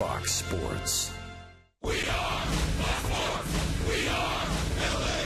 Fox Sports. We are Fox Sports. We are LA.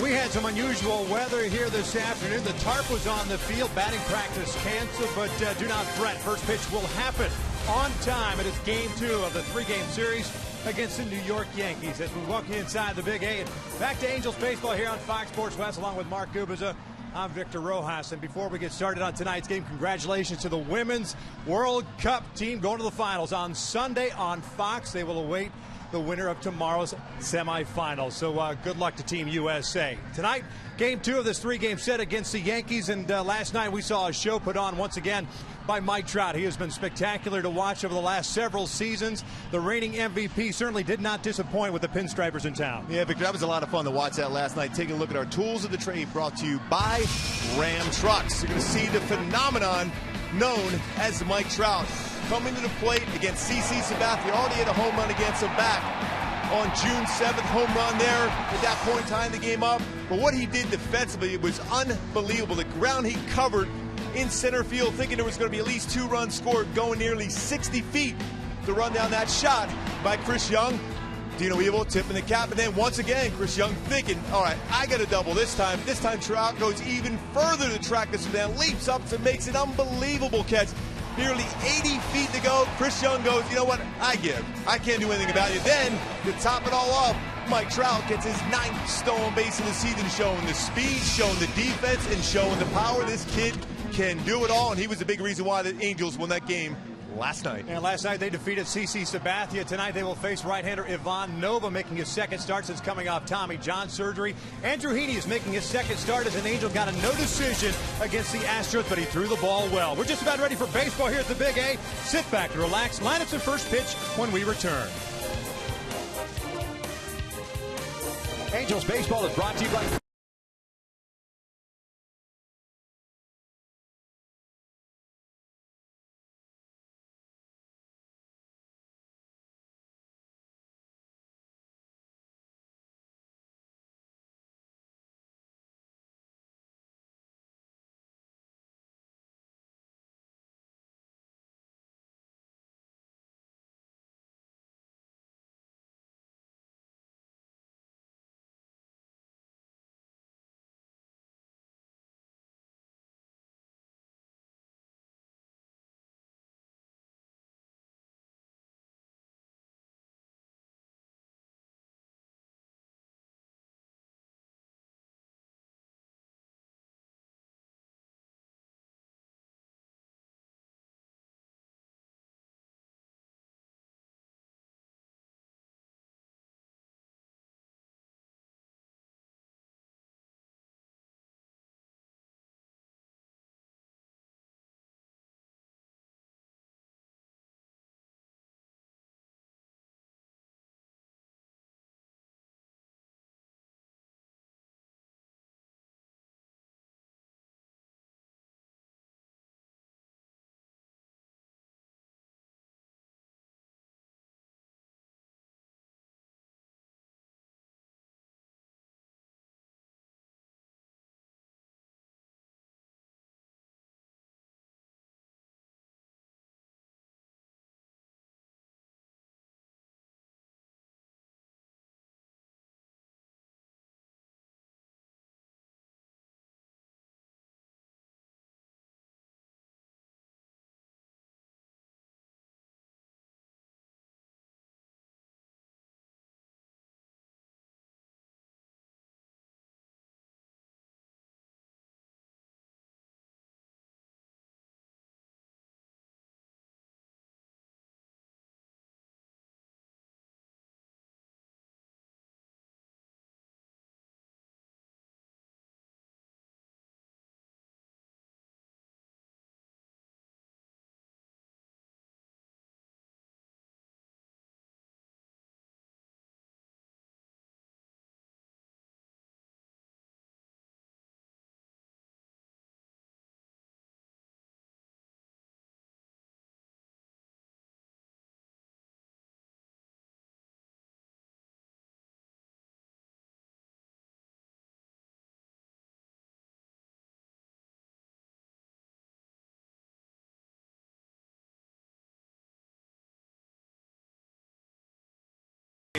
We had some unusual weather here this afternoon. The tarp was on the field. Batting practice canceled, but do not fret. First pitch will happen on time. It is game 2 of the 3-game series against the New York Yankees as we walk inside the Big A. And back to Angels baseball here on Fox Sports West along with Mark Gubiza. I'm Victor Rojas, and before we get started on tonight's game, congratulations to the Women's World Cup team going to the finals on Sunday on Fox. They will await the winner of tomorrow's semifinals. So good luck to Team USA. Tonight, game 2 of this 3-game set against the Yankees. And last night we saw a show put on once again by Mike Trout. He has been spectacular to watch over the last several seasons. The reigning MVP certainly did not disappoint with the pinstripers in town. Yeah, Victor, that was a lot of fun to watch that last night. Taking a look at our tools of the trade brought to you by Ram Trucks. You're going to see the phenomenon known as Mike Trout coming to the plate against CC Sabathia. Already had a home run against him back on June 7th. Home run there at that point in time, the game up. But what he did defensively was unbelievable. The ground he covered in center field, thinking there was going to be at least 2 runs scored, going nearly 60 feet to run down that shot by Chris Young. Dino Evil tipping the cap, and then once again, Chris Young thinking, all right, I got to double this time. This time Trout goes even further to track this down, leaps up and makes an unbelievable catch. Nearly 80 feet to go. Chris Young goes, you know what, I give. I can't do anything about it. Then, to top it all off, Mike Trout gets his 9th stolen base of the season, showing the speed, showing the defense, and showing the power. This kid can do it all, and he was a big reason why the Angels won that game last night. And last night they defeated CC Sabathia. Tonight they will face right-hander Ivan Nova, making his 2nd start since coming off Tommy John surgery. Andrew Heaney is making his 2nd start as an Angel. Got a no decision against the Astros, but he threw the ball well. We're just about ready for baseball here at the Big A. Sit back, relax, lineups and first pitch when we return. Angels baseball is brought to you by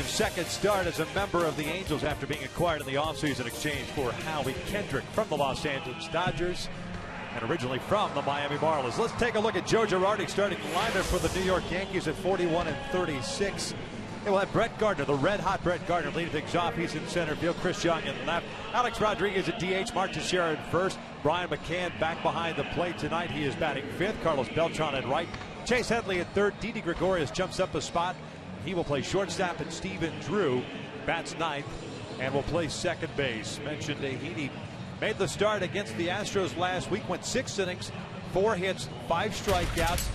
Second start as a member of the Angels after being acquired in the offseason in exchange for Howie Kendrick from the Los Angeles Dodgers and originally from the Miami Marlins. Let's take a look at Joe Girardi starting lineup for the New York Yankees at 41 and 36. They will have Brett Gardner, the red-hot Brett Gardner, leading things off. He's in center field. Chris Young in left. Alex Rodriguez at DH. Mark Teixeira at first. Brian McCann back behind the plate tonight. He is batting fifth. Carlos Beltran at right. Chase Headley at third. Didi Gregorius jumps up a spot. He will play shortstop, and Stephen Drew bats ninth and will play second base. Mentioned Heaney made the start against the Astros last week. Went 6 innings, 4 hits, 5 strikeouts.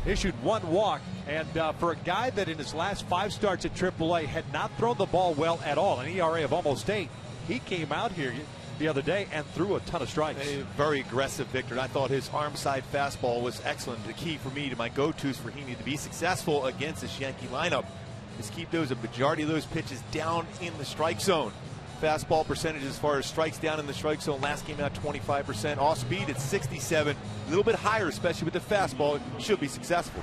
Issued 1 walk, and for a guy that in his last 5 starts at AAA had not thrown the ball well at all, an ERA of almost 8, he came out here the other day and threw a ton of strikes. A very aggressive, Victor. And I thought his arm side fastball was excellent. The key for me to my go-tos for Heaney to be successful against this Yankee lineup is keep a majority of those pitches down in the strike zone. Fastball percentage as far as strikes down in the strike zone last game out 25%. Off speed at 67, a little bit higher, especially with the fastball. It should be successful.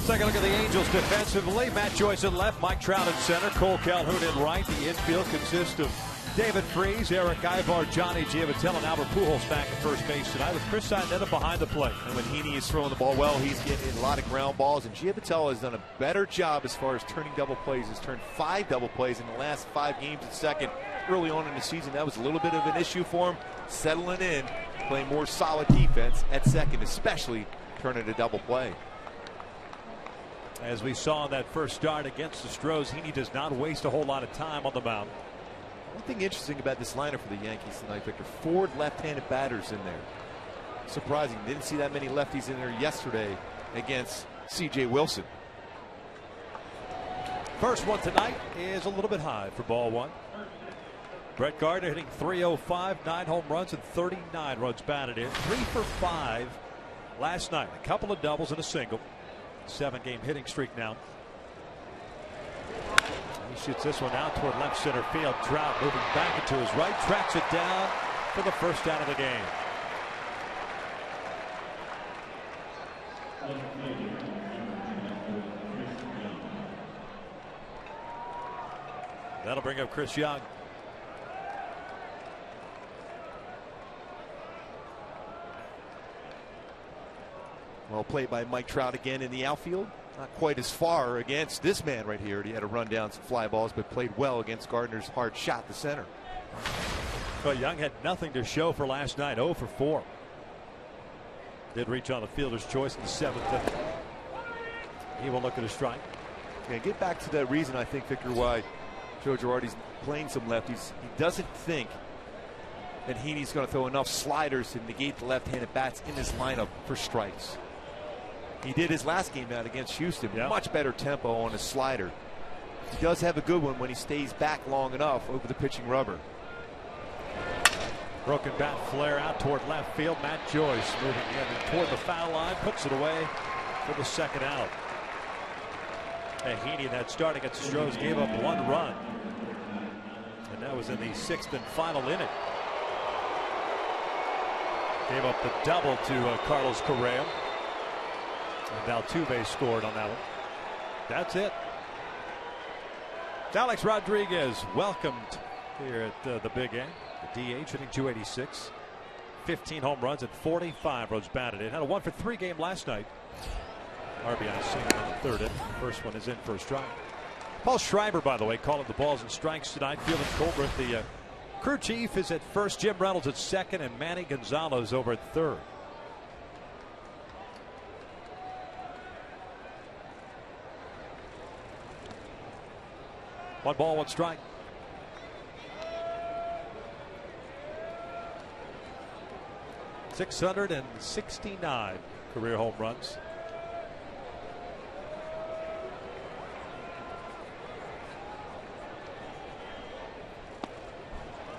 Take a look at the Angels defensively. Matt Joyce in left, Mike Trout in center, Cole Calhoun in right. The infield consists of David Freese, Eric Ivar, Johnny Giavitello, and Albert Pujols back at first base tonight with Chris Sciannetta behind the plate. And when Heaney is throwing the ball well, he's getting a lot of ground balls, and Giavitello has done a better job as far as turning double plays. He's turned 5 double plays in the last 5 games at second. Early on in the season, that was a little bit of an issue for him. Settling in, playing more solid defense at second, especially turning a double play. As we saw in that first start against the Astros, Heaney does not waste a whole lot of time on the mound. One thing interesting about this lineup for the Yankees tonight, Victor, 4 left-handed batters in there. Surprising. Didn't see that many lefties in there yesterday against C.J. Wilson. First one tonight is a little bit high for ball 1. Brett Gardner hitting .305, 9 home runs and 39 runs batted in. 3 for 5 last night. A couple of doubles and a single. 7-game hitting streak now. He shoots this one out toward left center field. Trout moving back into his right, tracks it down for the first out of the game. That'll bring up Chris Young. Well played by Mike Trout again in the outfield. Not quite as far against this man right here. He had to run down some fly balls, but played well against Gardner's hard shot to center. But Young had nothing to show for last night. 0 for 4. Did reach on the fielder's choice in the 7th. He will look at a strike. Yeah, get back to that reason, I think, Victor, why Joe Girardi's playing some lefties. He doesn't think that Heaney's going to throw enough sliders to negate the left-handed bats in his lineup for strikes. He did his last game out against Houston. Yeah. Much better tempo on his slider. He does have a good one when he stays back long enough over the pitching rubber. Broken bat flare out toward left field. Matt Joyce moving in and toward the foul line, puts it away for the second out. And Heaney, that start against the Astros, gave up 1 run, and that was in the 6th and final inning. Gave up the double to Carlos Correa. And Altuve scored on that one. That's it. Alex Rodriguez welcomed here at the Big A. The DH hitting .286. 15 home runs and 45 runs batted in. Had a 1 for 3 game last night. RBI single in the 3rd inning. First one is in for a strike. Paul Schreiber, by the way, calling the balls and strikes tonight. Fielding Colbert. The crew chief is at first. Jim Reynolds at second, and Manny Gonzalez over at third. One ball, 1 strike. .669 career home runs.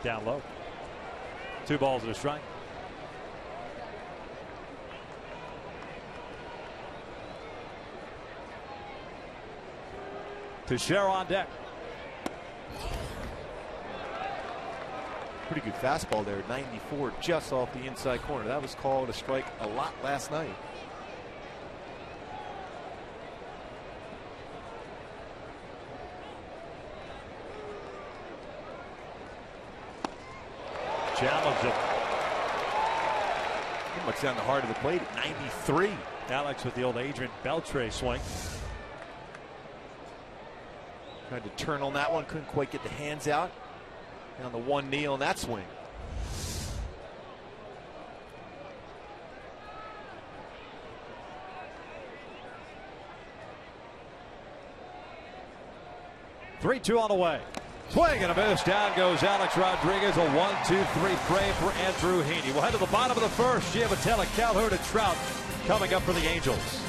Down low. 2 balls and a strike. Teixeira on deck. Pretty good fastball there, 94, just off the inside corner. That was called a strike a lot last night. challenge him. Pretty much down the heart of the plate at 93. Alex with the old Adrian Beltre swing. Tried to turn on that one, couldn't quite get the hands out. On the one knee on that swing. Three-two on the way. Swing and a miss. Down goes Alex Rodriguez. A 1-2-3 frame for Andrew Heaney. We'll head to the bottom of the first. Giamatelli, Calhoun, and Trout coming up for the Angels.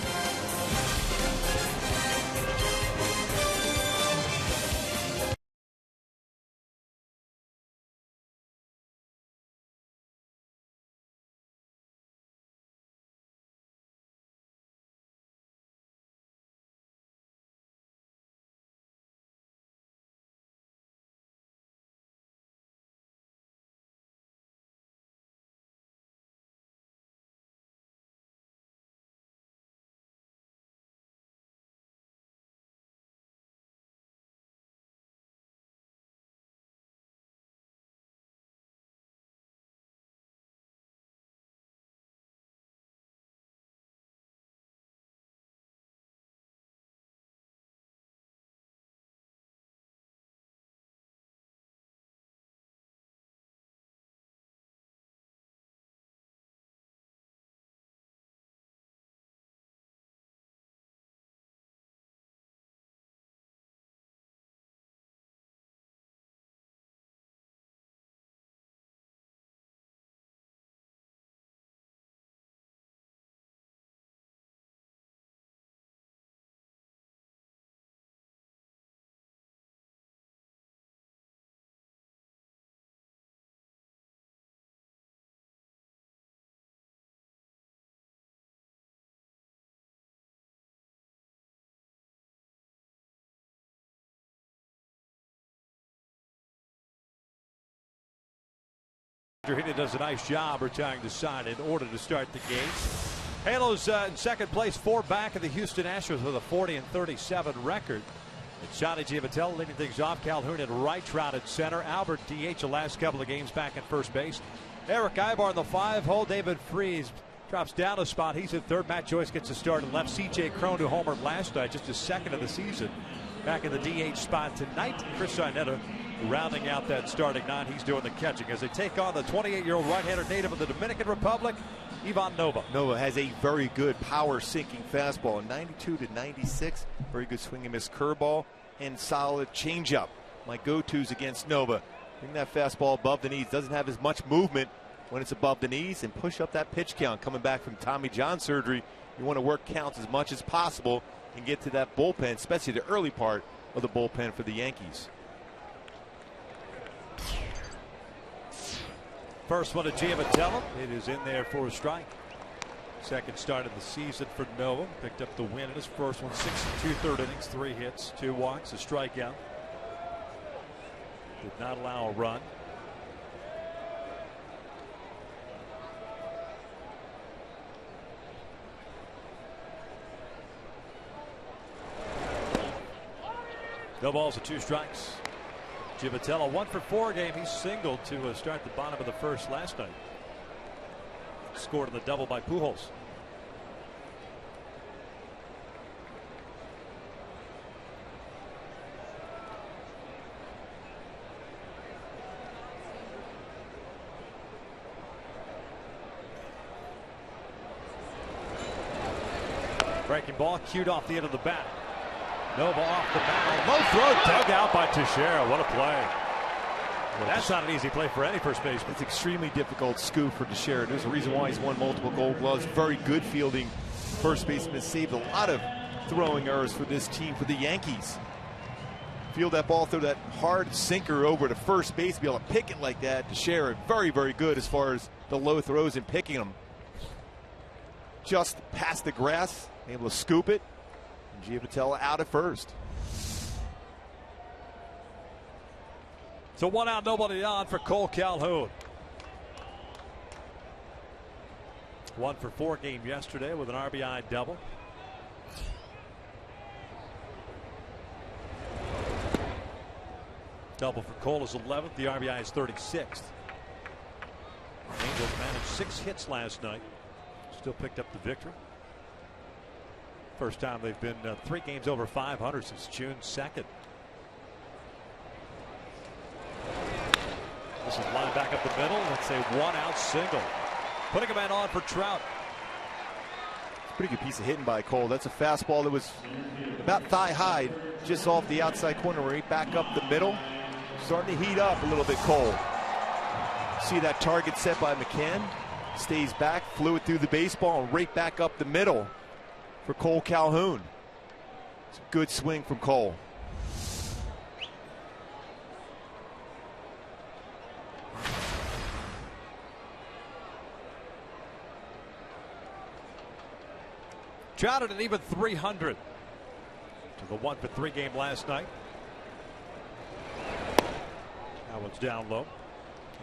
He does a nice job retiring the side in order to start the game. Halos in second place, 4 back of the Houston Astros with a 40-37 record. It's Johnny Giamatelli leading things off. Calhoun at right, Trout at center. Albert DH the last couple of games back at first base. Eric Ibar in the 5-hole. David Freese drops down a spot. He's at third. Matt Joyce gets a start and left. C.J. Cron, who homered last night, just his second of the season, back in the DH spot tonight. Chris Sinetta rounding out that starting 9. He's doing the catching as they take on the 28-year-old right-hander native of the Dominican Republic, Ivan Nova. Nova has a very good power sinking fastball, 92-96. Very good swing and miss curveball and solid changeup. My go-tos against Nova. Bring that fastball above the knees. Doesn't have as much movement when it's above the knees, and push up that pitch count. Coming back from Tommy John surgery, you want to work counts as much as possible and get to that bullpen, especially the early part of the bullpen for the Yankees. First one to Giamatelli. It is in there for a strike. Second start of the season for Nova. Picked up the win in his first one. 6 2/3 innings, 3 hits, 2 walks, a strikeout. Did not allow a run. No balls and 2 strikes. Giamatelli 1 for 4 game. He singled to start the bottom of the first last night. Scored on the double by Pujols. Breaking ball cued off the end of the bat. Nova off the mound. Low throw dug out by Teixeira. What a play. Well, that's not an easy play for any first baseman. It's extremely difficult scoop for Teixeira. There's a reason why he's won multiple Gold Gloves. Very good fielding. First baseman saved a lot of throwing errors for this team, for the Yankees. Field that ball, throw that hard sinker over to first base, be able to pick it like that. Teixeira very, very good as far as the low throws and picking them. Just past the grass, able to scoop it. Giamatelli out at first. So 1 out, nobody on for Cole Calhoun. 1 for 4 game yesterday with an RBI double. Double for Cole is 11th. The RBI is 36th. 6 hits last night. Still picked up the victory. First time they've been 3 games over 500 since June 2nd. This is line back up the middle. That's a 1-out single. Putting a man on for Trout. Pretty good piece of hitting by Cole. That's a fastball that was about thigh high, just off the outside corner, right back up the middle. Starting to heat up a little bit, Cole. See that target set by McCann. Stays back, flew it through the baseball, and right back up the middle for Cole Calhoun. It's a good swing from Cole. Trout at an even 300 to the 1-for-3 game last night. That one's down low.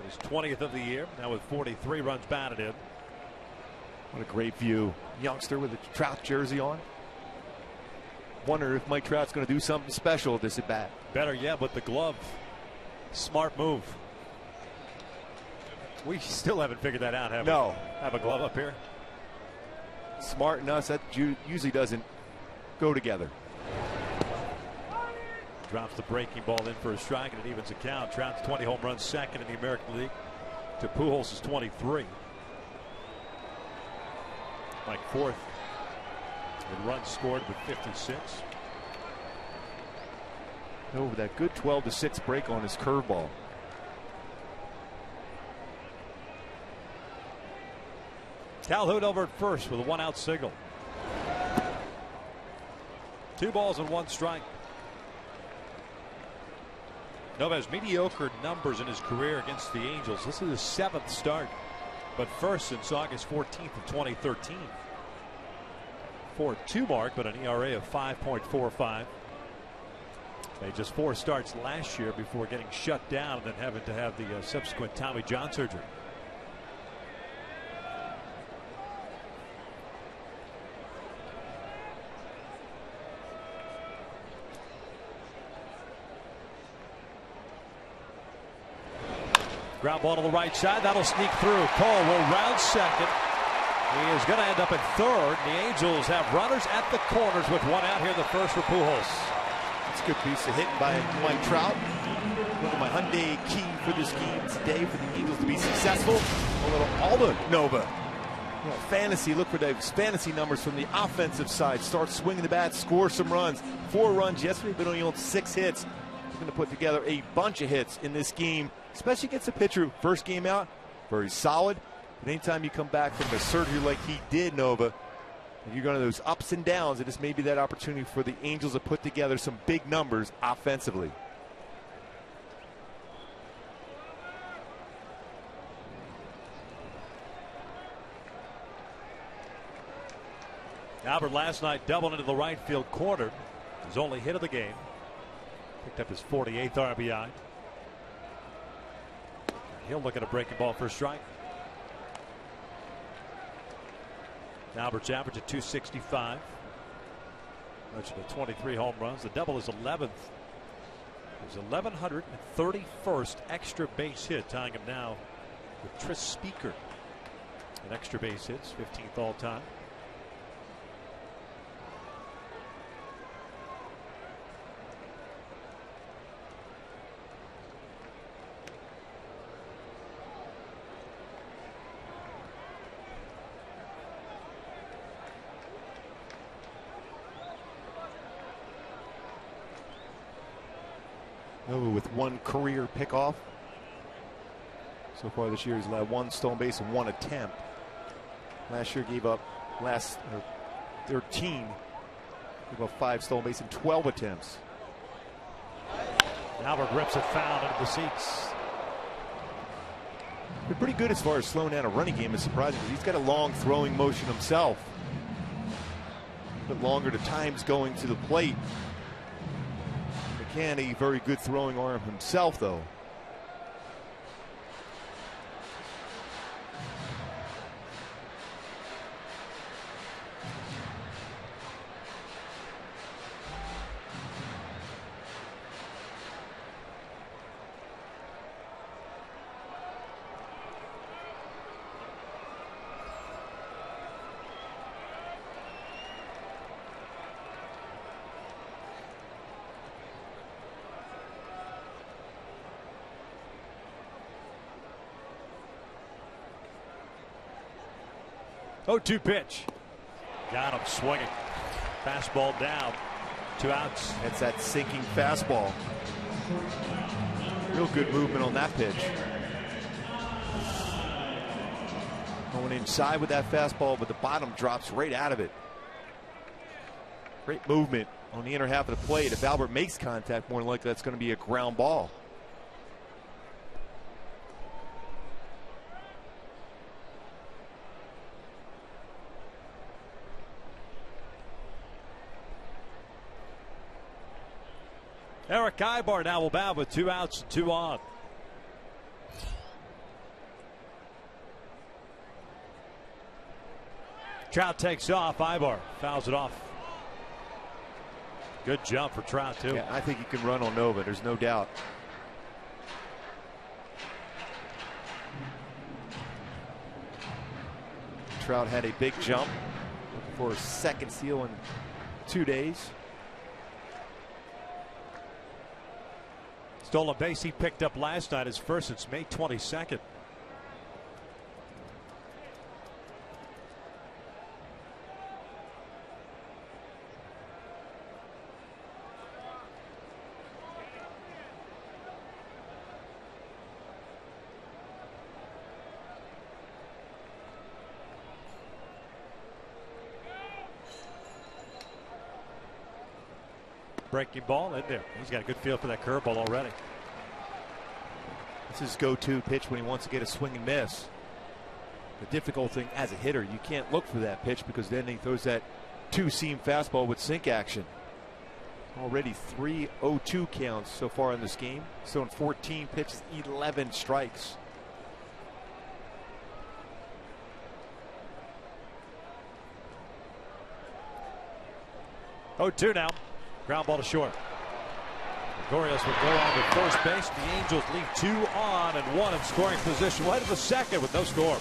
His 20th of the year. Now with 43 runs batted in. What a great view. Youngster with a Trout jersey on. Wonder if Mike Trout's going to do something special at this at bat. Better yet with the glove. Smart move. We still haven't figured that out, have we? No. Have a glove up here. Smart and us, that usually doesn't go together. Drops the breaking ball in for a strike, and it evens the count. Trout's 20 home runs, second in the American League to Pujols' 23. Like fourth in runs scored with 56. Oh, that good 12-6 break on his curveball. Calhoun over at first with a 1-out single. 2 balls and 1 strike. Nova has mediocre numbers in his career against the Angels. This is his 7th start, but first since August 14th of 2013. 4.2 mark, but an ERA of 5.45. Made just 4 starts last year before getting shut down and then having to have the subsequent Tommy John surgery. Ground ball to the right side. That'll sneak through. Cole will round second. He is going to end up at third. The Angels have runners at the corners with 1 out here. The first for Pujols. It's a good piece of hitting by Mike Trout. Look at my Hyundai key for this game today for the Eagles to be successful. A little Alda Nova. You know, fantasy. Look for those fantasy numbers from the offensive side. Start swinging the bat, score some runs. 4 runs yesterday, but only on 6 hits. We're going to put together a bunch of hits in this game, especially against a pitcher. First game out, very solid. But anytime you come back from the surgery like he did, Nova, and you're going to those ups and downs, it just may be that opportunity for the Angels to put together some big numbers offensively. Albert last night doubled into the right field corner. His only hit of the game. Picked up his 48th RBI. He'll look at a breaking ball for a strike. Albert's average at 265. Mentioned the 23 home runs. The double is 11th. His 1131st extra base hit, tying him now with Tris Speaker in extra base hits, 15th all time. With 1 career pickoff. So far this year, he's allowed 1 stolen base and 1 attempt. Last year gave up 13. Gave up 5 stolen base and 12 attempts. Albert rips it foul into the seats. They're pretty good as far as slowing down a running game. Is surprising because he's got a long throwing motion himself. A bit longer to times going to the plate. McCann, a very good throwing arm himself, though. 0-2 pitch. Got him swinging. Fastball down. 2 outs. That's that sinking fastball. Real good movement on that pitch. Going inside with that fastball, but the bottom drops right out of it. Great movement on the inner half of the plate. If Albert makes contact, more than likely that's going to be a ground ball. Eric Ibar now will bat with 2 outs and 2 on. Trout takes off. Ibar fouls it off. Good jump for Trout, too. Yeah, I think he can run on Nova. There's no doubt. Trout had a big jump for his second steal in 2 days. Stolen base he picked up last night, his first since May 22nd. Breaking ball in there. He's got a good feel for that curveball already. This is his go-to pitch when he wants to get a swing and miss. The difficult thing as a hitter, you can't look for that pitch because then he throws that 2-seam fastball with sink action. Already 3 0-2 counts so far in this game. So in 14 pitches, 11 strikes. Oh, 2 now. Ground ball to short. Orioles will go on to first base. The Angels leave 2 on and 1 in scoring position. Right of the second with no score.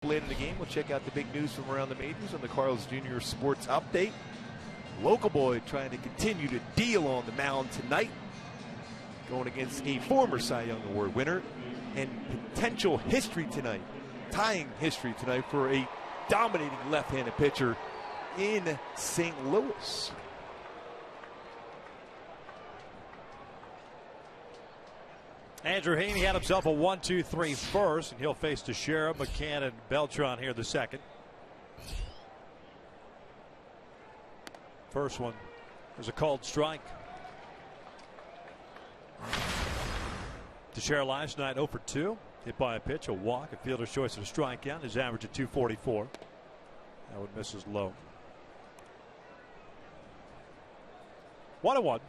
Later in the game, we'll check out the big news from around the majors on the Carl's Jr. Sports Update. Local boy trying to continue to deal on the mound tonight, going against a former Cy Young Award winner, and potential history tonight, tying history tonight for a dominating left-handed pitcher in St. Louis. Andrew Heaney had himself a 1-2-3 first, and he'll face Teixeira, McCann, and Beltran here the second. First one was a called strike. Teixeira last night 0 for 2, hit by a pitch, a walk, a fielder's choice, and a strikeout. His average at 244. That one misses low. 1-1.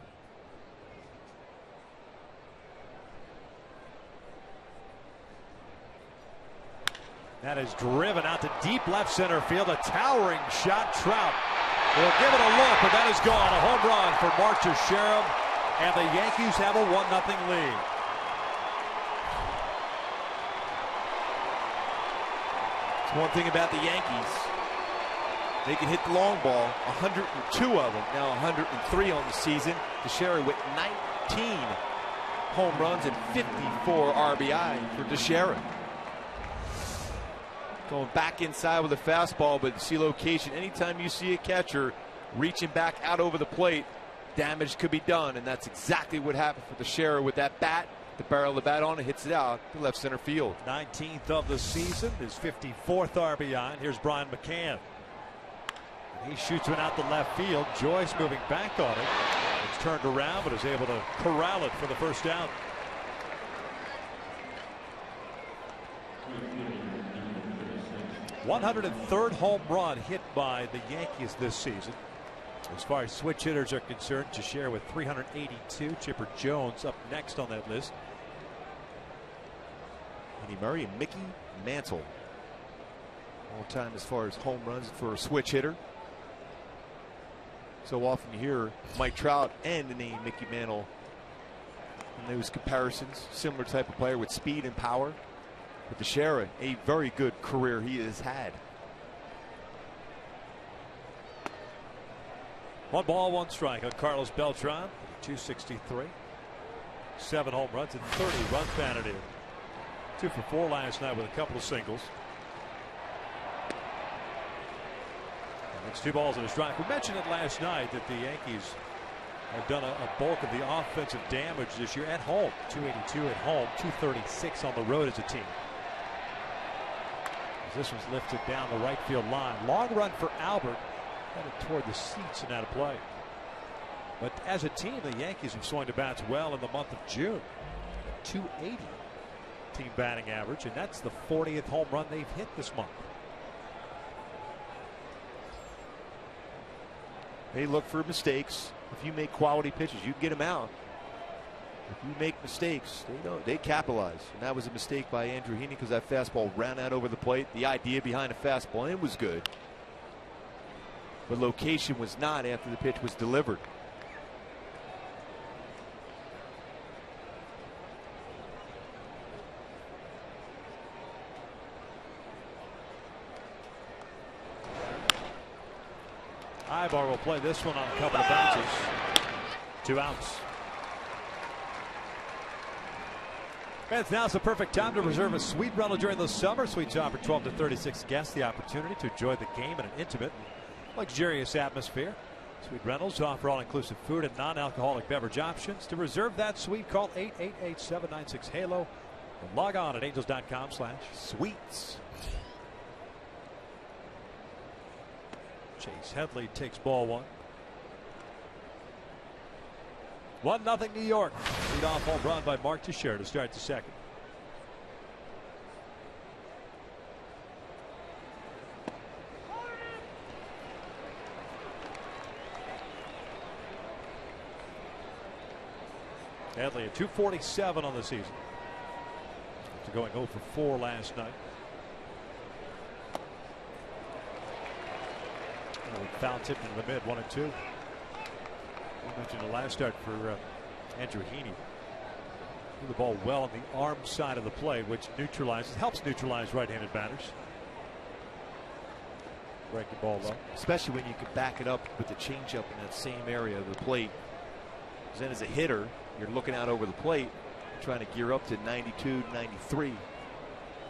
That is driven out to deep left center field. A towering shot. Trout will give it a look, but that is gone. A home run for Mark Teixeira, and the Yankees have a 1-0 lead. It's one thing about the Yankees. They can hit the long ball, 102 of them, now 103 on the season. Teixeira with 19 home runs and 54 RBI for Teixeira. Going back inside with a fastball, but see location. Anytime you see a catcher reaching back out over the plate, damage could be done, and that's exactly what happened for Teixeira with that bat. The barrel of the bat on it, hits it out to left center field. 19th of the season, his 54th RBI. And here's Brian McCann. He shoots one out the left field. Joyce moving back on it. It's turned around, but is able to corral it for the first down. #103rd home run hit by the Yankees this season. As far as switch hitters are concerned, Teixeira with 382. Chipper Jones up next on that list. Andy Murray and Mickey Mantle. All time as far as home runs for a switch hitter. So often you hear Mike Trout and the name Mickey Mantle in those comparisons. Similar type of player with speed and power. But Teixeira, a very good career he has had. 1-1 on Carlos Beltran. 263. 7 home runs and 30 runs batted in. 2 for 4 last night with a couple of singles. And it's 2 balls and a strike. We mentioned it last night that the Yankees have done a bulk of the offensive damage this year at home. 282 at home, 236 on the road as a team. As this one's lifted down the right field line. Long run for Albert. Headed toward the seats and out of play. But as a team, the Yankees have swung the bats well in the month of June. 280 team batting average, and that's the 40th home run they've hit this month. They look for mistakes. If you make quality pitches, you can get them out. If you make mistakes, they capitalize. And that was a mistake by Andrew Heaney because that fastball ran out over the plate. The idea behind a fastball, and it was good. But location was not after the pitch was delivered. Ibar will play this one on a couple of bounces. 2 outs. Fans, now's the perfect time to reserve a suite rental during the summer. Suites offer 12 to 36 guests the opportunity to enjoy the game in an intimate, luxurious atmosphere. Suite rentals offer all-inclusive food and non-alcoholic beverage options. To reserve that suite, call 888-796-HALO or log on at angels.com/suites. Chase Headley takes ball 1. 1-0 New York. Leadoff home run by Mark Teixeira to start the second. Headley at 247 on the season. After going 0 for 4 last night. Foul tip into the mid, 1-2. We mentioned the last start for Andrew Heaney. Threw the ball well on the arm side of the play, which helps neutralize right-handed batters. Breaking ball low. Especially when you can back it up with the changeup in that same area of the plate. Because then as a hitter, you're looking out over the plate, trying to gear up to 92, 93.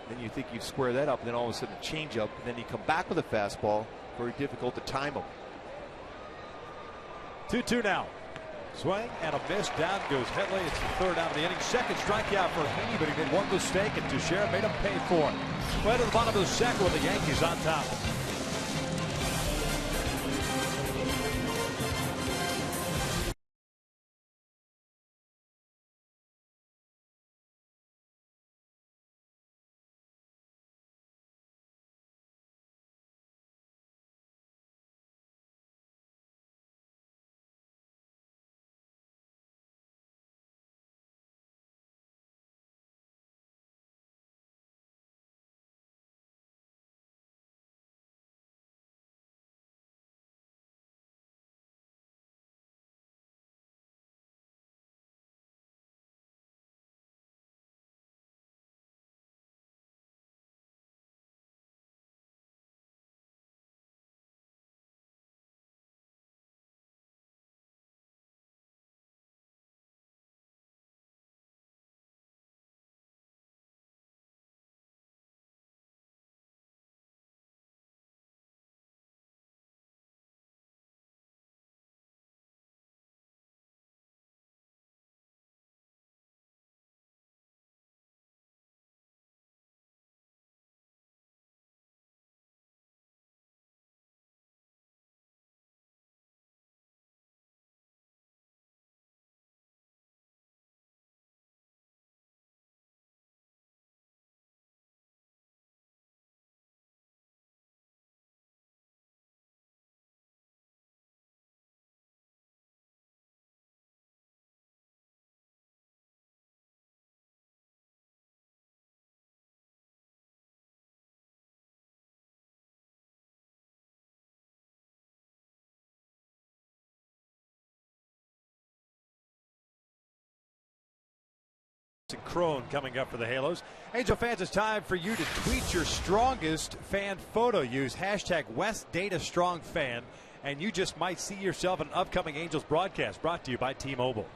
Then you think you square that up, and then all of a sudden a changeup, and then you come back with a fastball. Very difficult to time them. 2-2 now. Swing and a miss. Down goes Headley. It's the 3rd out of the inning. Second strikeout for Heaney, but he made one mistake, and Teixeira made him pay for it. Way to the bottom of the second with the Yankees on top. Justin Crone coming up for the Halos. Angel fans, it's time for you to tweet your strongest fan photo. Use hashtag WestDataStrongFan, and you just might see yourself in an upcoming Angels broadcast brought to you by T-Mobile.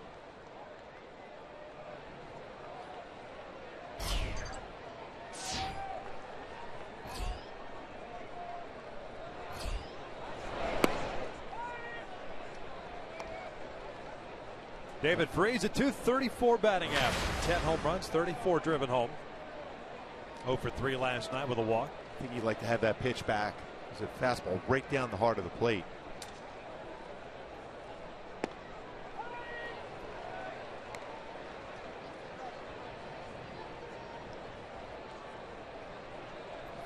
David Freese at .234 batting average, 10 home runs, 34 driven home. 0 for 3 last night with a walk. I think he'd like to have that pitch back. It's a fastball right down the heart of the plate.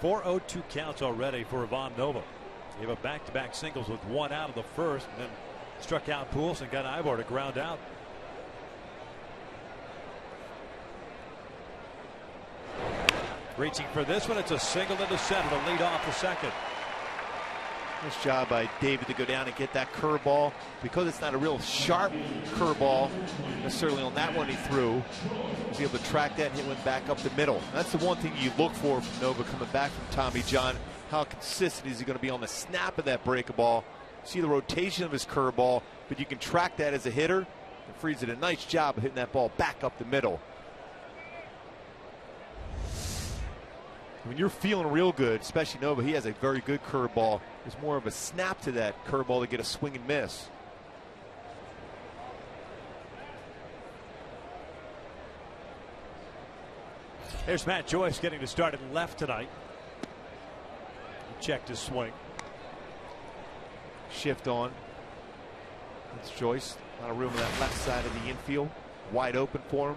Four 0-2 counts already for Ivan Nova. Gave up back-to-back singles with one out of the first, and then struck out Pujols and got Ivor to ground out. Reaching for this one, it's a single into center to lead off the second. Nice job by David to go down and get that curveball. Because it's not a real sharp curveball necessarily on that one he threw, he was able to track that and hit one back up the middle. That's the one thing you look for from Nova coming back from Tommy John. How consistent is he going to be on the snap of that breaking ball? See the rotation of his curveball, but you can track that as a hitter. And Freese did a nice job of hitting that ball back up the middle. When you're feeling real good, especially Nova, he has a very good curveball. There's more of a snap to that curveball to get a swing and miss. Here's Matt Joyce getting to start at left tonight. He checked his swing. Shift on. It's Joyce. A lot of room on that left side of the infield. Wide open for him.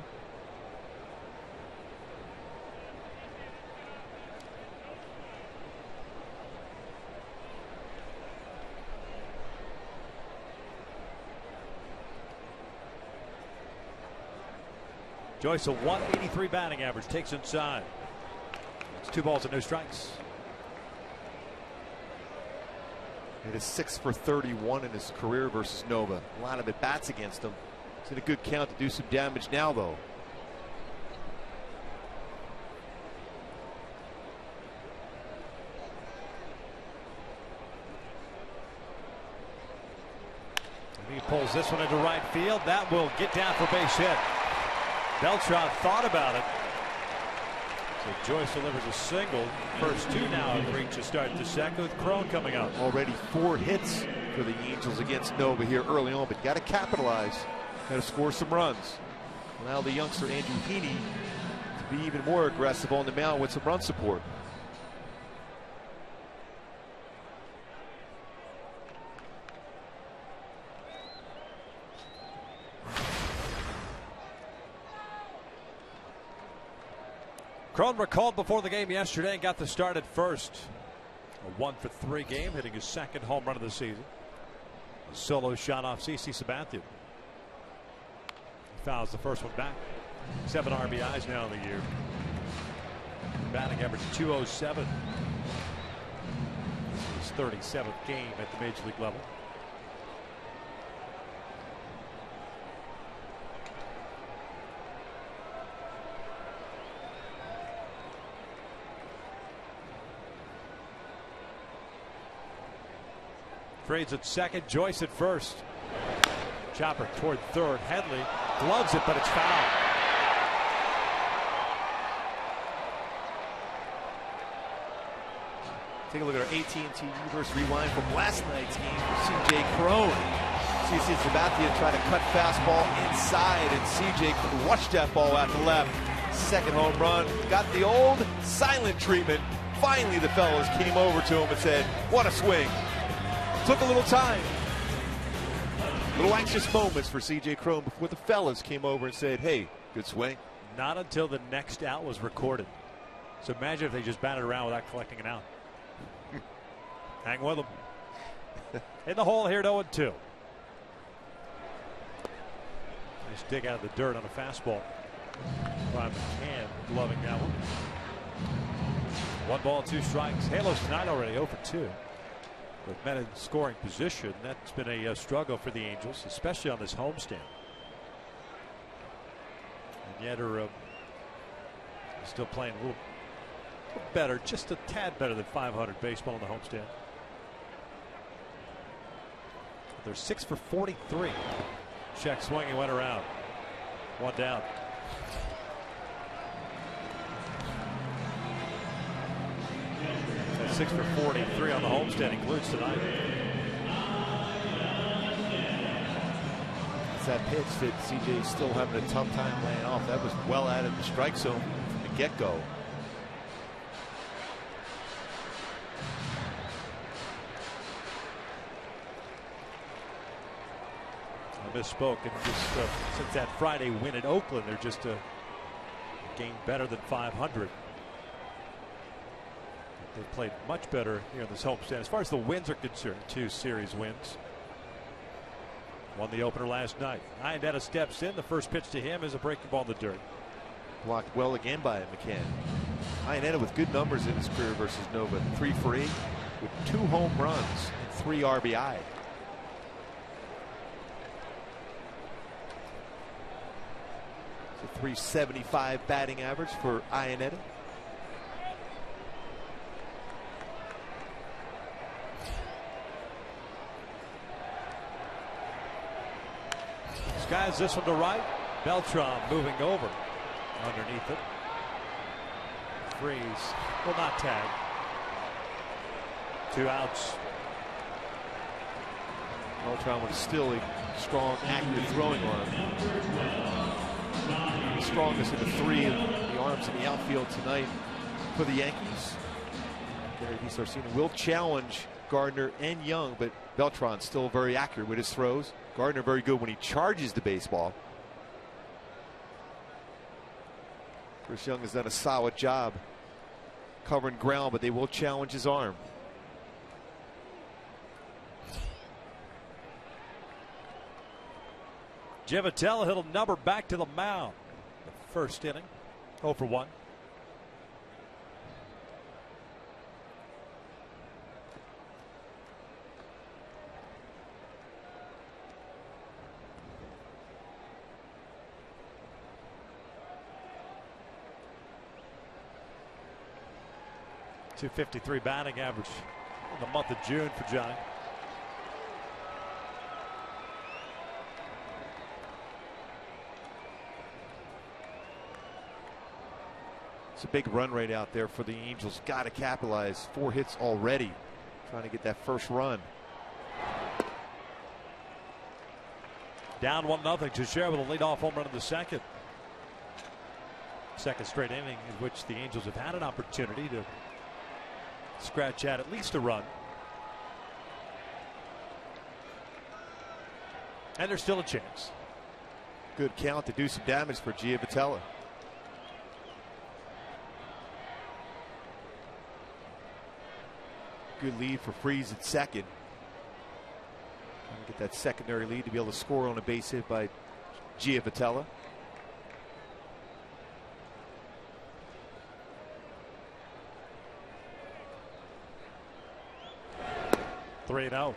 Joyce, a 183 batting average, takes inside. It's 2 balls and no strikes. It is 6 for 31 in his career versus Nova. A lot of at bats against him. It's in a good count to do some damage now, though. And he pulls this one into right field. That will get down for base hit. Beltran thought about it. So Joyce delivers a single. First 2 now have reached a start to second with Crone coming up. Already 4 hits for the Angels against Nova here early on, but got to capitalize. Got to score some runs. Allow the youngster Andrew Heaney to be even more aggressive on the mound with some run support. Crone recalled before the game yesterday and got the start at first. A 1 for 3 game, hitting his second home run of the season. A solo shot off CC Sabathia. He fouls the first one back. 7 RBIs now in the year. Batting average .207. His 37th game at the major league level. Freese at second, Joyce at first. Chopper toward third. Headley gloves it, but it's foul. Take a look at our AT&T Universe rewind from last night's game for CJ Crone. CC Sabathia tried to cut fastball inside, and CJ rushed that ball out to left. Second home run. Got the old silent treatment. Finally, the fellas came over to him and said, "What a swing." Took a little time. Little anxious moments for CJ Crone before the fellas came over and said, "Hey, good swing." Not until the next out was recorded. So imagine if they just batted around without collecting an out. Hang with them. In the hole here at 0-2. Nice dig out of the dirt on a fastball by McCann, gloving that one. 1 ball, 2 strikes. Halos tonight already 0 for 2. With men in scoring position, that's been a struggle for the Angels, especially on this homestand. And yet are Still playing a little better, just a tad better than 500 baseball on the homestand. They're 6 for 43. Check swinging, went around. One down. That's 6 for 43 on the homestand, includes tonight. It's that pitch that CJ's still having a tough time laying off. That was well out of the strike zone from the get-go. I misspoke. And just since that Friday win at Oakland, they're just a game better than 500. They've played much better here in this homestand. As far as the wins are concerned, 2 series wins. Won the opener last night. Ian Dennis steps in. The first pitch to him is a breaking ball in the dirt. Blocked well again by McCann. Iannetta with good numbers in his career versus Nova. 3 for 8 with 2 home runs and 3 RBI. So .375 batting average for Iannetta. Skies this one to right. Beltran moving over underneath it. Freeze will not tag. 2 outs. Beltran with still a strong, active throwing arm. The strongest of the 3 of the arms in the outfield tonight for the Yankees. Gary Sarcina will challenge Gardner and Young, but Beltran still very accurate with his throws. Gardner very good when he charges the baseball. Chris Young has done a solid job covering ground, but they will challenge his arm. Givatello hit a number back to the mound. The first inning, 0 for 1. .253 batting average in the month of June for Johnny. It's a big run rate out there for the Angels. Got to capitalize. 4 hits already. Trying to get that first run. Down 1-0. Teixeira with a leadoff home run in the second. Second straight inning in which the Angels have had an opportunity to scratch at least a run. And there's still a chance. Good count to do some damage for Givatello. Good lead for Freeze at second. Trying to get that secondary lead to be able to score on a base hit by Givatello. Three and out.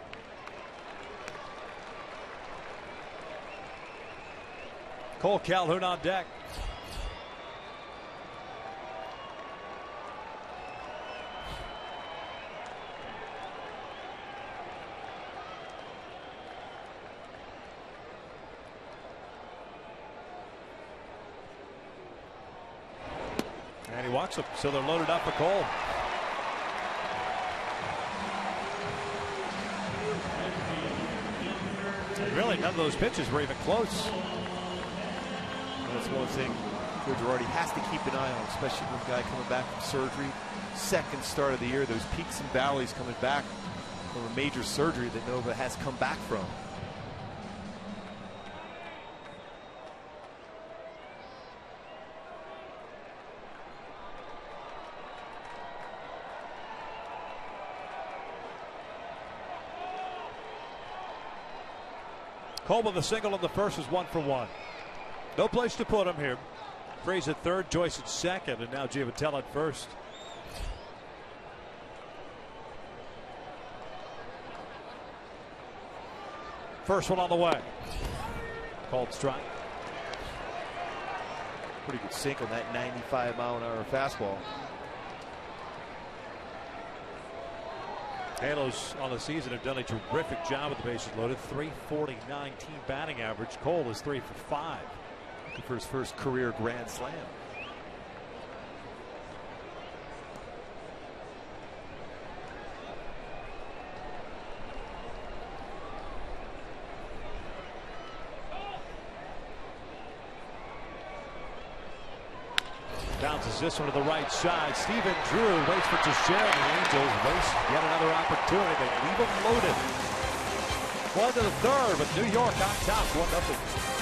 Cole Calhoun on deck. And he walks him, so they're loaded up for Cole. And really, none of those pitches were even close. That's one thing Joe Girardi has to keep an eye on, especially with a guy coming back from surgery. Second start of the year, those peaks and valleys coming back from a major surgery that Nova has come back from. Coleman the single on the first is 1 for 1. No place to put him here. Freeze at third, Joyce at second, and now Givatello at first. First one on the way. Called strike. Pretty good sink on that 95-mile-an-hour fastball. Halos on the season have done a terrific job with the bases loaded. 349 team batting average. Cole is 3 for 5. Looking for his first career grand slam. Bounces this one to the right side. Stephen Drew waits for Teixeira. The Angels waste yet another opportunity. They leave him loaded. One to the third, but New York on top, 1-0.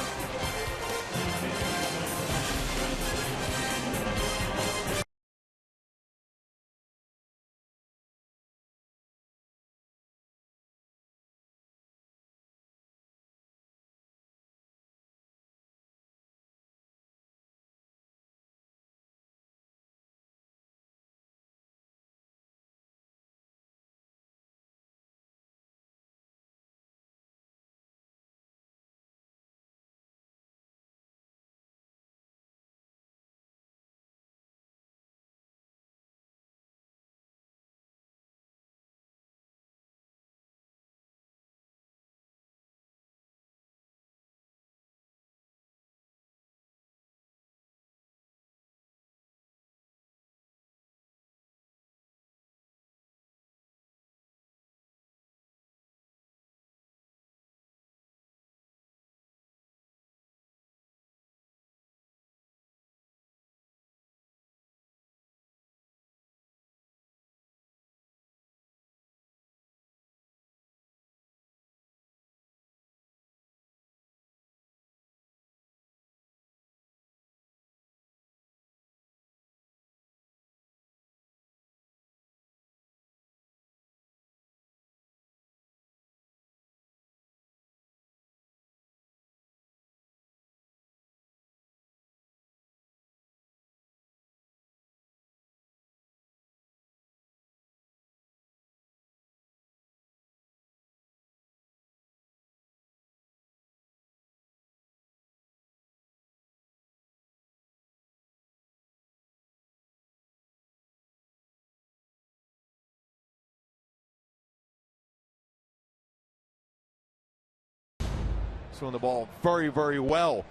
Throwing the ball very, very well.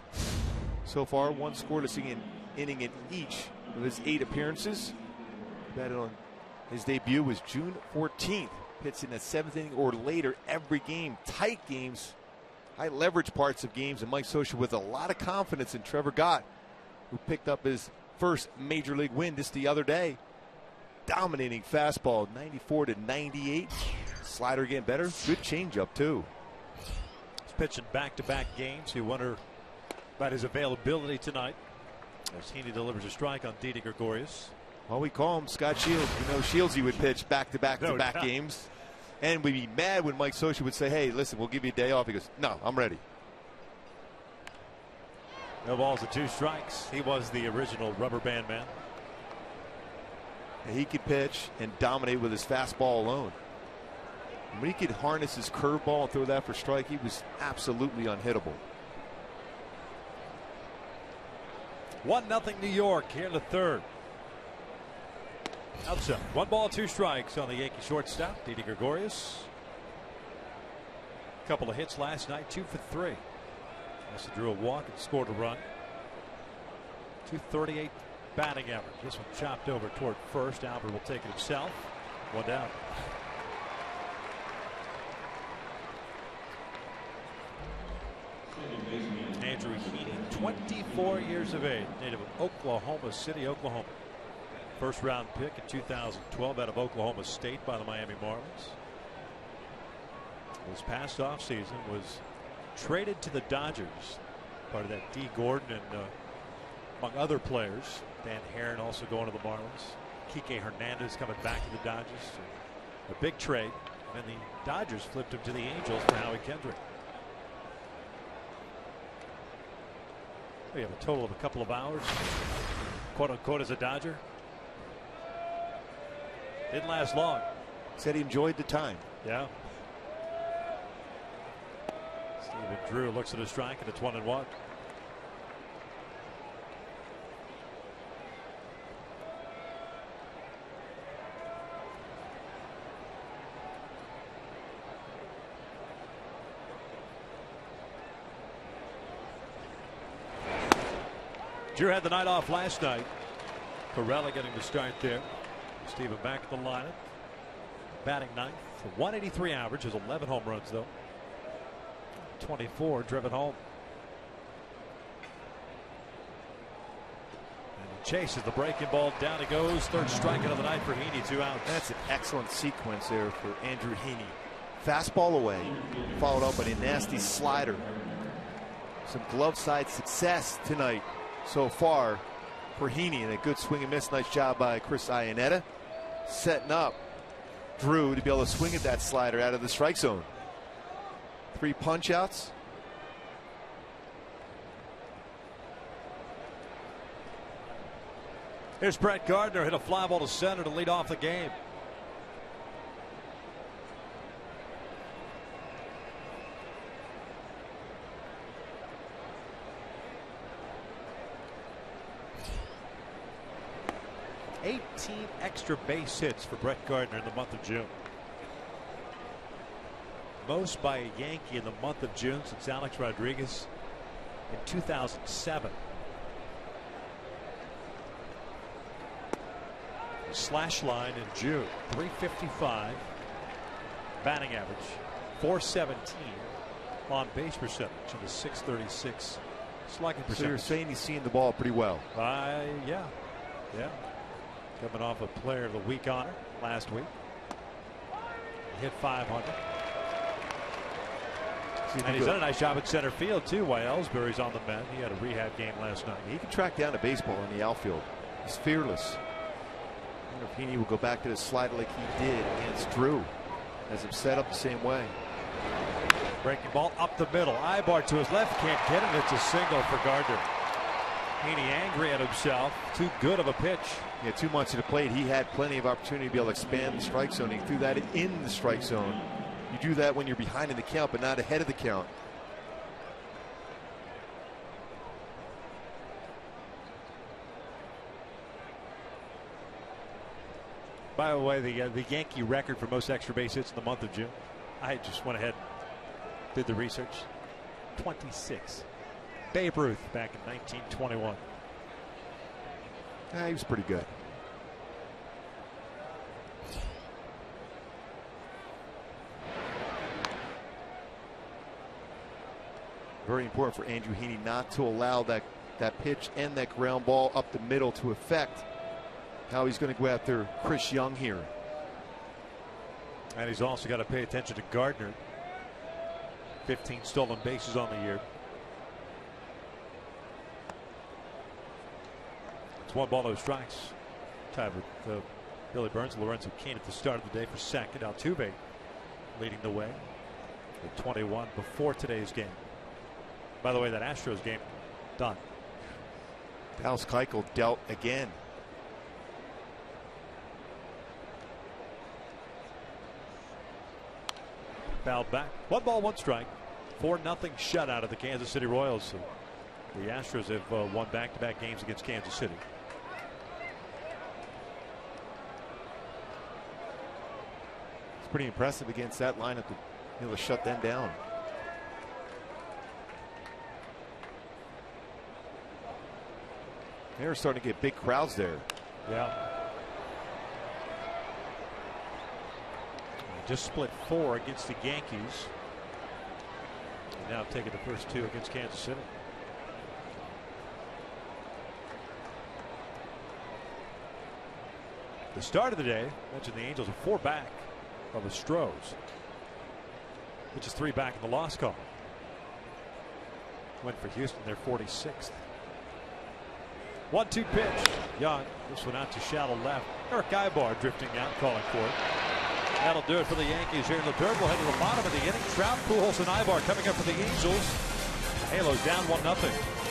So far, one scoreless inning in each of his 8 appearances. Batted on his debut was June 14th. Hits in the 7th inning or later every game. Tight games, high leverage parts of games, and Mike Scioscia with a lot of confidence in Trevor Gott, who picked up his first major league win just the other day. Dominating fastball, 94 to 98. Slider getting better. Good changeup too. Pitching back-to-back games. You wonder about his availability tonight as Heaney delivers a strike on Didi Gregorius. Well, we call him Scott Shields. We know Shieldsy would pitch back-to-back games, and we'd be mad when Mike Scioscia would say, "Hey, listen, we'll give you a day off." He goes, "No, I'm ready." No balls and 2 strikes. He was the original rubber band man. And he could pitch and dominate with his fastball alone. When he could harness his curveball and throw that for strike, he was absolutely unhittable. 1-0 New York here in the 3rd. Outside. 1 ball, 2 strikes on the Yankee shortstop, Didi Gregorius. A couple of hits last night, 2 for 3. Also drew a walk and scored a run. 238 batting average. This one chopped over toward first. Albert will take it himself. 1 down. Andrew Heaney, 24 years of age, native of Oklahoma City, Oklahoma. First round pick in 2012 out of Oklahoma State by the Miami Marlins. This past offseason was traded to the Dodgers, part of that D. Gordon and among other players. Dan Herron also going to the Marlins. Kike Hernandez coming back to the Dodgers. A big trade. And the Dodgers flipped him to the Angels for Howie Kendrick. We have a total of a couple of hours, quote unquote, as a Dodger. Didn't last long. Said he enjoyed the time. Yeah. Stephen Drew looks at a strike, and it's 1-1. Drew had the night off last night. Corella getting the start there. Steven back at the lineup. Batting ninth. 183 average. Has 11 home runs though. 24 driven home. And he chases the breaking ball. Down he goes. Third strikeout of the night for Heaney. 2 outs. That's an excellent sequence there for Andrew Heaney. Fastball away, followed up by a nasty slider. Some glove side success tonight so far for Heaney, and a good swing and miss. Nice job by Chris Iannetta, setting up Drew to be able to swing at that slider out of the strike zone. 3 punch outs. Here's Brett Gardner, hit a fly ball to center to lead off the game. Extra base hits for Brett Gardner in the month of June. Most by a Yankee in the month of June since Alex Rodriguez in 2007. Slash line in June, 355 batting average, 417 on base percentage, and a 636 slugging percentage. So you're saying he's seeing the ball pretty well? Yeah. Coming off a Player of the Week honor last week. Hit 500. And he's done a nice job at center field too while Ellsbury's on the mend. He had a rehab game last night. He can track down a baseball in the outfield. He's fearless. I wonder if Heaney will go back to the slider like he did against Drew. Has him set up the same way. Breaking ball up the middle. Ibar to his left. Can't get it. It's a single for Gardner. Heaney angry at himself. Too good of a pitch. Yeah, 2 months to the plate. He had plenty of opportunity to be able to expand the strike zone. He threw that in the strike zone. You do that when you're behind in the count, but not ahead of the count. By the way, the Yankee record for most extra base hits in the month of June, I just went ahead and did the research. 26. Babe Ruth back in 1921. He was pretty good. Very important for Andrew Heaney not to allow that pitch and that ground ball up the middle to affect how he's going to go after Chris Young here. And he's also got to pay attention to Gardner. 15 stolen bases on the year. It's 1 ball, no strikes. Tied with Billy Burns, Lorenzo Cain at the start of the day for second. Altuve leading the way at 21 before today's game. By the way, that Astros game done. Dallas Keuchel dealt again. Fouled back. 1 ball, 1 strike. 4-0 shutout of the Kansas City Royals. So the Astros have won back-to-back games against Kansas City. It's pretty impressive against that lineup to be able to shut them down. They're starting to get big crowds there. Yeah. Just split 4 against the Yankees. And now taking the first 2 against Kansas City. The start of the day, mentioned the Angels are 4 back of the Astros, which is 3 back in the loss column. Went for Houston, they're 46th. 1-2 pitch. Young. This one out to shallow left. Eric Ibar drifting out, calling for it. That'll do it for the Yankees here in the third. We'll head to the bottom of the inning. Trout, Pujols, and Ibar coming up for the Angels. Halos down 1-0.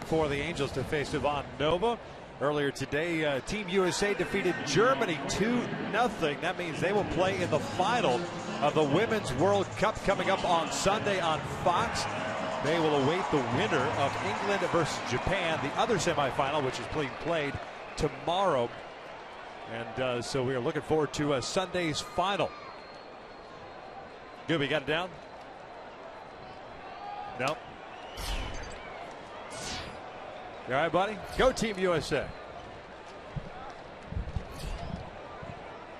for the Angels to face Ivan Nova. Earlier today, Team USA defeated Germany 2-0. That means they will play in the final of the Women's World Cup coming up on Sunday on Fox. They will await the winner of England versus Japan, the other semifinal, which is being played tomorrow. And so we are looking forward to Sunday's final. Gooby, got it down? No. You all right, buddy? Go Team USA.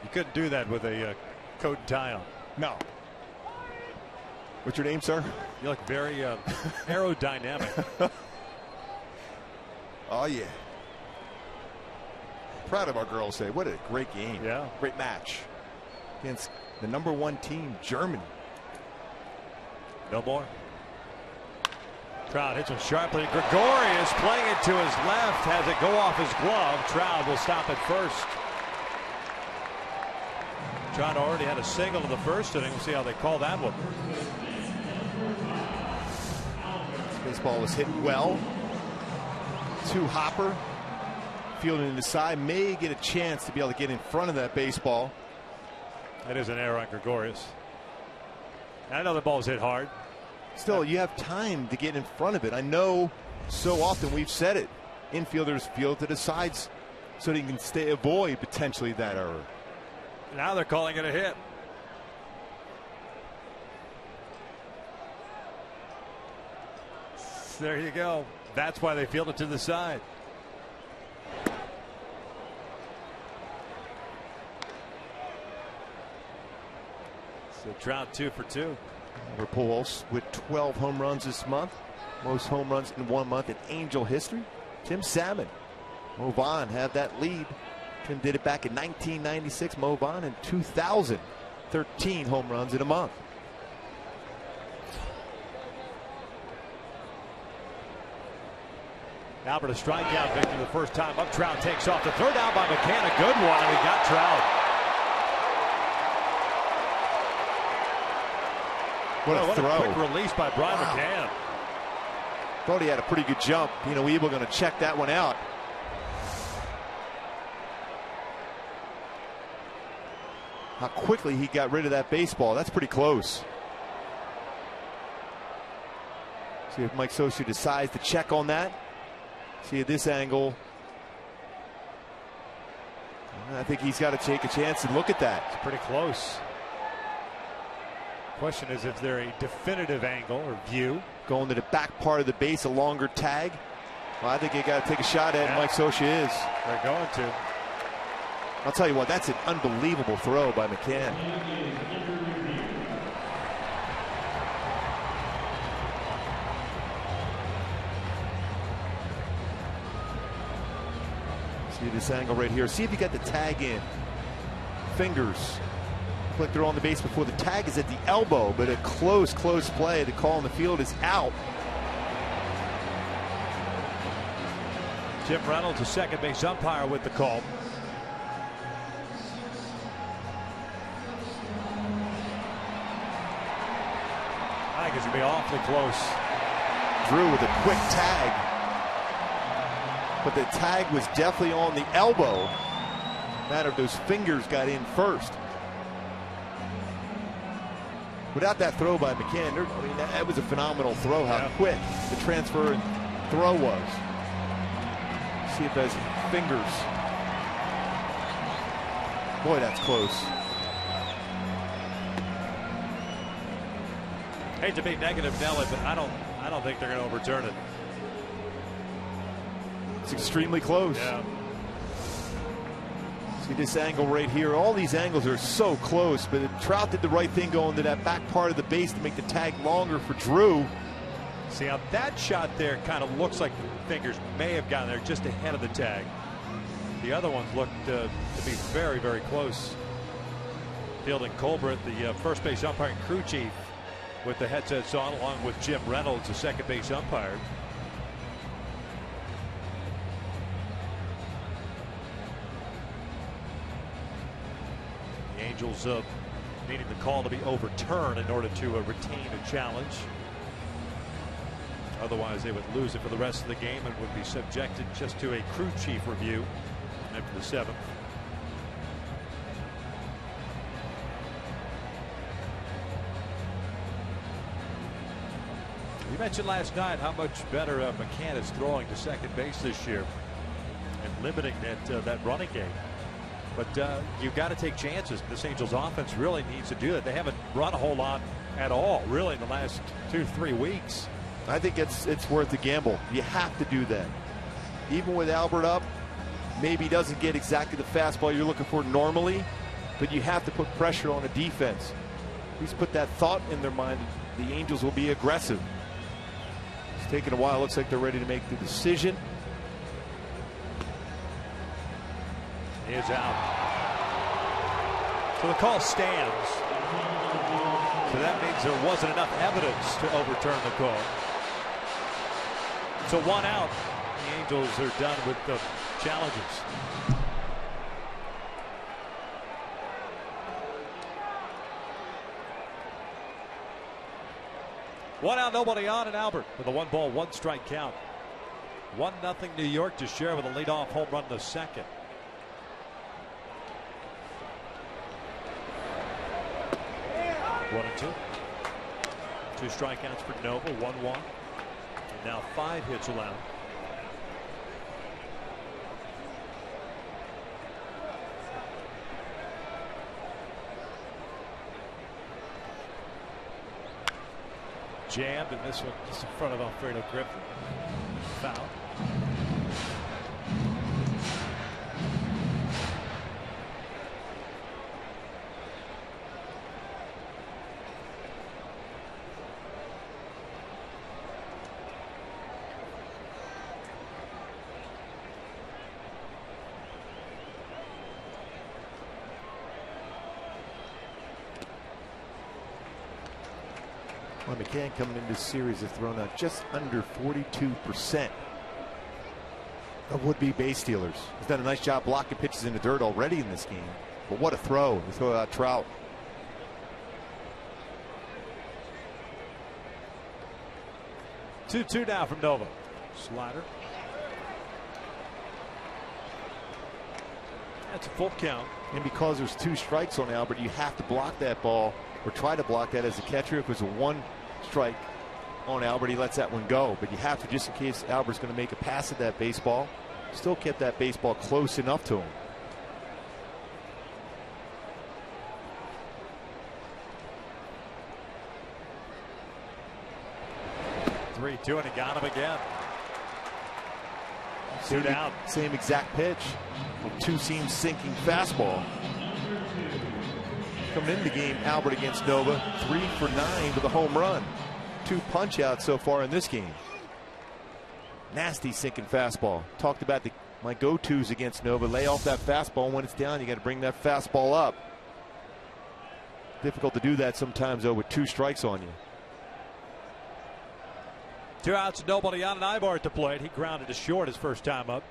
You couldn't do that with a coat and tie on. No. What's your name, sir? You look very aerodynamic. Oh, yeah. Proud of our girls today. What a great game. Yeah. Great match against the #1 team, Germany. No more. Trout hits him sharply. Gregorius playing it to his left. Has it go off his glove. Trout will stop at first. Trout already had a single in the first inning. We'll see how they call that one. This baseball was hit well. Hopper fielding to the side, may get a chance to be able to get in front of that baseball. That is an error on Gregorius. I know the ball's hit hard. Still, you have time to get in front of it. I know so often we've said it. Infielders field to the sides so they can avoid potentially that error. Now they're calling it a hit. There you go. That's why they field it to the side. So Trout 2 for 2. Pujols with 12 home runs this month. Most home runs in 1 month in Angel history. Tim Salmon. Mo Vaughn had that lead. Tim did it back in 1996. Mo Vaughn in 2000. 13 home runs in a month. Albert a strikeout victory the first time up. Trout takes off. The throw down by McCann. A good one. And we got Trout. What a quick release by Brian McCann. Thought he had a pretty good jump. You know, we were going to check that one out. How quickly he got rid of that baseball. That's pretty close. See if Mike Scioscia decides to check on that. See at this angle. I think he's got to take a chance and look at that. It's pretty close. Question is if they're a definitive angle or view. Going to the back part of the base, a longer tag. Well, I think you got to take a shot at it. Mike Scioscia is. They're going to. I'll tell you what, that's an unbelievable throw by McCann. See this angle right here. See if you got the tag in. Fingers. Like they're on the base before the tag is at the elbow, but a close play. The call on the field is out. Jim Reynolds, a second base umpire, with the call. I think it's going to be awfully close. Drew with a quick tag. But the tag was definitely on the elbow. Matter if those fingers got in first. Without that throw by McCann, I mean, that was a phenomenal throw. How quick the transfer and throw was. See if those fingers. Boy, that's close. Hate to be negative, Nelly, but I don't think they're going to overturn it. It's extremely close. Yeah. See this angle right here. All these angles are so close, but Trout did the right thing going to that back part of the base to make the tag longer for Drew. See how that shot there kind of looks like the fingers may have gotten there just ahead of the tag. The other ones looked to be very, very close. Fielding Colbert, the first base umpire and crew chief, with the headsets on, along with Jim Reynolds, the second base umpire. The Angels needing the call to be overturned in order to retain a challenge. Otherwise, they would lose it for the rest of the game and would be subjected just to a crew chief review after the 7th. You mentioned last night how much better McCann is throwing to second base this year and limiting that running game. But you've got to take chances. This Angels offense really needs to do that. They haven't run a whole lot at all, really, in the last 2-3 weeks. I think it's worth the gamble. You have to do that. Even with Albert up, maybe he doesn't get exactly the fastball you're looking for normally, but you have to put pressure on a defense. Please put that thought in their mind. The Angels will be aggressive. It's taking a while. Looks like they're ready to make the decision. He is out. So the call stands. So that means there wasn't enough evidence to overturn the call. So 1 out. The Angels are done with the challenges. One out, nobody on, and Albert with a 1-ball, 1-strike count. 1-0 New York to share with a leadoff home run in the 2nd. One and 2. 2 strikeouts for Nova, 1-1. And now 5 hits allowed. Jammed, and this one just in front of Alfredo Griffin. Foul. Well, McCann coming into this series has thrown out just under 42% of would-be base stealers. He's done a nice job blocking pitches in the dirt already in this game. But what a throw. He throw out Trout. Two now from Nova. Slider. That's a full count. And because there's 2 strikes on Albert, you have to block that ball or try to block that as a catcher. If it was a 1 strike on Albert, he lets that one go. But you have to, just in case Albert's going to make a pass at that baseball, still kept that baseball close enough to him. Three, 2, and he got him again. 2 down. Same exact pitch. A 2-seam sinking fastball. Coming into the game, Albert against Nova, 3 for 9 with a home run. 2 punch outs so far in this game. Nasty sinking fastball. Talked about my go-tos against Nova. Lay off that fastball. When it's down, you got to bring that fastball up. Difficult to do that sometimes, though, with 2 strikes on you. 2 outs, nobody on, and Ibar at the plate. He grounded to short his first time up.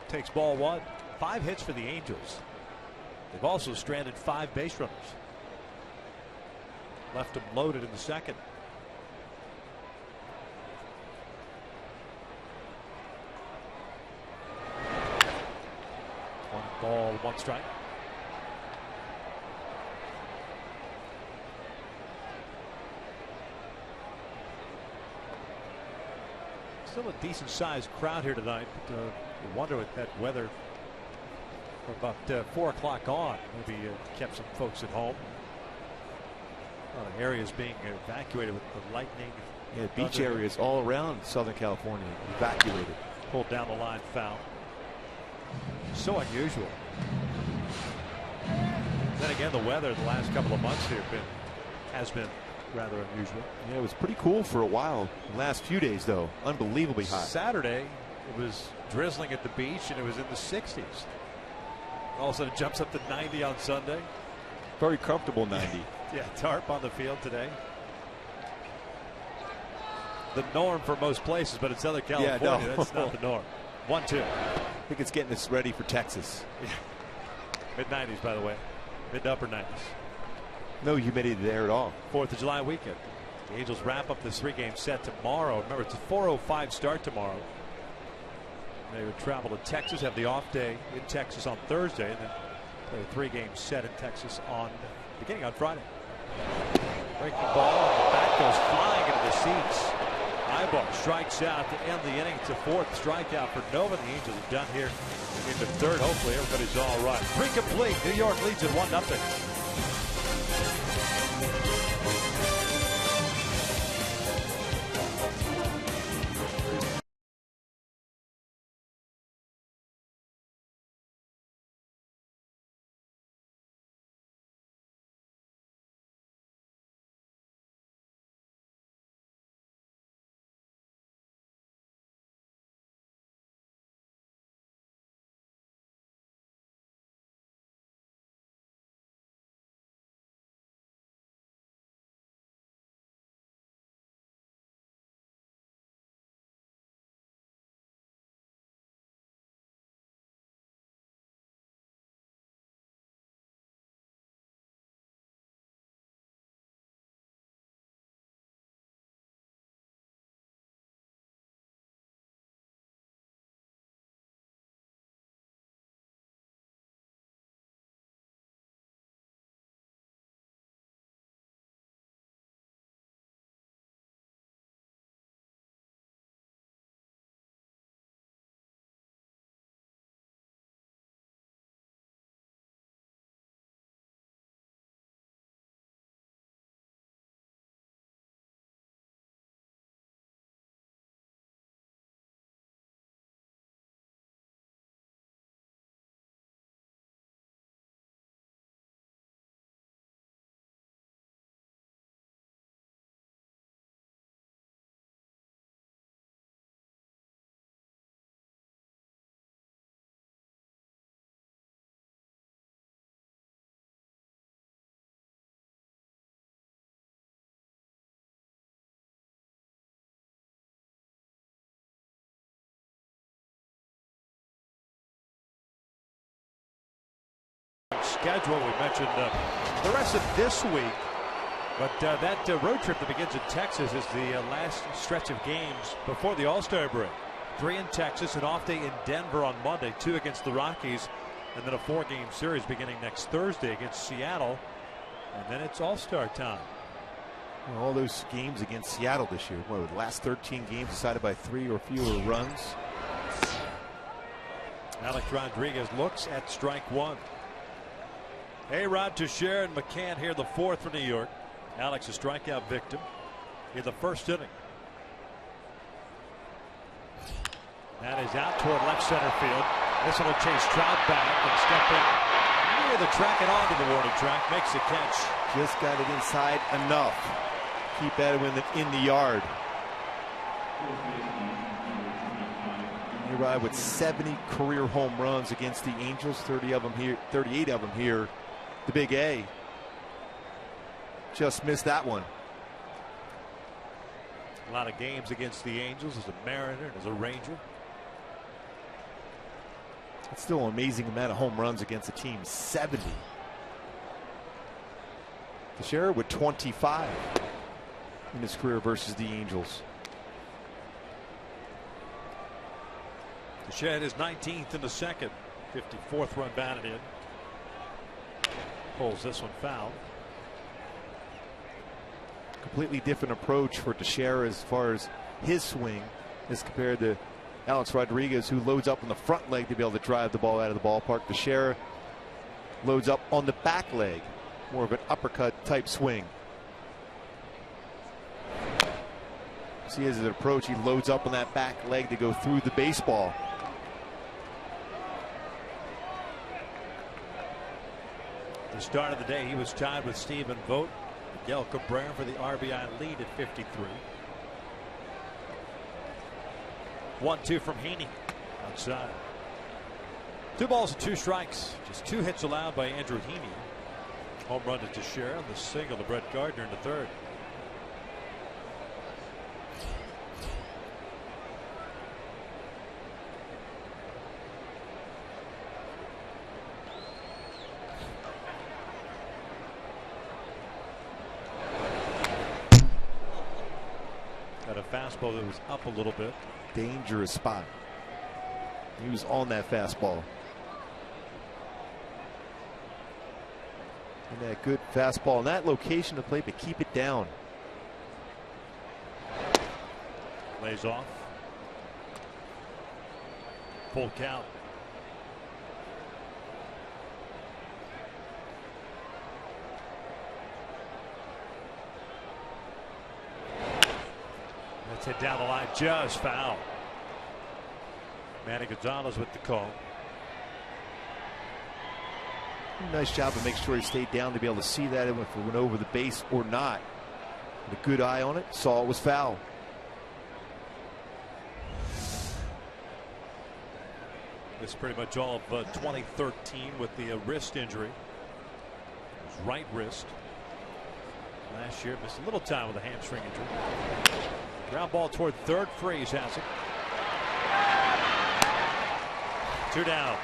Takes ball 1. 5 hits for the Angels. They've also stranded 5 base runners. Left them loaded in the 2nd. One ball, 1 strike. Still a decent sized crowd here tonight. But, you wonder with that weather from about 4 o'clock on, maybe kept some folks at home. A lot of areas being evacuated with the lightning. Yeah, beach areas all around Southern California evacuated. Pulled down the line, foul. So unusual. Then again, the weather the last couple of months here has been rather unusual. Yeah, it was pretty cool for a while. The last few days, though, unbelievably hot. Saturday, it was drizzling at the beach, and it was in the 60s. All of a sudden, it jumps up to 90 on Sunday. Very comfortable 90. Yeah, tarp on the field today. The norm for most places, but in Southern California, that's not the norm. 1-2. I think it's getting us ready for Texas. Yeah. Mid-90s, by the way. Mid to upper 90s. No humidity there at all. 4th of July weekend. The Angels wrap up this 3-game set tomorrow. Remember, it's a 4:05 start tomorrow. They would travel to Texas, have the off day in Texas on Thursday, and then play a 3-game set in Texas beginning on Friday. Breaking ball, and the bat goes flying into the seats. Eyeball strikes out to end the inning. It's a 4th strikeout for Nova. The Angels are done here in the 3rd. Hopefully everybody's all right. 3 complete. New York leads at 1-0. Schedule. We mentioned the rest of this week, but that road trip that begins in Texas is the last stretch of games before the All-Star break. 3 in Texas, an off day in Denver on Monday, 2 against the Rockies, and then a 4-game series beginning next Thursday against Seattle, and then it's All-Star time. Well, all those games against Seattle this year, the last 13 games decided by 3 or fewer runs. Alex Rodriguez looks at strike 1. A-Rod, Teixeira, and McCann here, the 4th for New York. Alex, a strikeout victim in the 1st inning. That is out toward left center field. This one will chase Trout back and step in near the track and onto the warning track. Makes the catch. Just got it inside enough. Keep that in the yard. A-Rod with 70 career home runs against the Angels, 38 of them here. The Big A just missed that one. A lot of games against the Angels as a Mariner and as a Ranger. It's still an amazing amount of home runs against a team. 70. Teixeira with 25 in his career versus the Angels. Teixeira is 19th in the 2nd. 54th run batted in. Pulls this one foul. Completely different approach for Teixeira as far as his swing as compared to Alex Rodriguez, who loads up on the front leg to be able to drive the ball out of the ballpark. Teixeira loads up on the back leg, more of an uppercut type swing. See, as an approach, he loads up on that back leg to go through the baseball. The start of the day, he was tied with Stephen Vogt. Miguel Cabrera for the RBI lead at 53. 1-2 from Heaney outside. 2 balls and 2 strikes. Just 2 hits allowed by Andrew Heaney. Home run to Teixeira and the single to Brett Gardner in the 3rd. fastball that was up a little bit. Dangerous spot. He was on that fastball. And that good fastball in that location to play, but keep it down. Lays off. Full count. That's hit down the line, just foul. Manny Gonzalez with the call. Nice job to make sure he stayed down to be able to see that if it went over the base or not. With a good eye on it, saw it was foul. This is pretty much all of 2013 with the wrist injury. His right wrist. Last year missed a little time with a hamstring injury. Ground ball toward third. Freeze has it. 2 down.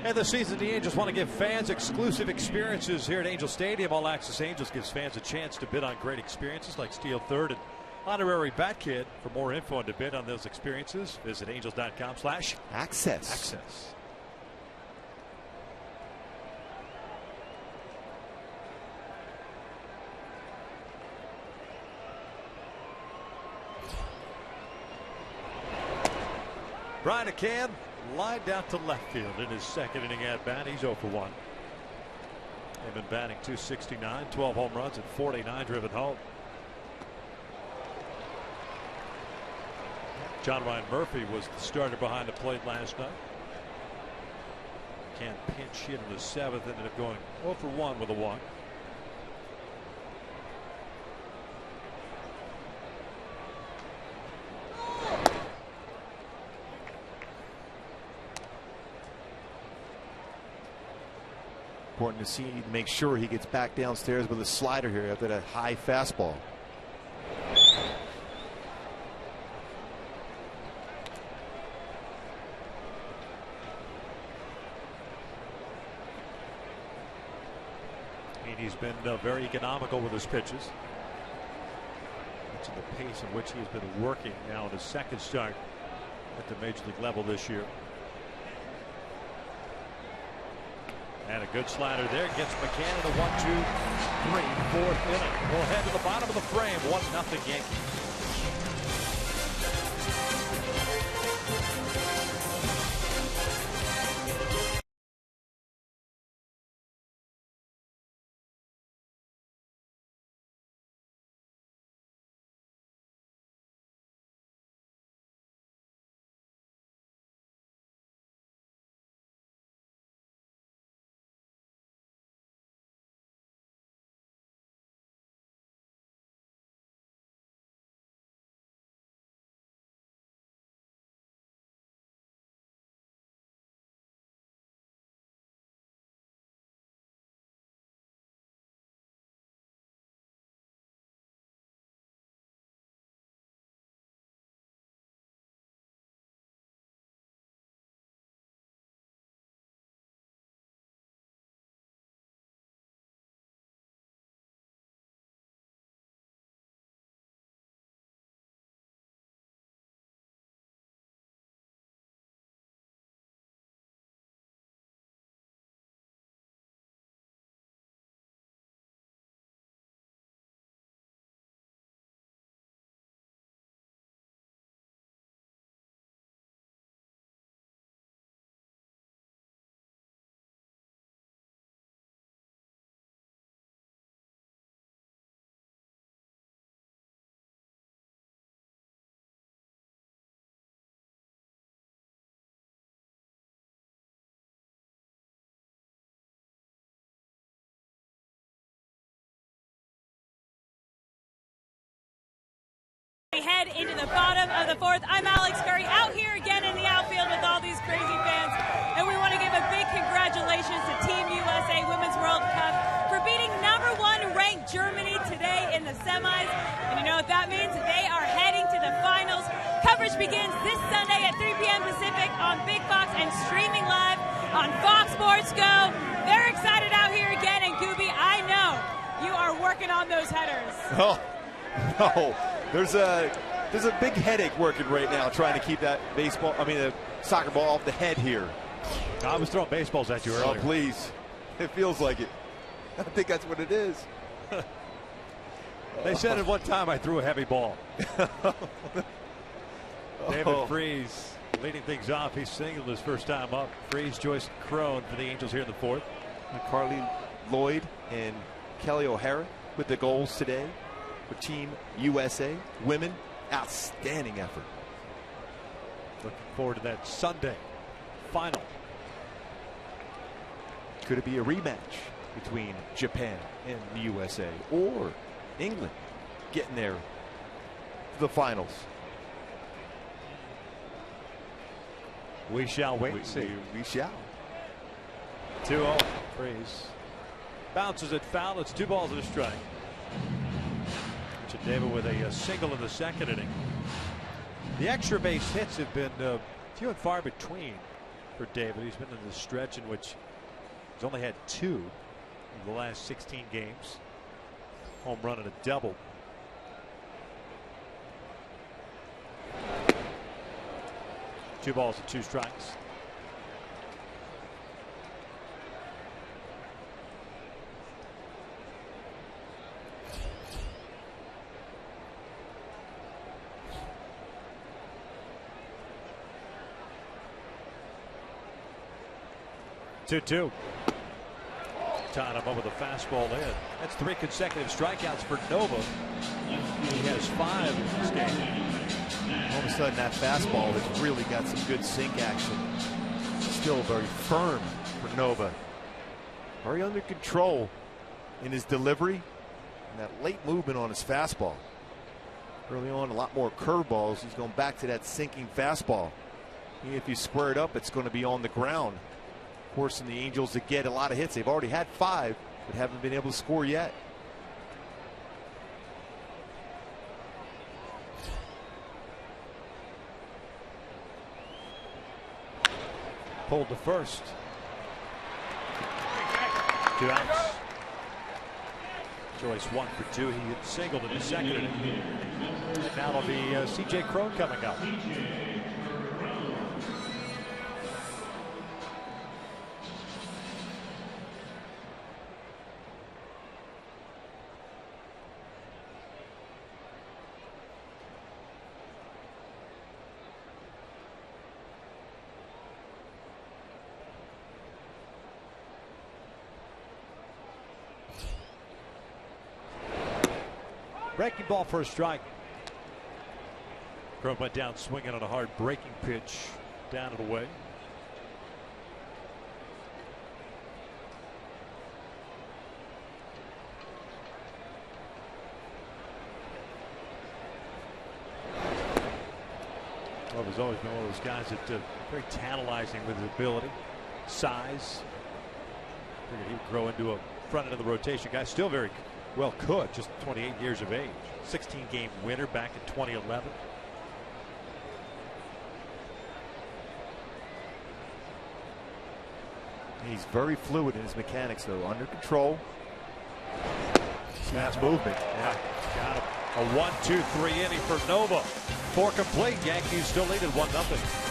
And this season, the Angels want to give fans exclusive experiences here at Angel Stadium. All Access Angels gives fans a chance to bid on great experiences like Steel Third and Honorary Bat Kit. For more info and to bid on those experiences, visit angels.com/access. Brian McCann lined out to left field in his second inning at bat. He's 0 for 1. They've been batting .269, 12 home runs and 49 driven home. John Ryan Murphy was the starter behind the plate last night. McCann pinch hit in the 7th, ended up going 0 for 1 with a walk. Important to see, make sure he gets back downstairs with a slider here after that high fastball. He's been very economical with his pitches. That's in the pace in which he has been working now in his second start at the major league level this year. And a good slider there gets McCann in the 1-2-3 4th inning. We'll head to the bottom of the frame. 1-0 Yankees. We head into the bottom of the 4th. I'm Alex Curry out here again in the outfield with all these crazy fans. And we want to give a big congratulations to Team USA Women's World Cup for beating #1 ranked Germany today in the semis. And you know what that means? They are heading to the finals. Coverage begins this Sunday at 3 p.m. Pacific on Big Fox and streaming live on Fox Sports Go. They're excited out here again. And Gooby, I know You are working on those headers. Oh, no. There's a big headache working right now trying to keep that soccer ball off the head here. I was throwing baseballs at you earlier. Oh, please. It feels like it. I think that's what it is. They said at one time I threw a heavy ball. David Freese leading things off. He's singled his first time up. Freese, Joyce, Crone for the Angels here in the fourth. Carly Lloyd and Kelly O'Hara with the goals today for Team USA. Women, outstanding effort. Looking forward to that Sunday final. Could it be a rematch between Japan and the USA, or England getting there to the finals? We shall wait and see. We shall. 2-0. Freese bounces it foul. It's 2 balls and a strike. Richard David with a single in the second inning. The extra base hits have been few and far between for David. He's been in the stretch in which he's only had 2 in the last 16 games. Home run and a double. Two balls and 2 strikes. Two. Tying him up with a fastball in. That's 3 consecutive strikeouts for Nova. He has 5 in this game. All of a sudden, that fastball has really got some good sink action. Still very firm for Nova. Very under control in his delivery and that late movement on his fastball. Early on, a lot more curveballs. He's going back to that sinking fastball. If you square it up, it's going to be on the ground, forcing the Angels to get a lot of hits. They've already had 5, but haven't been able to score yet. Pulled to first. 2 outs. Joyce 1 for 2. He hit singled in the second inning. And now it'll be C.J. Crone coming up. Breaking ball for a strike. Crone went down swinging on a hard breaking pitch down and away. Well, he's always been one of those guys that very tantalizing with his ability, size. Figured he would grow into a front end of the rotation guy. Still very well could, just 28 years of age. 16-game winner back in 2011. He's very fluid in his mechanics, though. Under control. Fast movement. Yeah, got him. A 1-2-3 inning for Nova. 4 complete. Yankees still lead at 1-0.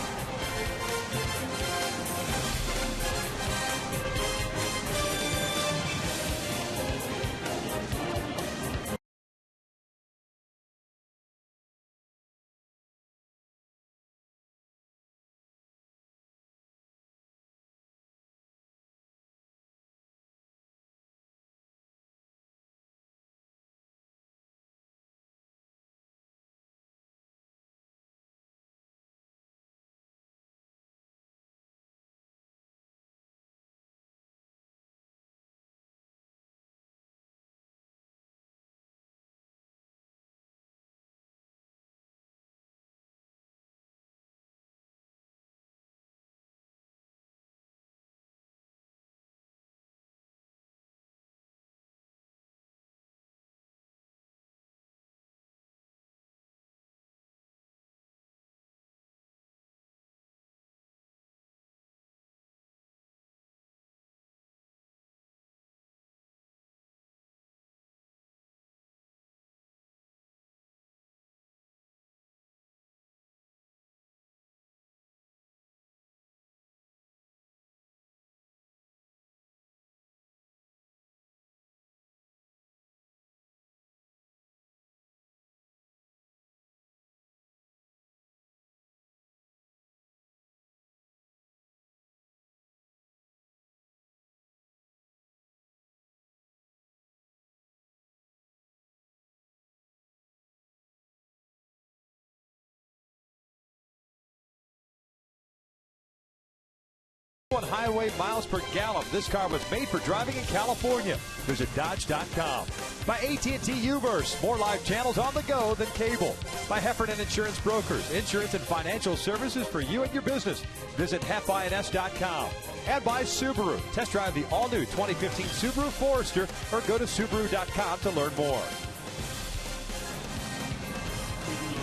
highway miles per gallon. This car was made for driving in California. Visit Dodge.com. By AT&T U-verse, more live channels on the go than cable. By Heffernan Insurance Brokers, insurance and financial services for you and your business. Visit HEFINS.com. And by Subaru. Test drive the all-new 2015 Subaru Forester or go to Subaru.com to learn more.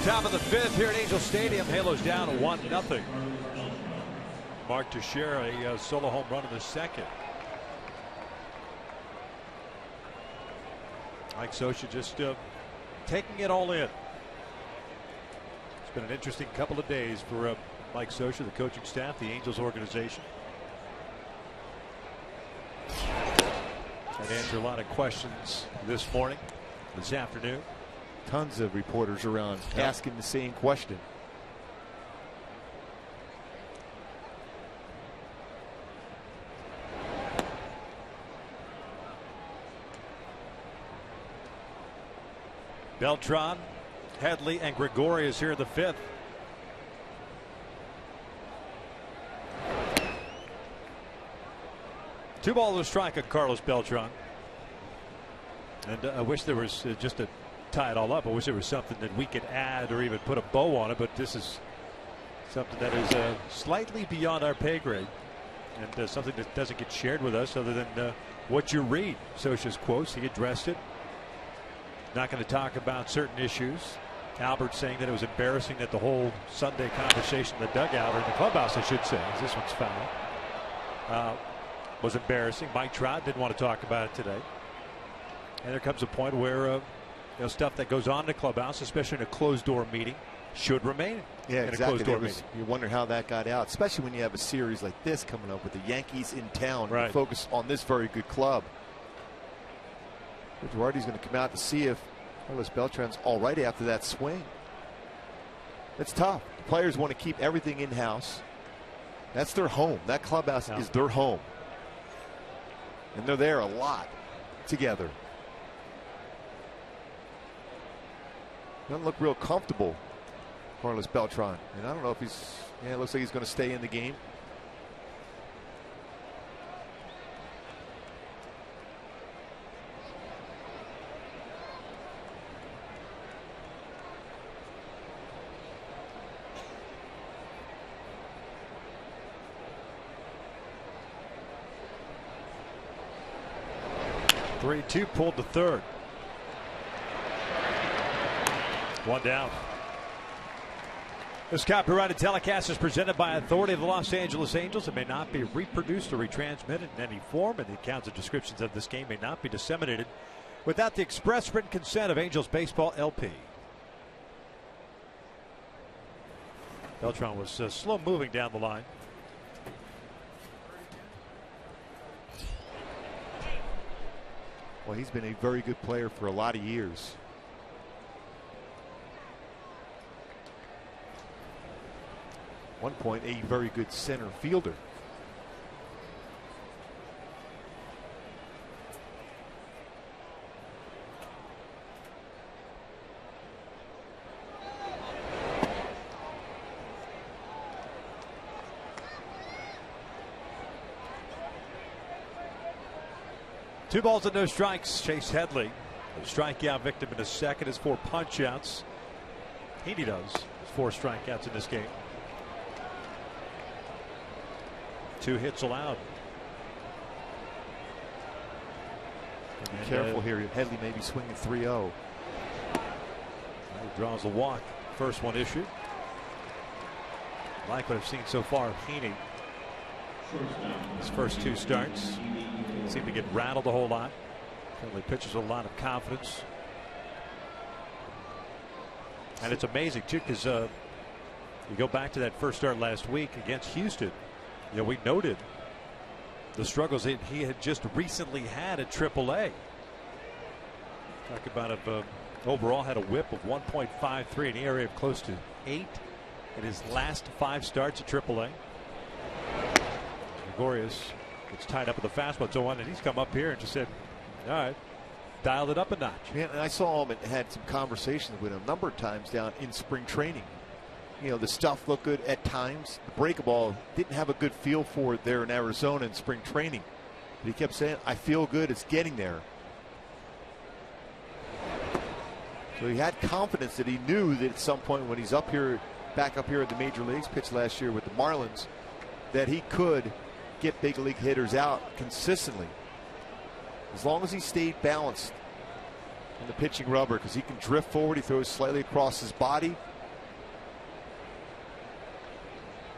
Top of the fifth here at Angel Stadium. Halos down 1-0. Mark Teixeira, a solo home run in the second. Mike Scioscia just taking it all in. It's been an interesting couple of days for Mike Scioscia, the coaching staff, the Angels organization. And answer a lot of questions this morning, this afternoon. Tons of reporters around asking the same question. Beltran, Headley, and Gregorius here in the fifth. Two balls to strike on Carlos Beltran. And I wish there was just to tie it all up. I wish there was something that we could add or even put a bow on it. But this is something that is slightly beyond our pay grade, and something that doesn't get shared with us other than what you read. Scioscia's quotes, he addressed it. Not going to talk about certain issues. Albert saying that it was embarrassing that the whole Sunday conversation in the dugout, or in the clubhouse I should say, as this one's foul, was embarrassing. Mike Trout didn't want to talk about it today. And there comes a point where stuff that goes on in the clubhouse, especially in a closed door meeting, should remain in a closed door meeting. You wonder how that got out, especially when you have a series like this coming up with the Yankees in town. Right. Focus on this very good club. Girardi's going to come out to see if Carlos Beltran's all right after that swing. It's tough. The players want to keep everything in-house. That's their home. That clubhouse is their home. And they're there a lot together. Doesn't look real comfortable, Carlos Beltran. And I don't know if he's, it looks like he's going to stay in the game. Two pulled to third. One down. This copyrighted telecast is presented by authority of the Los Angeles Angels. It may not be reproduced or retransmitted in any form, and the accounts and descriptions of this game may not be disseminated without the express written consent of Angels Baseball LP. Beltran was slow moving down the line. Well, he's been a very good player for a lot of years. At one point, a very good center fielder. Two balls and no strikes. Chase Headley, a strikeout victim in the second. His 4 punch-outs. Heaney does. His 4 strikeouts in this game. 2 hits allowed. Be careful here. Headley may be swinging 3-0. He draws a walk. First one issued. Like what I've seen so far of Heaney. His first 2 starts. Seemed to get rattled a whole lot. Certainly pitches with a lot of confidence. And it's amazing too, because you go back to that first start last week against Houston. We noted the struggles that he had just recently had at AAA. Talk about overall had a whip of 1.53, an ERA of close to 8 in his last 5 starts at AAA. Gregorius gets tied up with the fastball, so on, and he's come up here and just said, all right, dialed it up a notch. Yeah, and I saw him and had some conversations with him a number of times down in spring training. The stuff looked good at times. The breakable didn't have a good feel for it there in Arizona in spring training. But he kept saying, I feel good, it's getting there. So he had confidence that he knew that at some point when he's back up here at the major leagues, pitched last year with the Marlins, that he could get big league hitters out consistently. As long as he stayed balanced in the pitching rubber, because he can drift forward, he throws slightly across his body.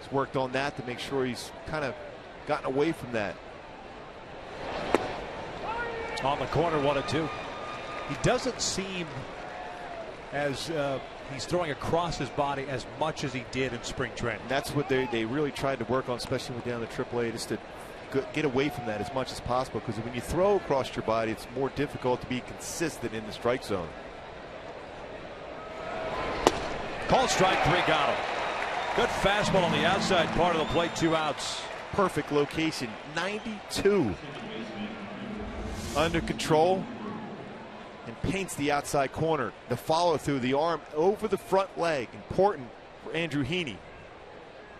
He's worked on that to make sure he's kind of gotten away from that. On the corner, 1-2. He doesn't seem as he's throwing across his body as much as he did in spring training. And that's what they really tried to work on, especially with down the AAA, just to get away from that as much as possible, because when you throw across your body, it's more difficult to be consistent in the strike zone. Called strike 3, got him. Good fastball on the outside part of the plate, 2 outs. Perfect location, 92. Under control and paints the outside corner. The follow through, the arm over the front leg, important for Andrew Heaney.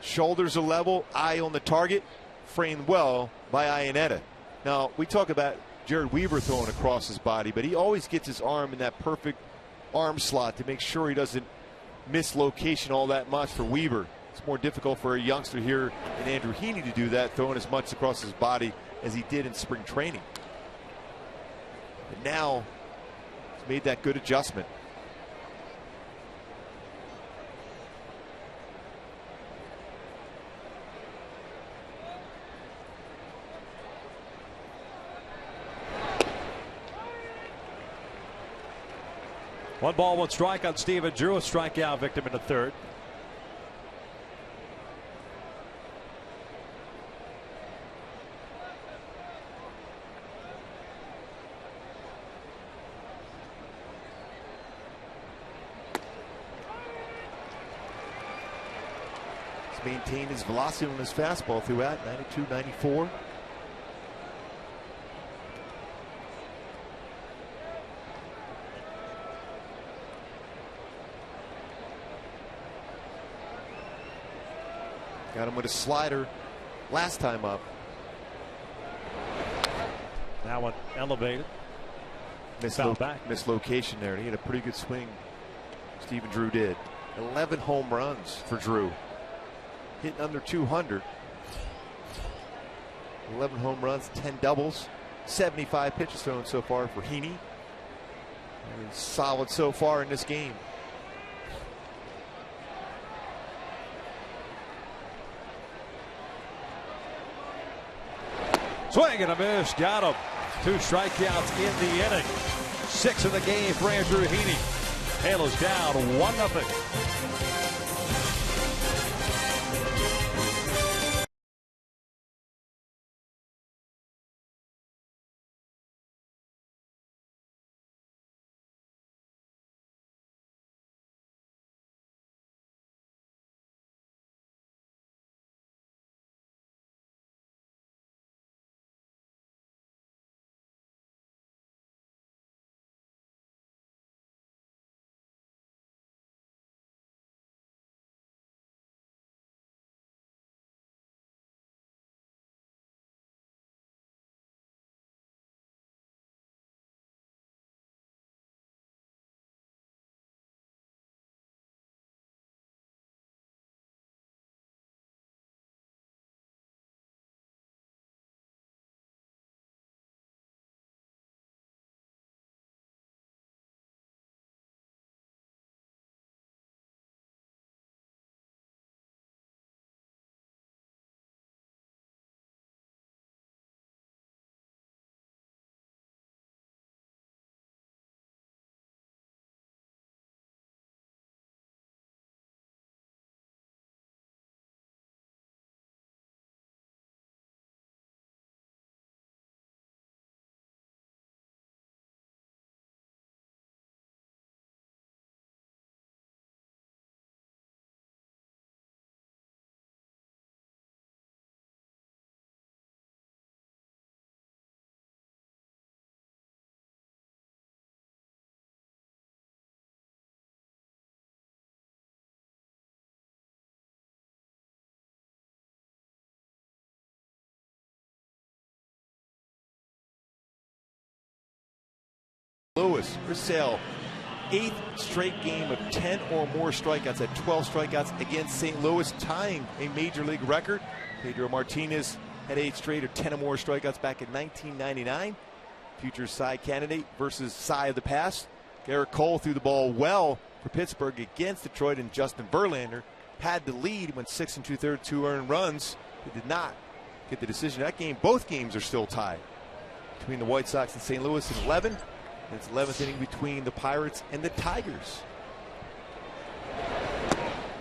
Shoulders are level, eye on the target, framed well by Iannetta. Now we talk about Jared Weaver throwing across his body, but he always gets his arm in that perfect arm slot to make sure he doesn't miss location all that much for Weaver. It's more difficult for a youngster here in Andrew Heaney to do that, throwing as much across his body as he did in spring training. But now he's made that good adjustment. One ball, one strike on Stephen Drew, a strikeout victim in the third. He's maintained his velocity on his fastball throughout, 92, 94. Got him with a slider last time up. Now one elevated. Missed location there. He had a pretty good swing. Stephen Drew did. 11 home runs for Drew. Hitting under 200. 11 home runs, 10 doubles. 75 pitches thrown so far for Heaney. Solid so far in this game. Swing and a miss, got him. 2 strikeouts in the inning. 6 in the game for Andrew Heaney. Halos down 1-0. Louis. For Sale, 8th straight game of 10 or more strikeouts at 12 strikeouts against St. Louis, tying a major league record. Pedro Martinez had 8 straight or 10 or more strikeouts back in 1999. Future Cy candidate versus Cy of the past. Garrett Cole threw the ball well for Pittsburgh against Detroit, and Justin Verlander had the lead, went 6 2/3, 2 earned runs. He did not get the decision. That game, both games are still tied between the White Sox and St. Louis in 11. And it's 11th inning between the Pirates and the Tigers.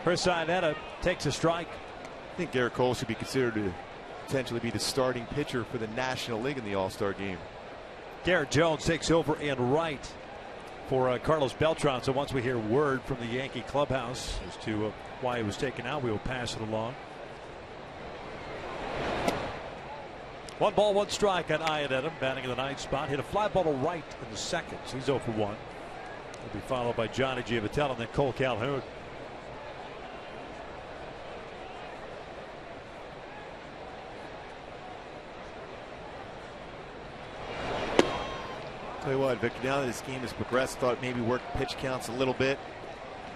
Chris Iannetta takes a strike. I think Garrett Cole should be considered to potentially be the starting pitcher for the National League in the All-Star game. Garrett Jones takes over in right for Carlos Beltran. So once we hear word from the Yankee clubhouse as to why he was taken out, we will pass it along. 1 ball, 1 strike on Iannetta, batting in the 9th spot. Hit a fly ball to right in the 2nd. So he's 0 for 1. He'll be followed by Johnny Giavitello and then Cole Calhoun. Tell you what, Victor, now that this game has progressed, thought maybe work pitch counts a little bit.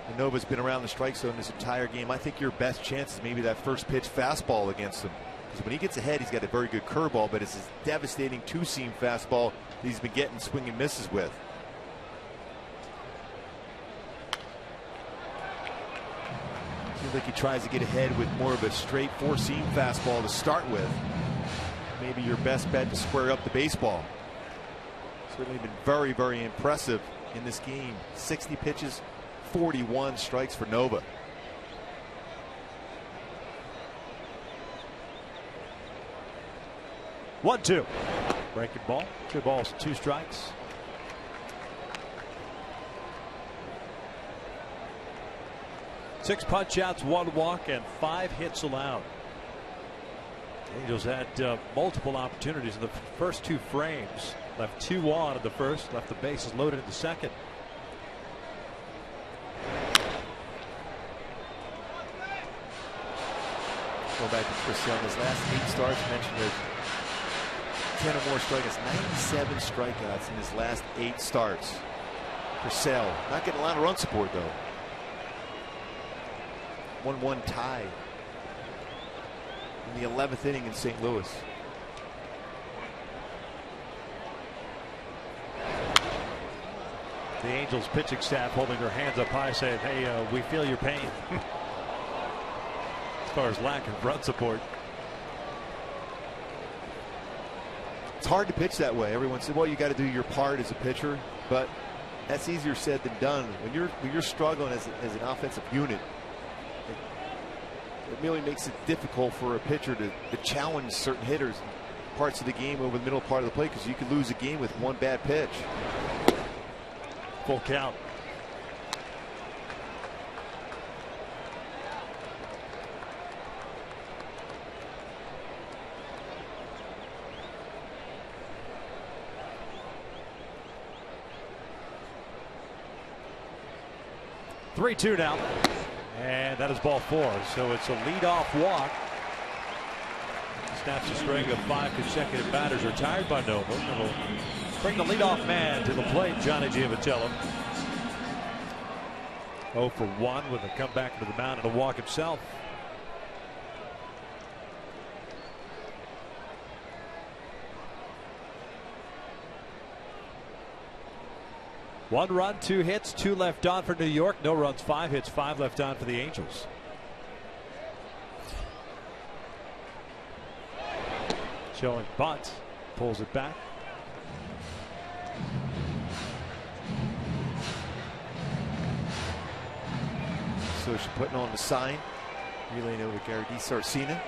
And Nova's been around the strike zone this entire game. I think your best chance is maybe that first pitch fastball against him. Because when he gets ahead, he's got a very good curveball, but it's his devastating 2-seam fastball that he's been getting swing and misses with. Seems like he tries to get ahead with more of a straight 4-seam fastball to start with. Maybe your best bet to square up the baseball. Certainly been very, very impressive in this game. 60 pitches, 41 strikes for Nova. 1-2. Breaking ball. 2 balls, 2 strikes. Six punch outs, 1 walk, and 5 hits allowed. The Angels had multiple opportunities in the first 2 frames. Left 2 on in the first, left the bases loaded in the second. Go back to Chris Young. His last 8 starts, mentioned it. 10 or more strikeouts, 97 strikeouts in his last 8 starts. Purcell not getting a lot of run support though. 1-1 tie in the 11th inning in St. Louis. The Angels pitching staff holding their hands up high, saying, hey, we feel your pain. As far as lack of run support. It's hard to pitch that way. Everyone said, well, you got to do your part as a pitcher, but that's easier said than done. When you're struggling as an offensive unit, it really makes it difficult for a pitcher to challenge certain hitters in parts of the game over the middle part of the plate, because you could lose a game with 1 bad pitch. Full count. Three-2 now, and that is ball 4. So it's a leadoff walk. Snaps a string of 5 consecutive batters retired by Nova. It'll bring the leadoff man to the plate, Johnny Giavitello. 0 for 1 with a comeback to the mound and a walk himself. One run, 2 hits, 2 left on for New York. No runs, 5 hits, 5 left on for the Angels. Showing bunt, pulls it back. So she's putting on the sign. Relaying over to Gary DiSarcina.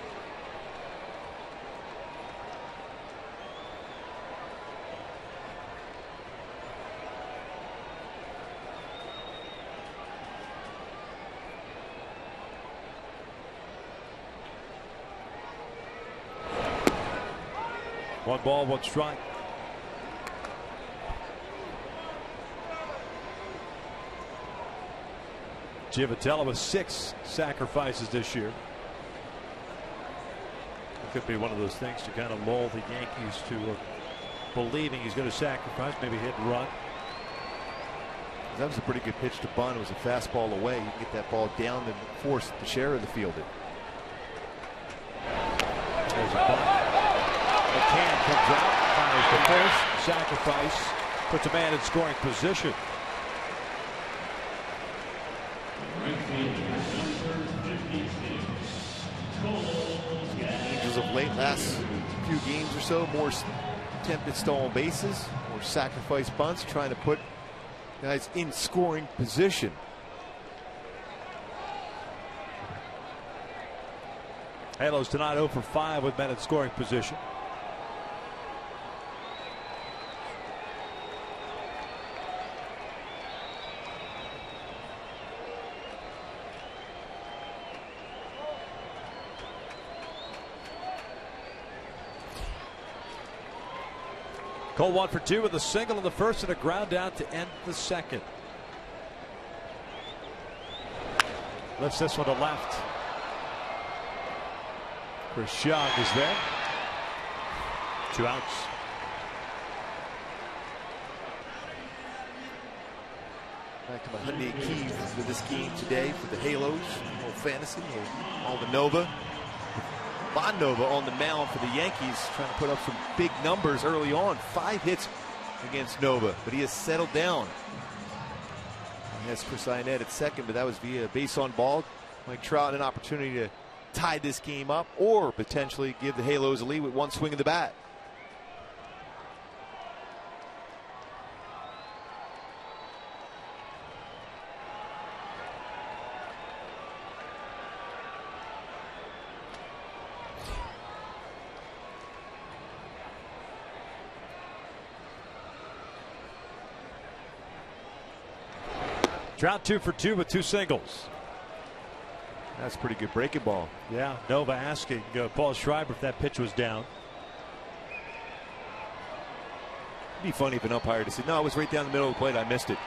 One ball, 1 strike. Giavitello with 6 sacrifices this year. It could be one of those things to kind of lull the Yankees to believing he's going to sacrifice, maybe hit and run. That was a pretty good pitch to bunt. It was a fastball away. You can get that ball down and force the share of the field it. There's a bunt. McCann comes out, fires the first, sacrifice, puts a man in scoring position. Angels of late, last few games or so, more attempted stolen bases, more sacrifice bunts, trying to put guys in scoring position. Halos tonight 0 for 5 with men in scoring position. Cole 1 for 2 with a single in the first and a ground out to end the second. Lifts this one to left. Chris Young is there. 2 outs. Back to my Hyundai keys for this game today for the Halos. A little fantasy, all the Nova. Von Nova on the mound for the Yankees, trying to put up some big numbers early on. 5 hits against Nova, but he has settled down. He has Chris Ionette at second, but that was via base on ball. Mike Trout an opportunity to tie this game up or potentially give the Halos a lead with 1 swing of the bat. Trout 2 for 2 with 2 singles. That's a pretty good breaking ball. Yeah, Nova asking Paul Schreiber if that pitch was down. It'd be funny if an umpire to say, no, it was right down the middle of the plate. I missed it.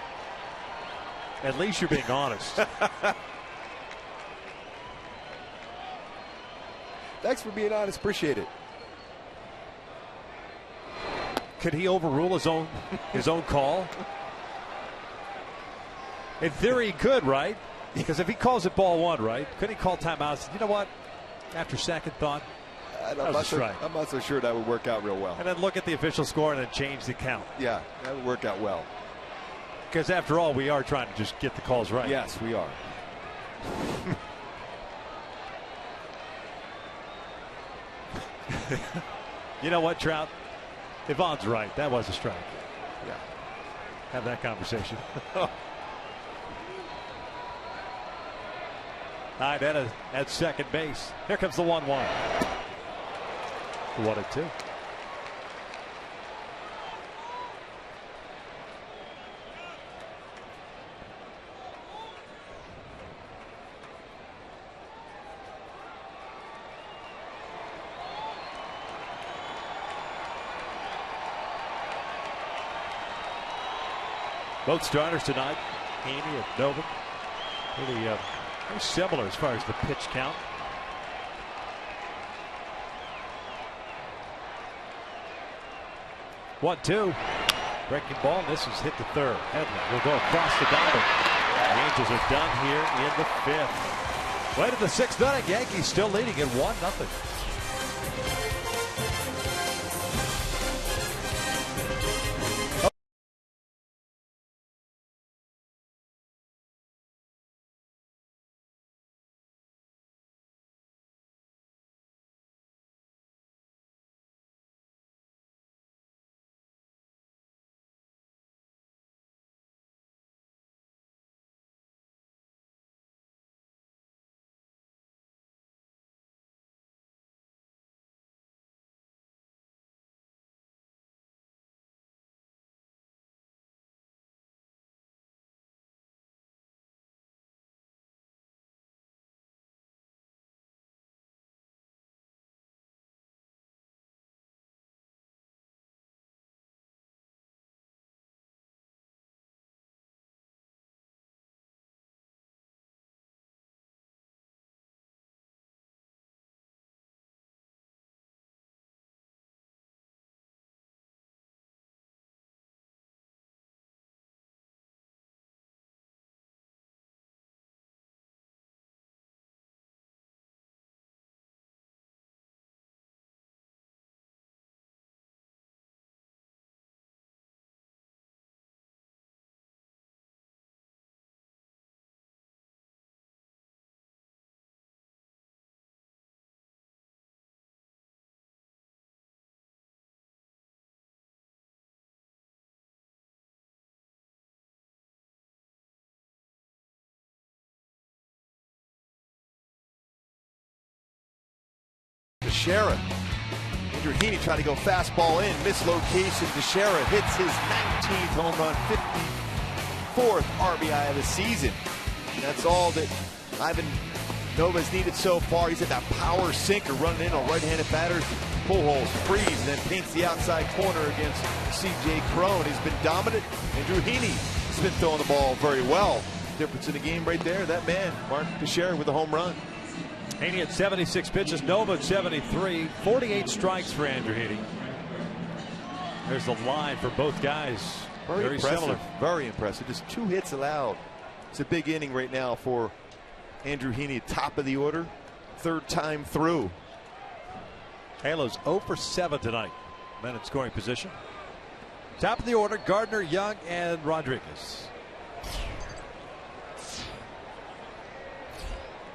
At least you're being honest. Thanks for being honest. Appreciate it. Could he overrule his own call? In theory, he could, right? Because if he calls it ball 1, right? Couldn't he call timeouts? You know what? After second thought, I'm not so sure that would work out real well. And then look at the official score and then change the count. Yeah, that would work out well. Because after all, we are trying to just get the calls right. Yes, we are. You know what, Trout? Yvonne's right. That was a strike. Yeah. Have that conversation. All right, at second base. Here comes the 1-1. 1-2. Both starters tonight, Haney and Novak. Really very similar as far as the pitch count. One, 2. Breaking ball. This is hit to third. Hedlund will go across the diamond. The Angels are done here in the 5th. Way to the 6th inning. Yankees still leading at 1-0. Teixeira. Andrew Heaney tried to go fastball in, mislocation. Teixeira hits his 19th home run, 54th RBI of the season. That's all that Ivan Nova's needed so far. He's at that power sinker running in on right-handed batters. Pujols freeze and then paints the outside corner against C.J. Cron. He's been dominant. Andrew Heaney has been throwing the ball very well. Difference in the game right there. That man, Mark Teixeira, with a home run. Heaney at 76 pitches, Nova at 73, 48 strikes for Andrew Heaney. There's the line for both guys. Very similar. Very impressive. Just 2 hits allowed. It's a big inning right now for Andrew Heaney, top of the order, 3rd time through. Halos 0 for 7 tonight. Men in scoring position. Top of the order, Gardner, Young, and Rodriguez.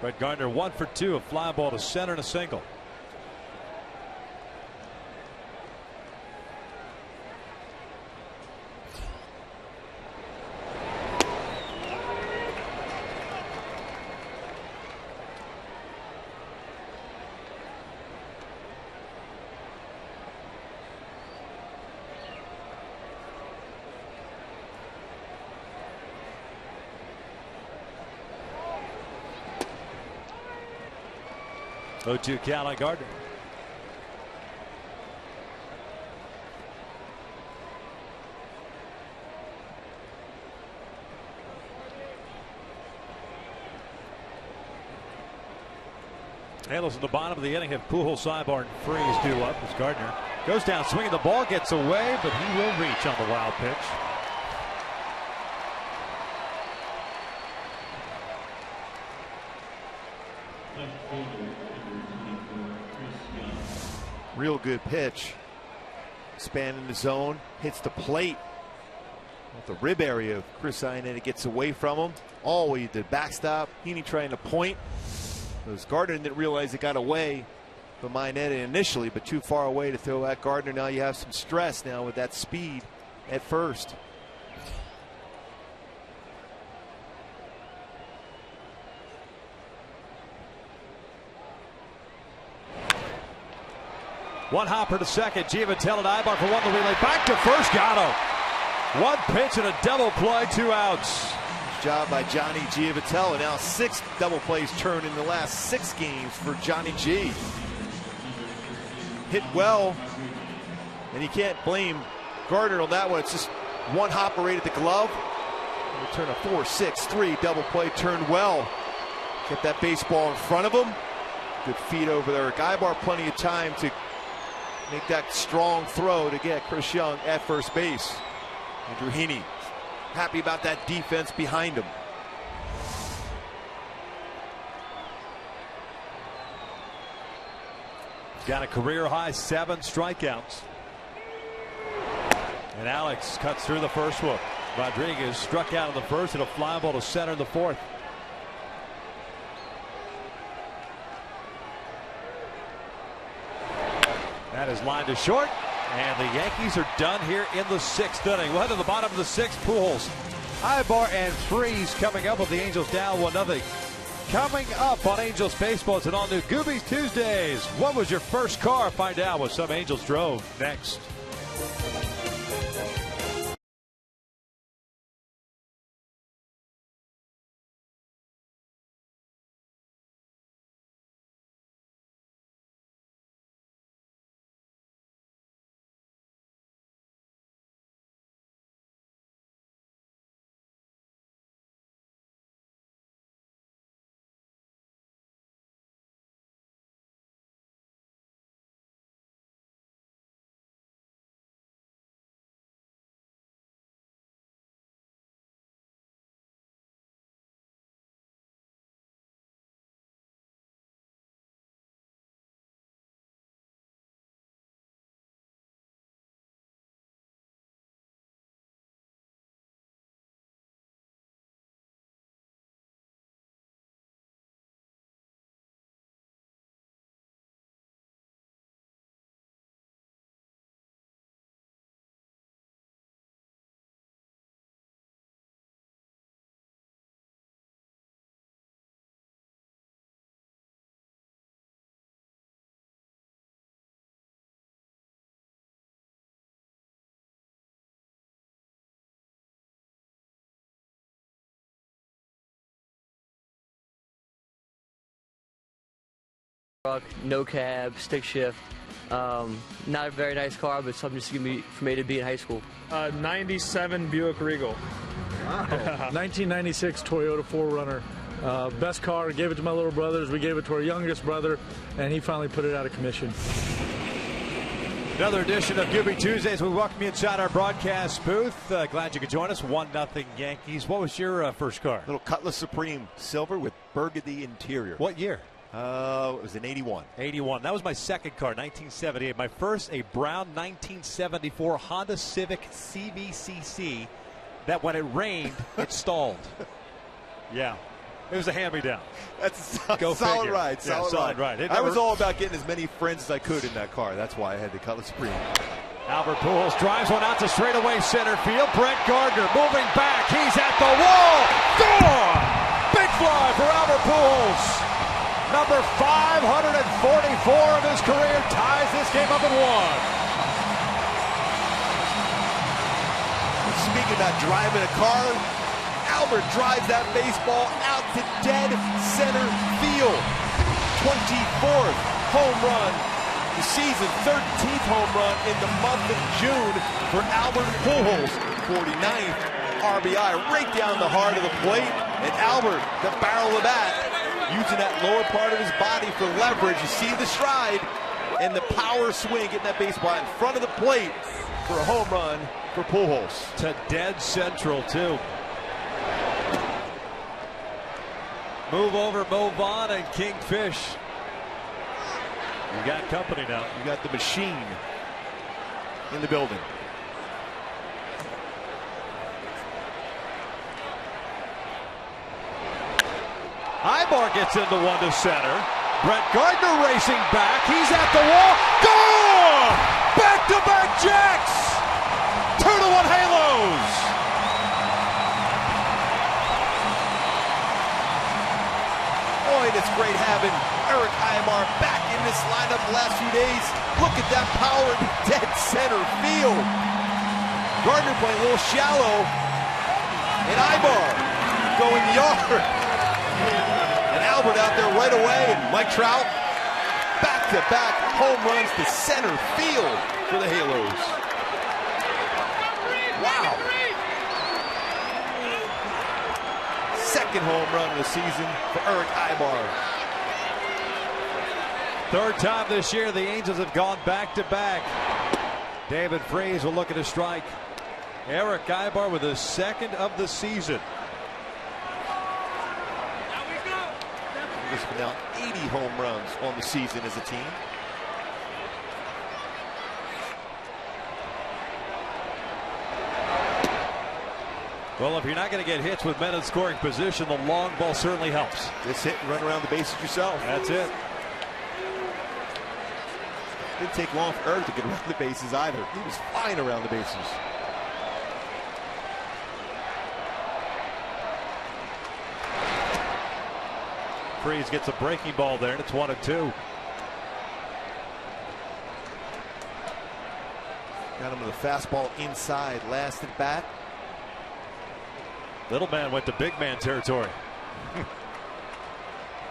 Brett Gardner 1 for 2, a fly ball to center and a single. Oh, 0-2 count on Gardner. Halos in the bottom of the inning have Pujols, Sybar, and Freeze due up as Gardner goes down swinging. The ball gets away, but he will reach on the wild pitch. Real good pitch. Spanning the zone, hits the plate at the rib area of Chris Iannetta, gets away from him. All the way to the backstop. Heaney trying to point. Because Gardner didn't realize it got away from Iannetta initially, but too far away to throw at Gardner. Now you have some stress now with that speed at first. One hopper to second. Giavatella and Ibar for one. The relay back to first. Got him. One pitch and a double play. 2 outs. Good job by Johnny Giavatella. Now 6 double plays turned in the last 6 games for Johnny G. Hit well, and you can't blame Gardner on that one. It's just one hopper right at the glove. Turn a 4-6-3 double play turned well. Kept that baseball in front of him. Good feed over there. Ibar plenty of time to make that strong throw to get Chris Young at first base. Andrew Heaney happy about that defense behind him. Got a career high 7 strikeouts. And Alex cuts through the first one. Rodriguez struck out in the first and a fly ball to center in the 4th. That is lined to short, and the Yankees are done here in the 6th inning. We'll head to the bottom of the 6th. Pujols, Ibar, and Freeze coming up with the Angels down 1-0. Coming up on Angels Baseball, it's an all-new Goobies Tuesdays. What was your first car? Find out what some Angels drove next. truck, no cab, stick shift. Not a very nice car, but something just for me to be in high school. 97 Buick Regal. Wow. 1996 Toyota 4Runner. Best car. Gave it to my little brothers. We gave it to our youngest brother, and he finally put it out of commission. Another edition of Gibby Tuesdays. We welcome you inside our broadcast booth. Glad you could join us. 1-0 Yankees. What was your first car? Little Cutlass Supreme silver with burgundy interior. What year? It was in 81. 81. That was my second car, 1978. My first, a brown 1974 Honda Civic CVCC that when it rained, it stalled. Yeah. It was a hand-me-down. That's a solid ride. Solid ride. I was all about getting as many friends as I could in that car. That's why I had the Cutlass Supreme. Albert Pujols drives one out to straightaway center field. Brett Gardner moving back. He's at the wall. Gone! Big fly for Albert Pujols. Number 544 of his career, ties this game up at 1. Speaking about driving a car, Albert drives that baseball out to dead center field. 24th home run. The season 13th home run in the month of June for Albert Pujols. 49th RBI right down the heart of the plate. And Albert, the barrel of that, using that lower part of his body for leverage. You see the stride and the power swing, getting that baseball in front of the plate for a home run for Pujols. To dead central, too. Move over, move on, and Kingfish. You got company now. You got the machine in the building. Ibar gets into one to center. Brett Gardner racing back. He's at the wall. Gone! Back-to-back jacks! 2-1 Halos! Boy, it's great having Eric Ibar back in this lineup the last few days. Look at that power in dead center field. Gardner playing a little shallow. And Ibar going yard. And Albert out there right away, and Mike Trout back-to-back home runs to center field for the Halos. Wow. Second home run of the season for Eric Ibar. Third time this year the Angels have gone back-to-back. David Freese will look at a strike. Eric Ibar with his second of the season. He's been now 80 home runs on the season as a team. Well, if you're not going to get hits with men in scoring position, the long ball certainly helps. Just hit and run around the bases yourself. That's it. Didn't take long for Eric to get around the bases either. He was flying around the bases. Freese gets a breaking ball there, and it's 1-2. Got him with a fastball inside, last at bat. Little man went to big man territory.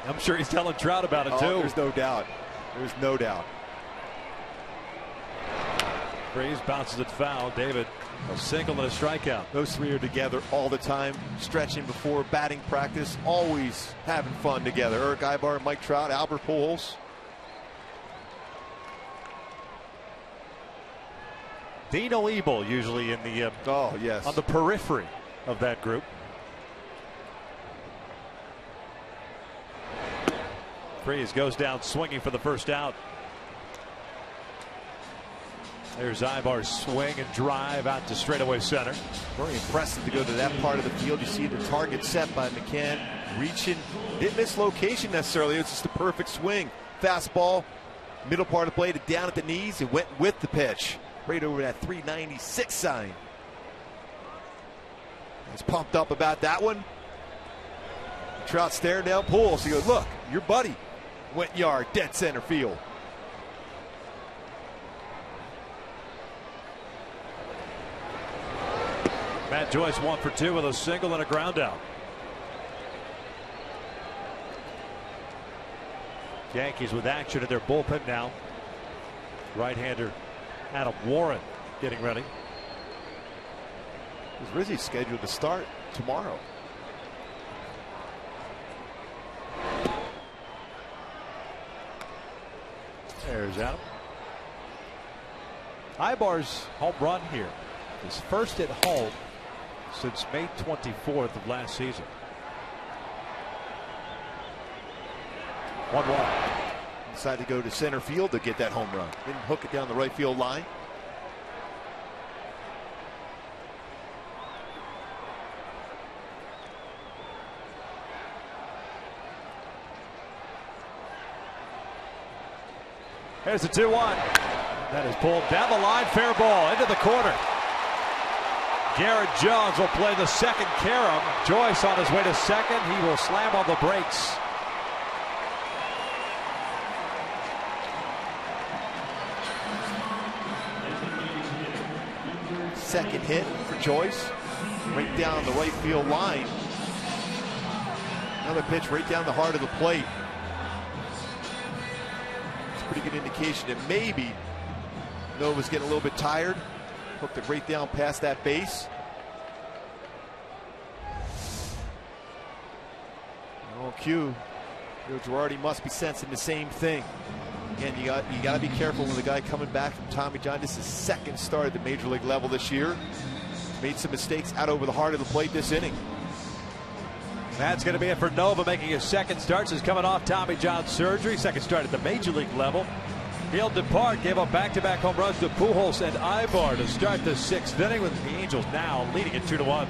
I'm sure he's telling Trout about it, too. There's no doubt. There's no doubt. Freese bounces it foul. David, a single and a strikeout. Those three are together all the time, stretching before batting practice, always having fun together. Eric Ibar, Mike Trout, Albert Pujols. Dino Ebel usually in the on the periphery of that group. Freese goes down swinging for the first out. There's Ibar's swing and drive out to straightaway center. Very impressive to go to that part of the field. You see the target set by McCann, reaching. Didn't miss location necessarily. It was just a perfect swing. Fastball, middle part of the plate, down at the knees. It went with the pitch. Right over that 396 sign. He's pumped up about that one. Trout staring down Pujols. He goes, look, your buddy went yard, dead center field. Matt Joyce 1 for 2 with a single and a ground out. Yankees with action in their bullpen now. Right-hander Adam Warren getting ready. Rizzi's scheduled to start tomorrow. There's Adam. Ibar's home run here. His first at home since May 24th of last season. 1-1. Decided to go to center field to get that home run. Didn't hook it down the right field line. There's the 2-1. That is pulled down the line. Fair ball into the corner. Garrett Jones will play the second carom. Joyce on his way to second. He will slam on the brakes. Second hit for Joyce. Right down the right field line. Another pitch right down the heart of the plate. Pretty good indication that maybe Nova's getting a little bit tired. Hooked it right down past that base. Oh, Q. Joe Girardi must be sensing the same thing. Again, you got to be careful with the guy coming back from Tommy John. This is his second start at the major league level this year. Made some mistakes out over the heart of the plate this inning. That's going to be it for Nova, making his second start since coming off Tommy John surgery. Second start at the major league level. He'll depart, gave up back-to-back home runs to Pujols and Ibar to start the sixth inning, with the Angels now leading it 2-1.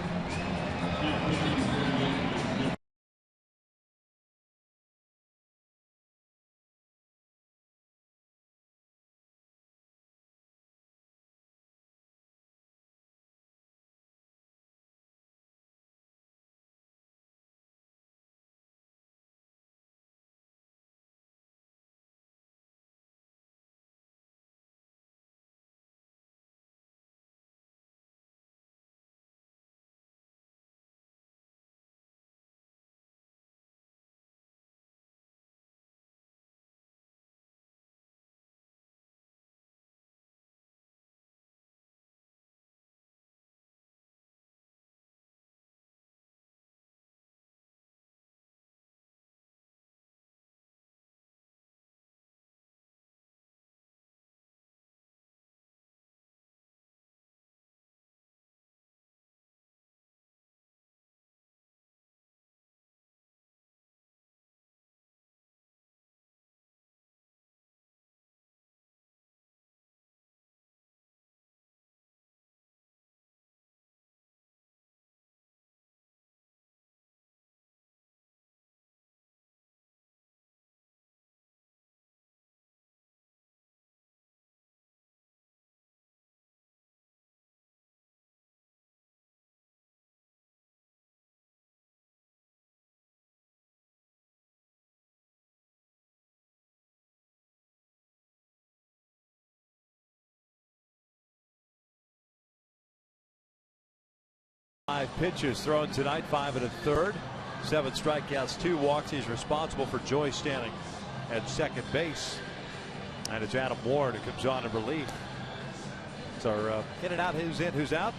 Five pitches thrown tonight, 5 1/3, 7 strikeouts, 2 walks. He's responsible for Joyce standing at second base, and it's Adam Warren who comes on in relief. So in and out, who's in, who's out.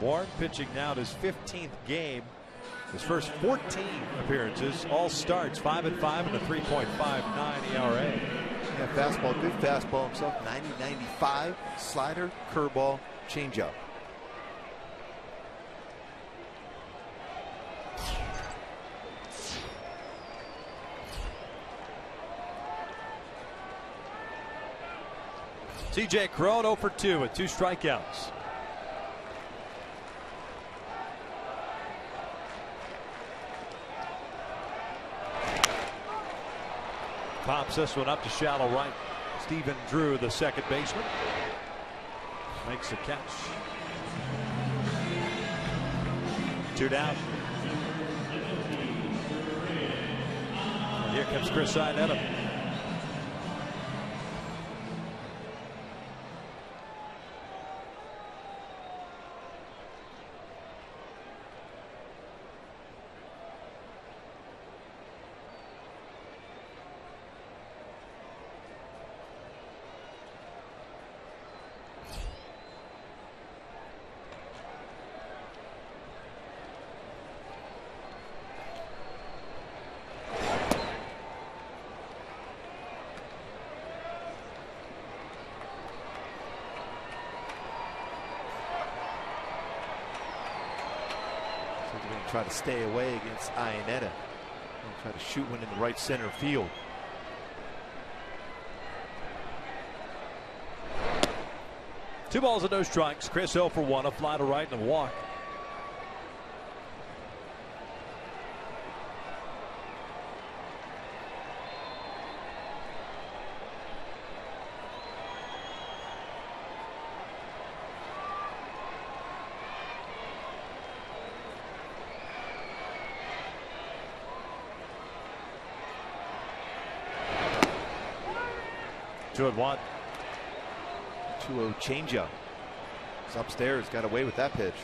Warren pitching now in his 15th game, his first 14 appearances, all starts, 5-5 and a 3.59 ERA. Yeah, fastball, good fastball himself, 90-95, slider, curveball, changeup. C.J. Cron 0 for 2 with 2 strikeouts. Pops this one up to shallow right. Stephen Drew, the second baseman, makes a catch. 2 down. And here comes Chris Iannetta. try to stay away against Iannetta. He'll try to shoot one in the right center field. Two balls and no strikes. Chris 0 for 1, a fly to right and a walk. Two and one. 2-0 changeup. He's upstairs, got away with that pitch.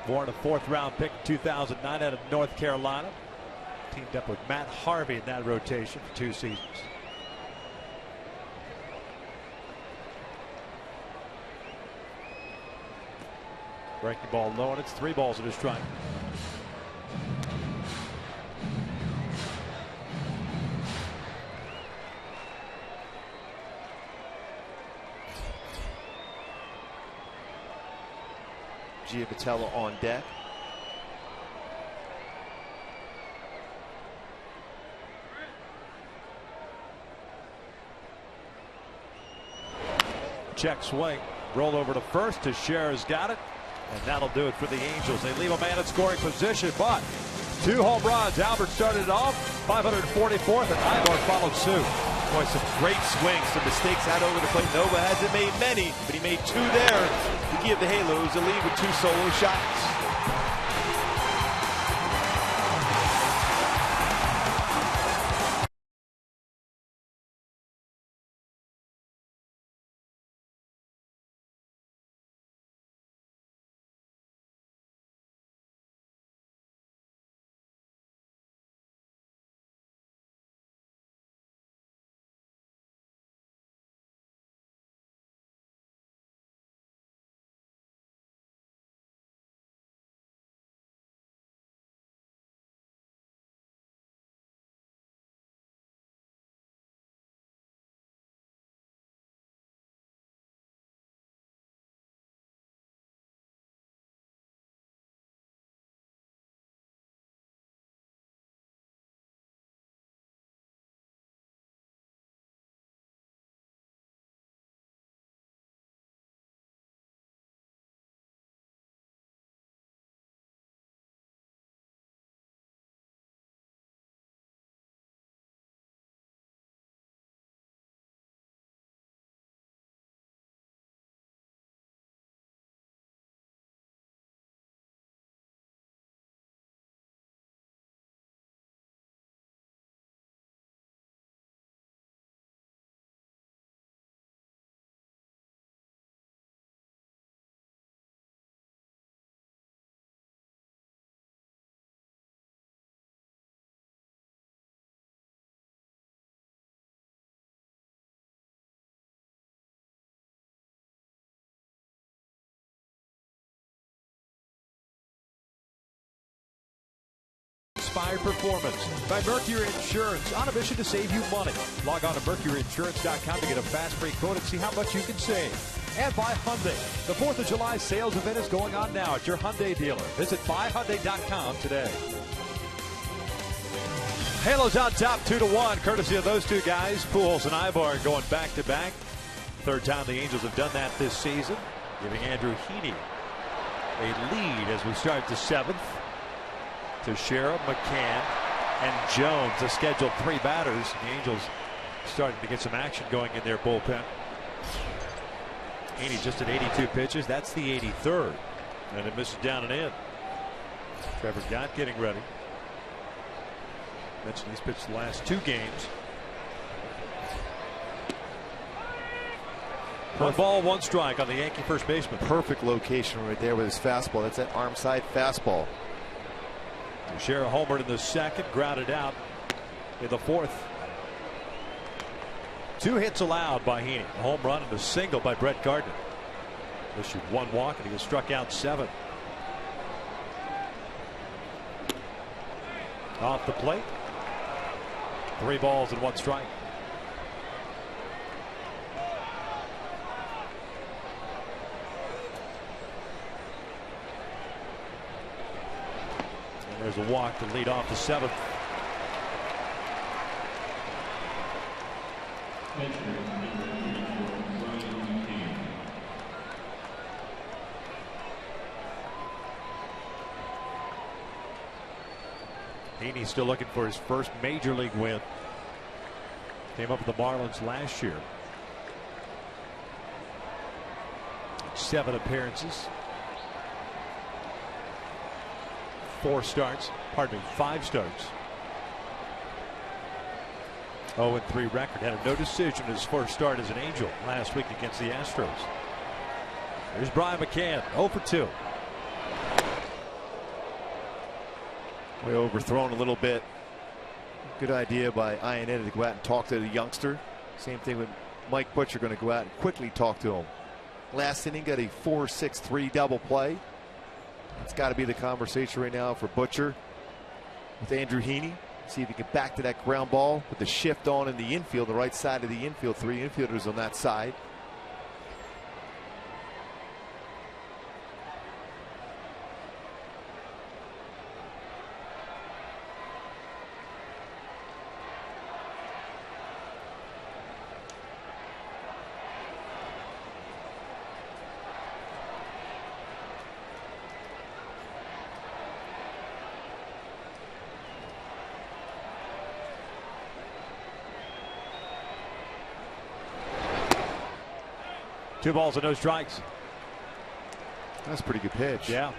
Born a 4th round pick in 2009 out of North Carolina. Teamed up with Matt Harvey in that rotation for 2 seasons. Breaking ball low, and it's 3 balls and a strike. Giavatello on deck. Check swing. Roll over to first. Teixeira's got it. And that'll do it for the Angels. They leave a man in scoring position, but 2 home runs. Albert started it off. 544th, and Ivor followed suit. Boy, some great swings, some mistakes out over the plate. Nova hasn't made many, but he made 2 there to give the Halos a lead with 2 solo shots. Inspired performance by Mercury Insurance, on a mission to save you money. Log on to mercuryinsurance.com to get a fast free quote and see how much you can save. And by Hyundai. The 4th of July sales event is going on now at your Hyundai dealer. Visit buyhyundai.com today. Halos on top 2-1, courtesy of those 2 guys. Pujols and Ivor going back to back. 3rd time the Angels have done that this season, giving Andrew Heaney a lead as we start the 7th. Teixeira, McCann, and Jones, the scheduled 3 batters. The Angels starting to get some action going in their bullpen. Heaney just at 82 pitches. That's the 83rd. And it misses down and in. Trevor Gott getting ready. Mentioned he's pitched the last 2 games. 1 ball, 1 strike on the Yankee first baseman. Perfect location right there with his fastball. That's that arm side fastball. Teixeira homered in the 2nd, grounded out in the 4th. 2 hits allowed by Heaney. A home run and a single by Brett Gardner. Issued 1 walk and he was struck out 7. Off the plate. 3 balls and 1 strike. There's a walk to lead off the seventh. Heaney's still looking for his first major league win. Came up with the Marlins last year. 7 appearances. 5 starts. 0-3 record. Had a no decision in his first start as an Angel last week against the Astros. Here's Brian McCann, 0 for 2. Way overthrown a little bit. Good idea by ANA to go out and talk to the youngster. Same thing with Mike Butcher, going to go out and quickly talk to him. Last inning got a 4-6-3 double play. It's got to be the conversation right now for Butcher with Andrew Heaney. See if he can back to that ground ball with the shift on in the infield, the right side of the infield. 3 infielders on that side. Two balls and no strikes. That's a pretty good pitch. Yeah.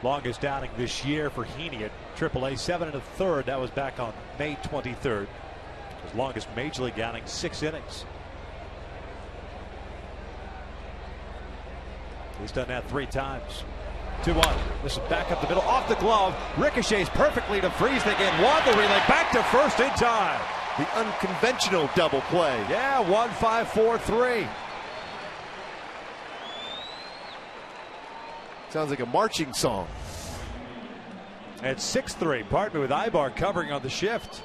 Longest outing this year for Heaney at AAA, 7 1/3. That was back on May 23rd. His longest major league outing, 6 innings. He's done that 3 times. 2-1. This is back up the middle, off the glove. Ricochets perfectly to freeze the game. Waddle relay back to first in time. The unconventional double play. Yeah, 1-5-4-3. Sounds like a marching song. At 6-3. Pardon me, with Ibar covering on the shift.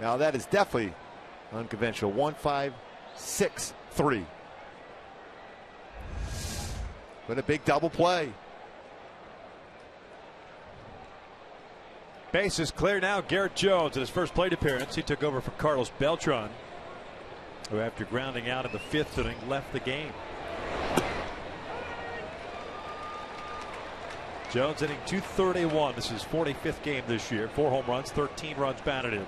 Now that is definitely unconventional. 1-5-6-3. But a big double play. Base is clear now. Garrett Jones in his first plate appearance. He took over for Carlos Beltran, who after grounding out in the 5th inning left the game. Jones hitting .231. This is his 45th game this year. 4 home runs, 13 runs batted in.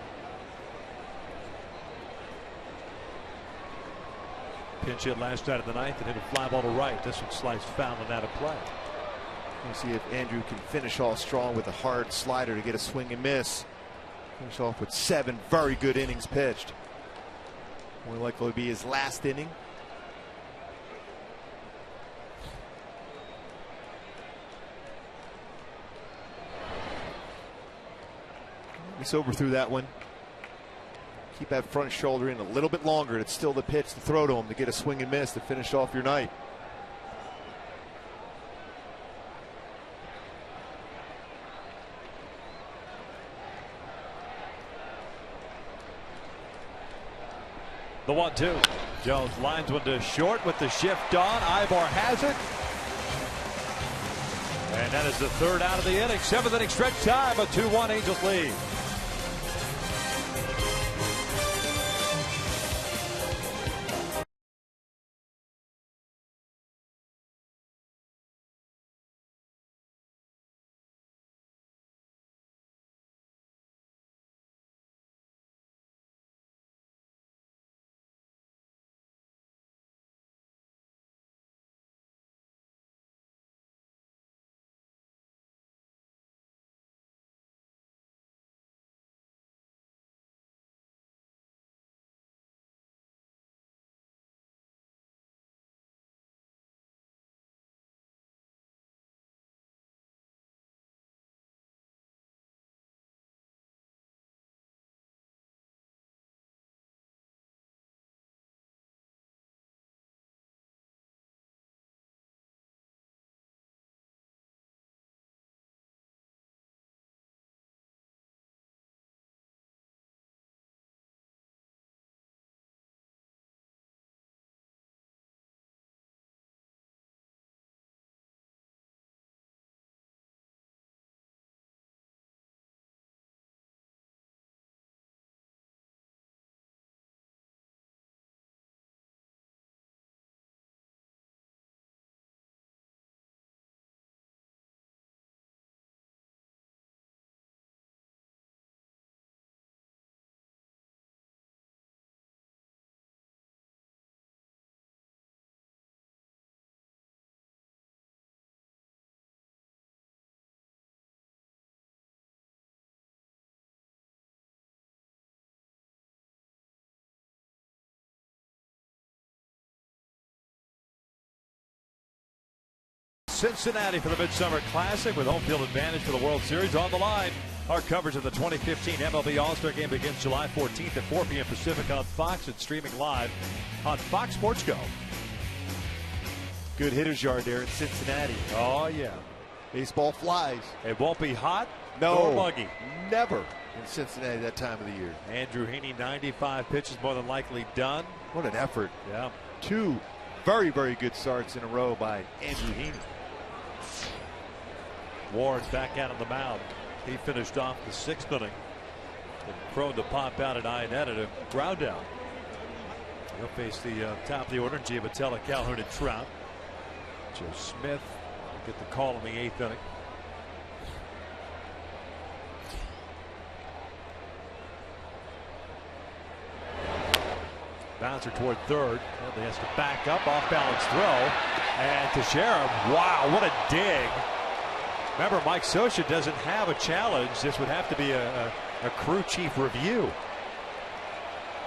Pinch hit last night of the 9th and hit a fly ball to right. This one sliced foul and out of play. We'll see if Andrew can finish off strong with a hard slider to get a swing and miss. Finish off with 7 very good innings pitched. More likely to be his last inning. He's overthrew that one. Keep that front shoulder in a little bit longer. It's still the pitch to throw to him to get a swing and miss to finish off your night. The 1-2. Jones lines one to short with the shift on. Ibar has it. And that is the 3rd out of the inning. 7th inning stretch time. A 2-1 Angels lead. Cincinnati for the Midsummer Classic with home field advantage for the World Series on the line. Our coverage of the 2015 MLB All-Star Game begins July 14th at 4 p.m. Pacific on Fox and streaming live on Fox Sports Go. Good hitter's yard there in Cincinnati. Oh, yeah. Baseball flies. It won't be hot nor muggy. Never in Cincinnati that time of the year. Andrew Heaney, 95 pitches, more than likely done. What an effort. Yeah. 2 very, very good starts in a row by Andrew Heaney. Warren's back out on the mound. He finished off the 6th inning. And prone to pop out at INA to ground out. He'll face the top of the order, Giamatelli, Calhoun, and Trout. Joe Smith will get the call in the 8th inning. Bouncer toward third. He has to back up, off balance throw. And Teixeira, wow, what a dig. Remember, Mike Scioscia doesn't have a challenge. This would have to be a crew chief review.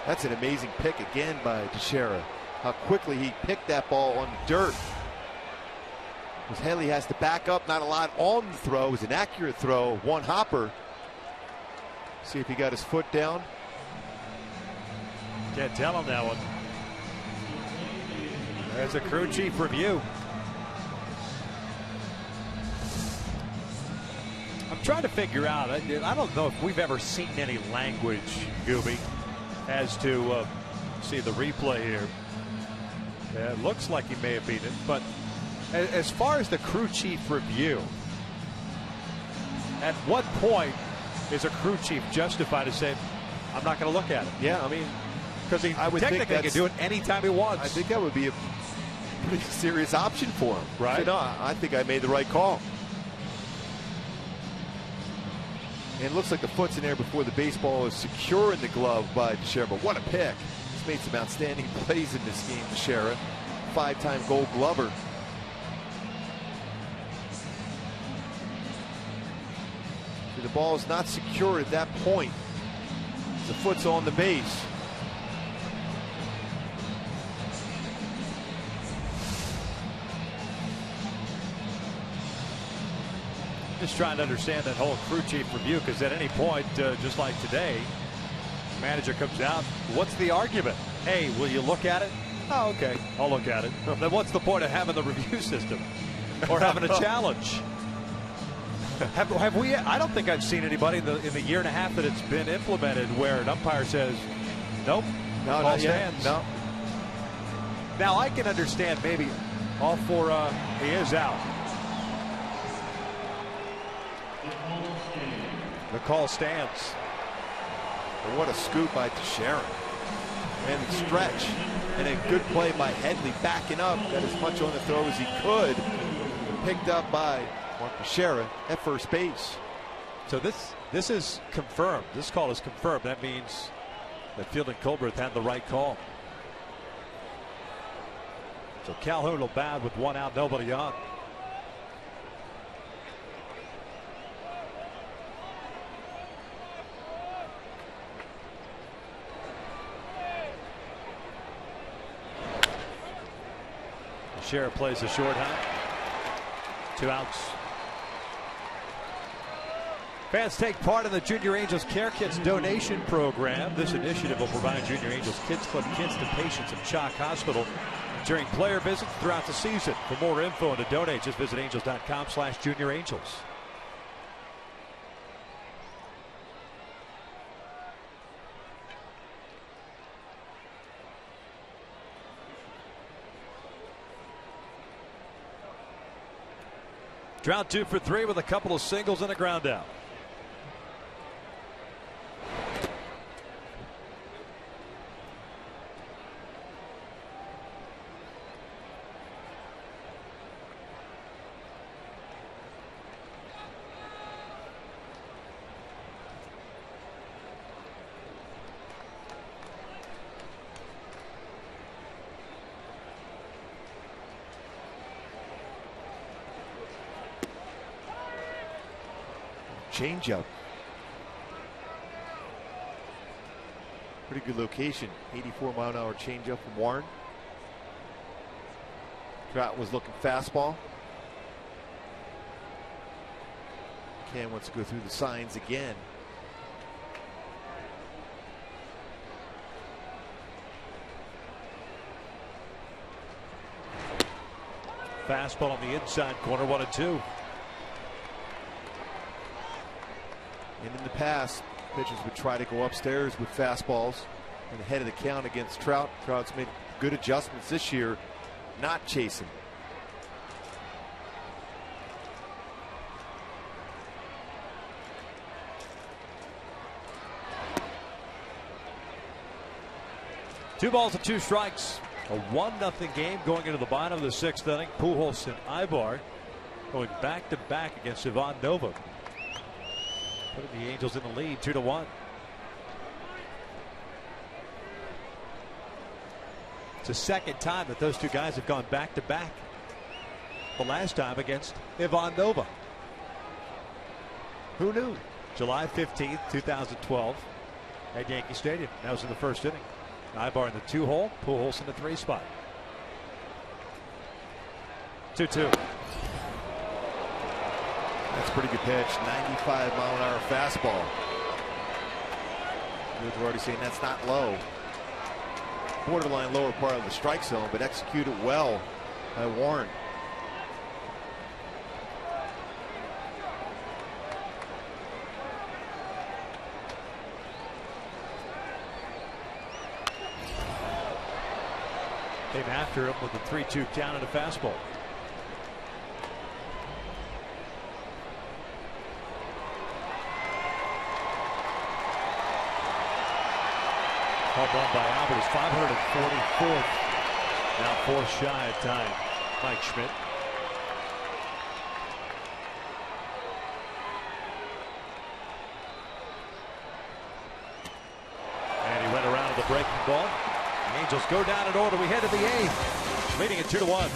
That's an amazing pick again by Teixeira. How quickly he picked that ball on the dirt. Because Haley has to back up, not a lot on the throw. It was an accurate throw, one hopper. See if he got his foot down. Can't tell on that one. There's a crew chief review. I'm trying to figure out, I don't know if we've ever seen any language, Gooby, as to see the replay here. Yeah, it looks like he may have beaten it, but as far as the crew chief review, at what point is a crew chief justified to say, I'm not going to look at it? Yeah, I mean, because he technically can do it anytime he wants. I think that would be a pretty serious option for him. Right. So, no, I think I made the right call. And it looks like the foot's in there before the baseball is secure in the glove by Teixeira. But what a pick. He's made some outstanding plays in this game, Teixeira. 5-time Gold Glover. So the ball is not secure at that point. The foot's on the base. Just trying to understand that whole crew chief review, because at any point, just like today, the manager comes out. What's the argument? Hey, will you look at it? Oh, okay, I'll look at it. Then what's the point of having the review system or having a challenge? Have we? I don't think I've seen anybody in the year and a half that it's been implemented where an umpire says, "Nope, no, call stands." No. Now I can understand maybe all for he is out. The call stands. But what a scoop by Teixeira. And stretch. And a good play by Headley backing up. Got as much on the throw as he could. Picked up by Teixeira at first base. So this is confirmed. This call is confirmed. That means that Fielding Colbert had the right call. So Calhoun will bat with 1 out, nobody on. Teixeira plays the short hop. 2 outs. Fans take part in the Junior Angels Care Kits donation program. This initiative will provide Junior Angels Kids Club kits to patients of Chalk Hospital during player visits throughout the season. For more info and to donate, just visit angels.com/juniorangels. Trout 2 for 3 with a couple of singles and a ground out. Changeup. Pretty good location. 84-mile-an-hour changeup from Warren. Trout was looking fastball. Ken wants to go through the signs again. Fastball on the inside corner, 1-2. And in the past, pitchers would try to go upstairs with fastballs and ahead of the count against Trout. Trout's made good adjustments this year, not chasing. Two balls and 2 strikes. A 1-0 game going into the bottom of the 6th inning. Pujols and Ibar going back-to-back against Ivan Nova, putting the Angels in the lead 2-1. It's the second time that those two guys have gone back-to-back. The last time against Ivan Nova. Who knew? July 15th, 2012 at Yankee Stadium. That was in the 1st inning. Ibar in the 2-hole, Pujols in the 3 spot. 2-2. That's a pretty good pitch. 95-mile-an-hour fastball. We're already saying that's not low. Borderline lower part of the strike zone, but executed well by Warren. Came after him with a 3-2 count and a fastball. Home run by Albert is 544th. Now 4 shy of tying Mike Schmidt. And he went around the breaking ball. The Angels go down in order. We head to the 8th, leading it 2-1.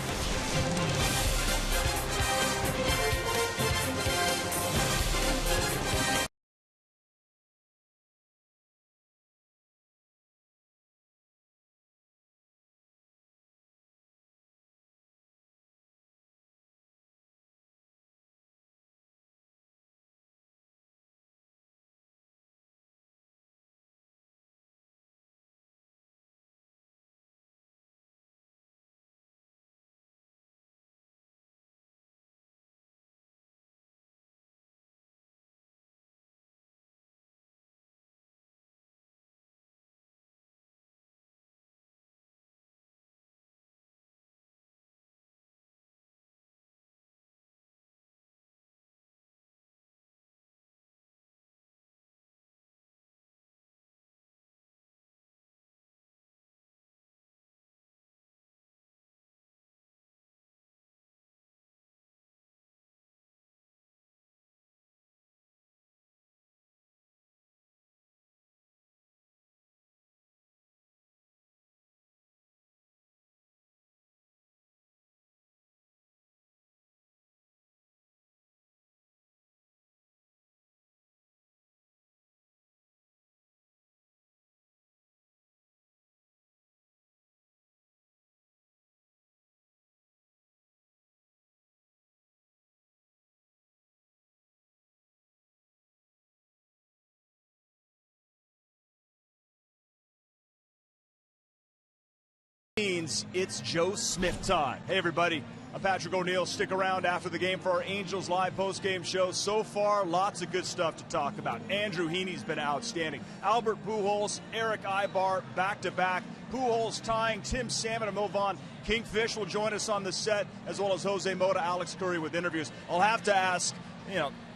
It's Joe Smith time. Hey everybody, I'm Patrick O'Neill. Stick around after the game for our Angels live post-game show. So far, lots of good stuff to talk about. Andrew Heaney's been outstanding. Albert Pujols, Eric Ibar, back-to-back. Pujols tying Tim Salmon and Milvan. Kingfish will join us on the set, as well as Jose Mota, Alex Curry with interviews. I'll have to ask,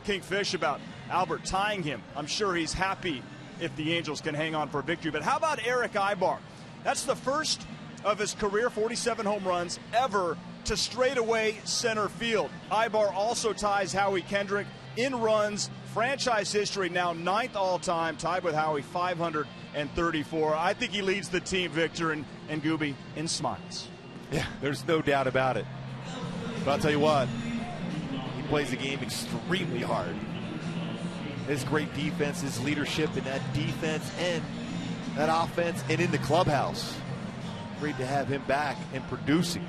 Kingfish about Albert tying him. I'm sure he's happy if the Angels can hang on for a victory. But how about Eric Ibar? That's the first of his career 47 home runs ever to straightaway center field. Ibar also ties Howie Kendrick in runs, franchise history, now 9th all-time, tied with Howie, 534. I think he leads the team, Victor and Gooby, in smiles. Yeah, there's no doubt about it. But I'll tell you what, he plays the game extremely hard. His great defense, his leadership in that defense and that offense and in the clubhouse. Great to have him back and producing.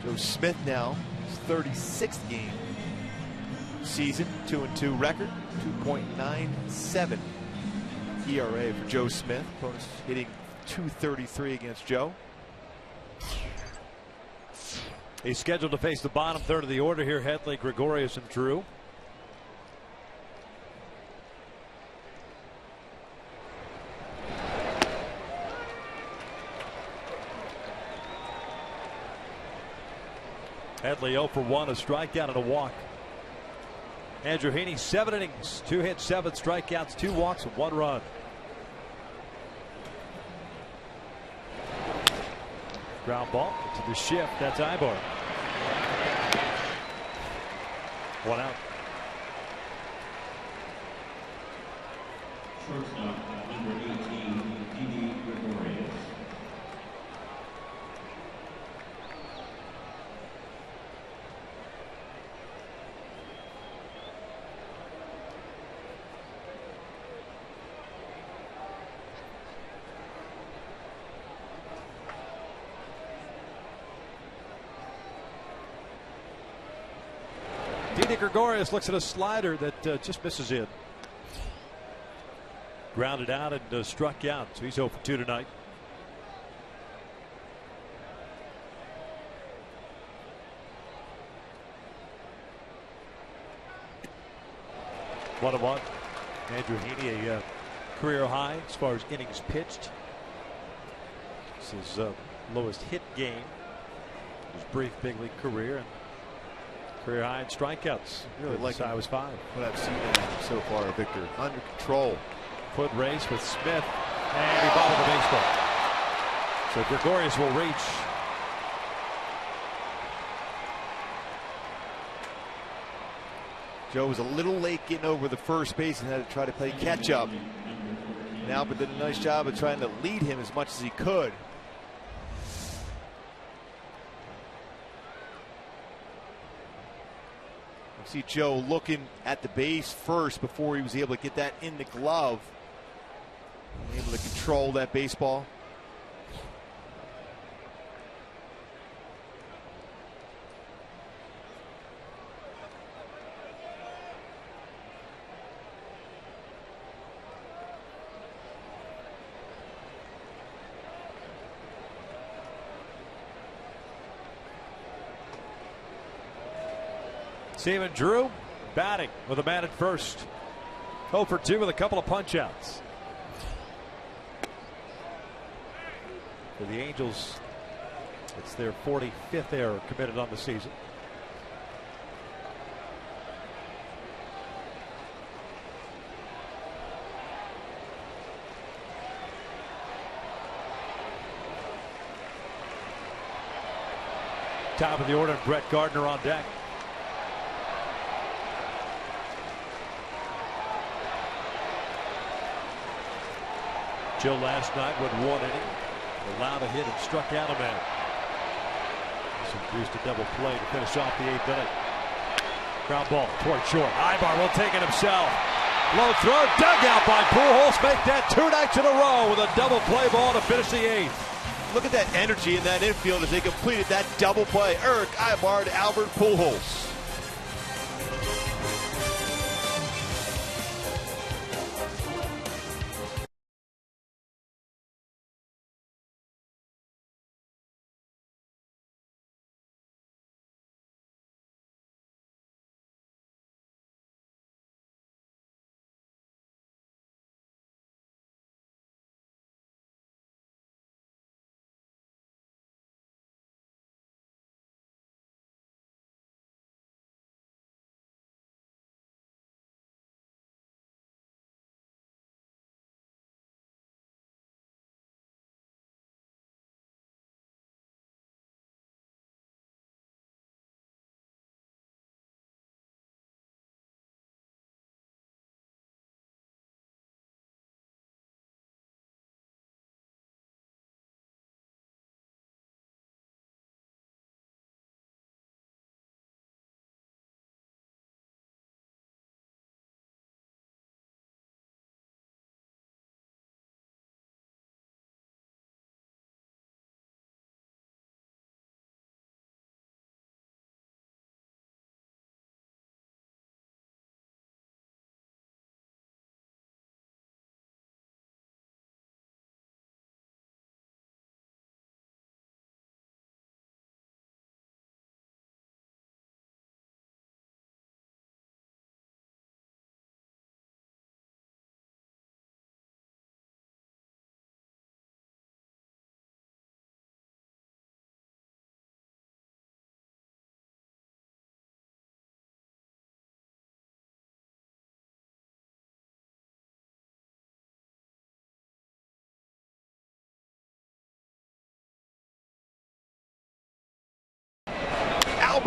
Joe Smith now His 36th game season, 2-2 record, 2.97 ERA for Joe Smith. Opponents hitting .233 against Joe. He's scheduled to face the bottom third of the order here. Headley, Gregorius, and Drew. Headley 0 for 1, a strikeout and a walk. Andrew Heaney, 7 innings, 2 hits, 7 strikeouts, 2 walks, and 1 run. Ground ball to the shift. That's Ibar. 1 out. Shortstop, number 18, D.D. Gregorius. D.D. Gregorius looks at a slider that just misses in. Grounded out and struck out, so he's 0 for 2 tonight. One and one. Andrew Heaney, a career high as far as innings pitched. This is his lowest hit game. His brief big league career, and career high in strikeouts. Really like I was 5. What I've seen so far, Victor, under control. Foot race with Smith, and he bobbled the baseball. So Gregorius will reach. Joe was a little late getting over the first base and had to try to play catch up. Now, but did a nice job of trying to lead him as much as he could. See Joe looking at the base first before he was able to get that in the glove. Able to control that baseball. Steven Drew batting with a man at first. 0 for 2 with a couple of punch outs. For the Angels, it's their 45th error committed on the season. Top of the order, Brett Gardner on deck. Joe last night went 1 inning, allowed a hit and struck out a man. This induced a double play to finish off the 8th inning. Ground ball toward short. Ibar will take it himself. Low throw, dug out by Pujols. Make that 2 nights in a row with a double play ball to finish the 8th. Look at that energy in that infield as they completed that double play. Eric Ibar to Albert Pujols.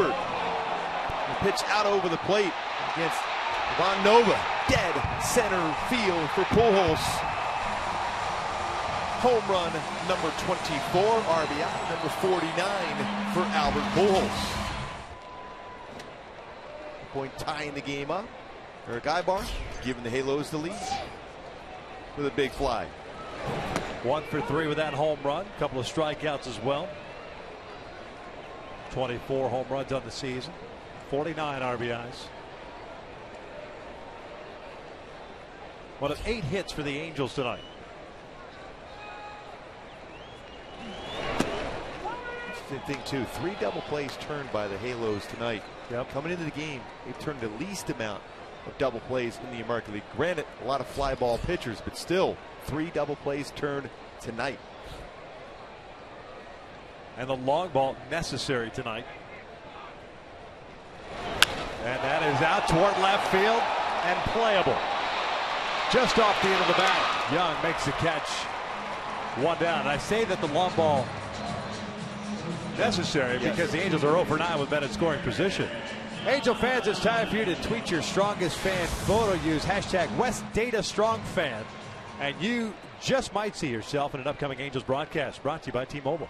Schubert. The pitch out over the plate against Von Nova. Dead center field for Pujols. Home run number 24, RBI number 49 for Albert Pujols. Point tying the game up. Eric Ibar giving the Halos the lead with a big fly. 1 for 3 with that home run. A couple of strikeouts as well. 24 home runs on the season. 49 RBIs. One of 8 hits for the Angels tonight. Interesting thing too, 3 double plays turned by the Halos tonight. Yep. Coming into the game, they've turned the least amount of double plays in the American League. Granted, a lot of fly ball pitchers, but still 3 double plays turned tonight. And the long ball necessary tonight. And that is out toward left field and playable. Just off the end of the bat. Young makes the catch. 1 down. And I say that the long ball necessary because the Angels are 0 for 9 with men in scoring position. Angel fans, it's time for you to tweet your strongest fan photo. Use hashtag WestDataStrongFan, and you just might see yourself in an upcoming Angels broadcast brought to you by T-Mobile.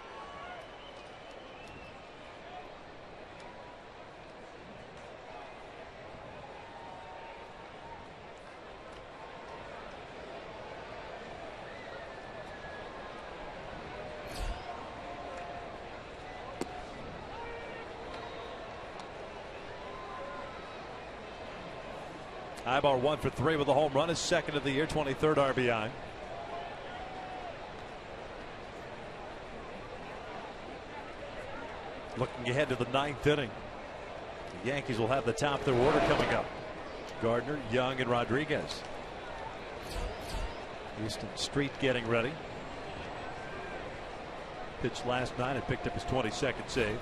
Ibar 1 for 3 with a home run, his second of the year, 23rd RBI. Looking ahead to the 9th inning. The Yankees will have the top of their order coming up. Gardner, Young, and Rodriguez. Houston Street getting ready. Pitched last night and picked up his 22nd save.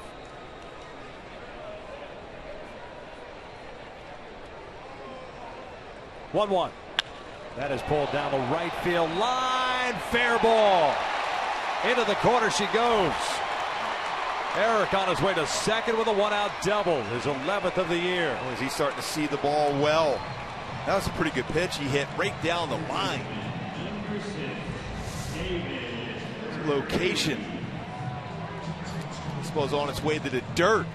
One. That is pulled down the right field line. Fair ball. Into the corner she goes. Eric on his way to second with a 1-out double. His 11th of the year. Oh, is he starting to see the ball well? That was a pretty good pitch. He hit right down the line. Location. This ball's on its way to the dirt.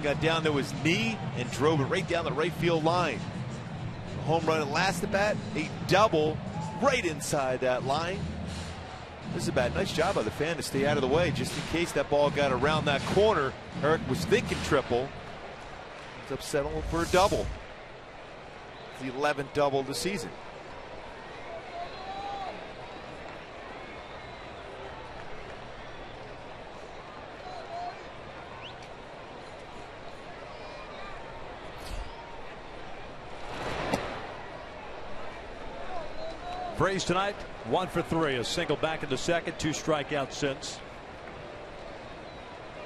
Got down to his knee and drove it right down the right field line. Home run at last at bat, a double right inside that line. This is a bad. Nice job by the fan to stay out of the way just in case that ball got around that corner. Eric was thinking triple. He's up settling for a double. It's the 11th double of the season. Braves tonight 1 for 3, a single back into second, 2 strikeouts since.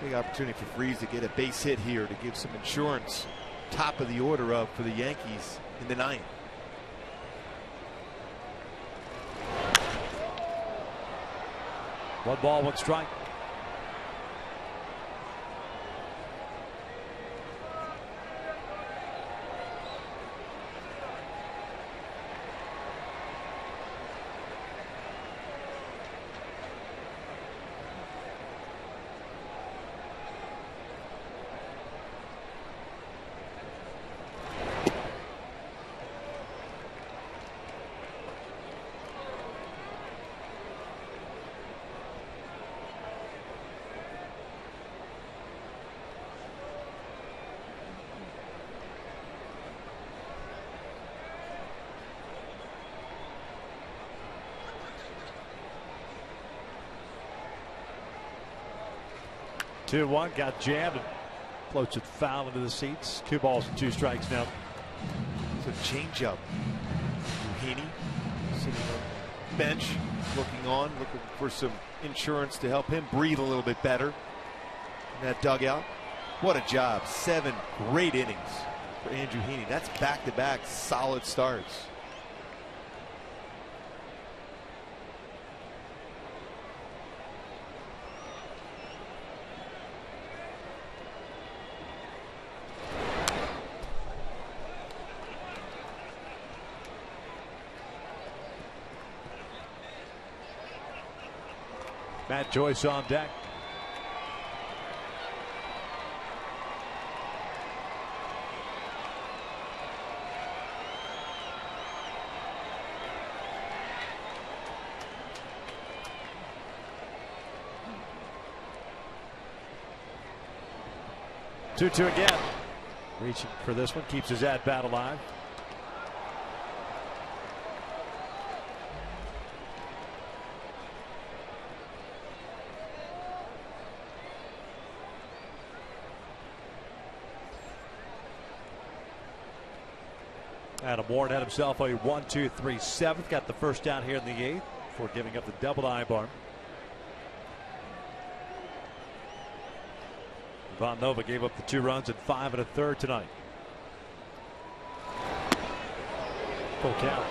Big opportunity for Freese to get a base hit here to give some insurance. Top of the order up for the Yankees in the 9th. One ball, 1 strike. Two one, got jammed and floats it foul into the seats. 2 balls and 2 strikes now. It's a changeup. Heaney sitting on the bench, looking for some insurance to help him breathe a little bit better in that dugout. What a job. 7 great innings for Andrew Heaney. That's back-to-back solid starts. Matt Joyce on deck. Two again. Reaching for this one, keeps his at-bat alive. Adam Warren had himself a 1-2-3 seventh. Got the first down here in the 8th before giving up the double to Ibarn. Von Nova gave up the 2 runs in 5 1/3 tonight. Full count.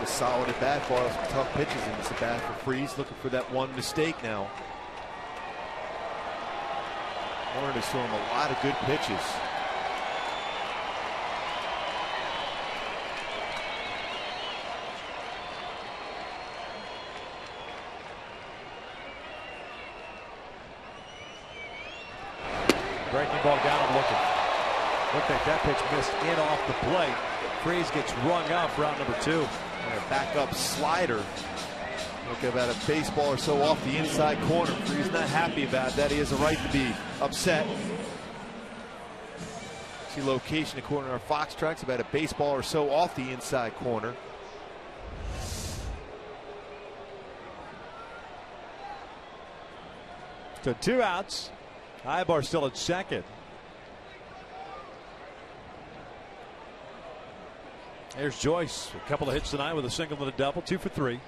A solid at bat for some tough pitches, and it's a bat for Freese looking for that one mistake now. Warren is throwing a lot of good pitches. Breaking ball down and looking. Looked like that pitch missed in off the plate. Freese gets rung up, round number 2. And a backup slider. Look about a baseball or so off the inside corner. Freese not happy about that. He has a right to be upset. See location according to our Fox tracks, about a baseball or so off the inside corner. So 2 outs. Ibar still at second. There's Joyce. A couple of hits tonight with a single and a double. 2 for 3.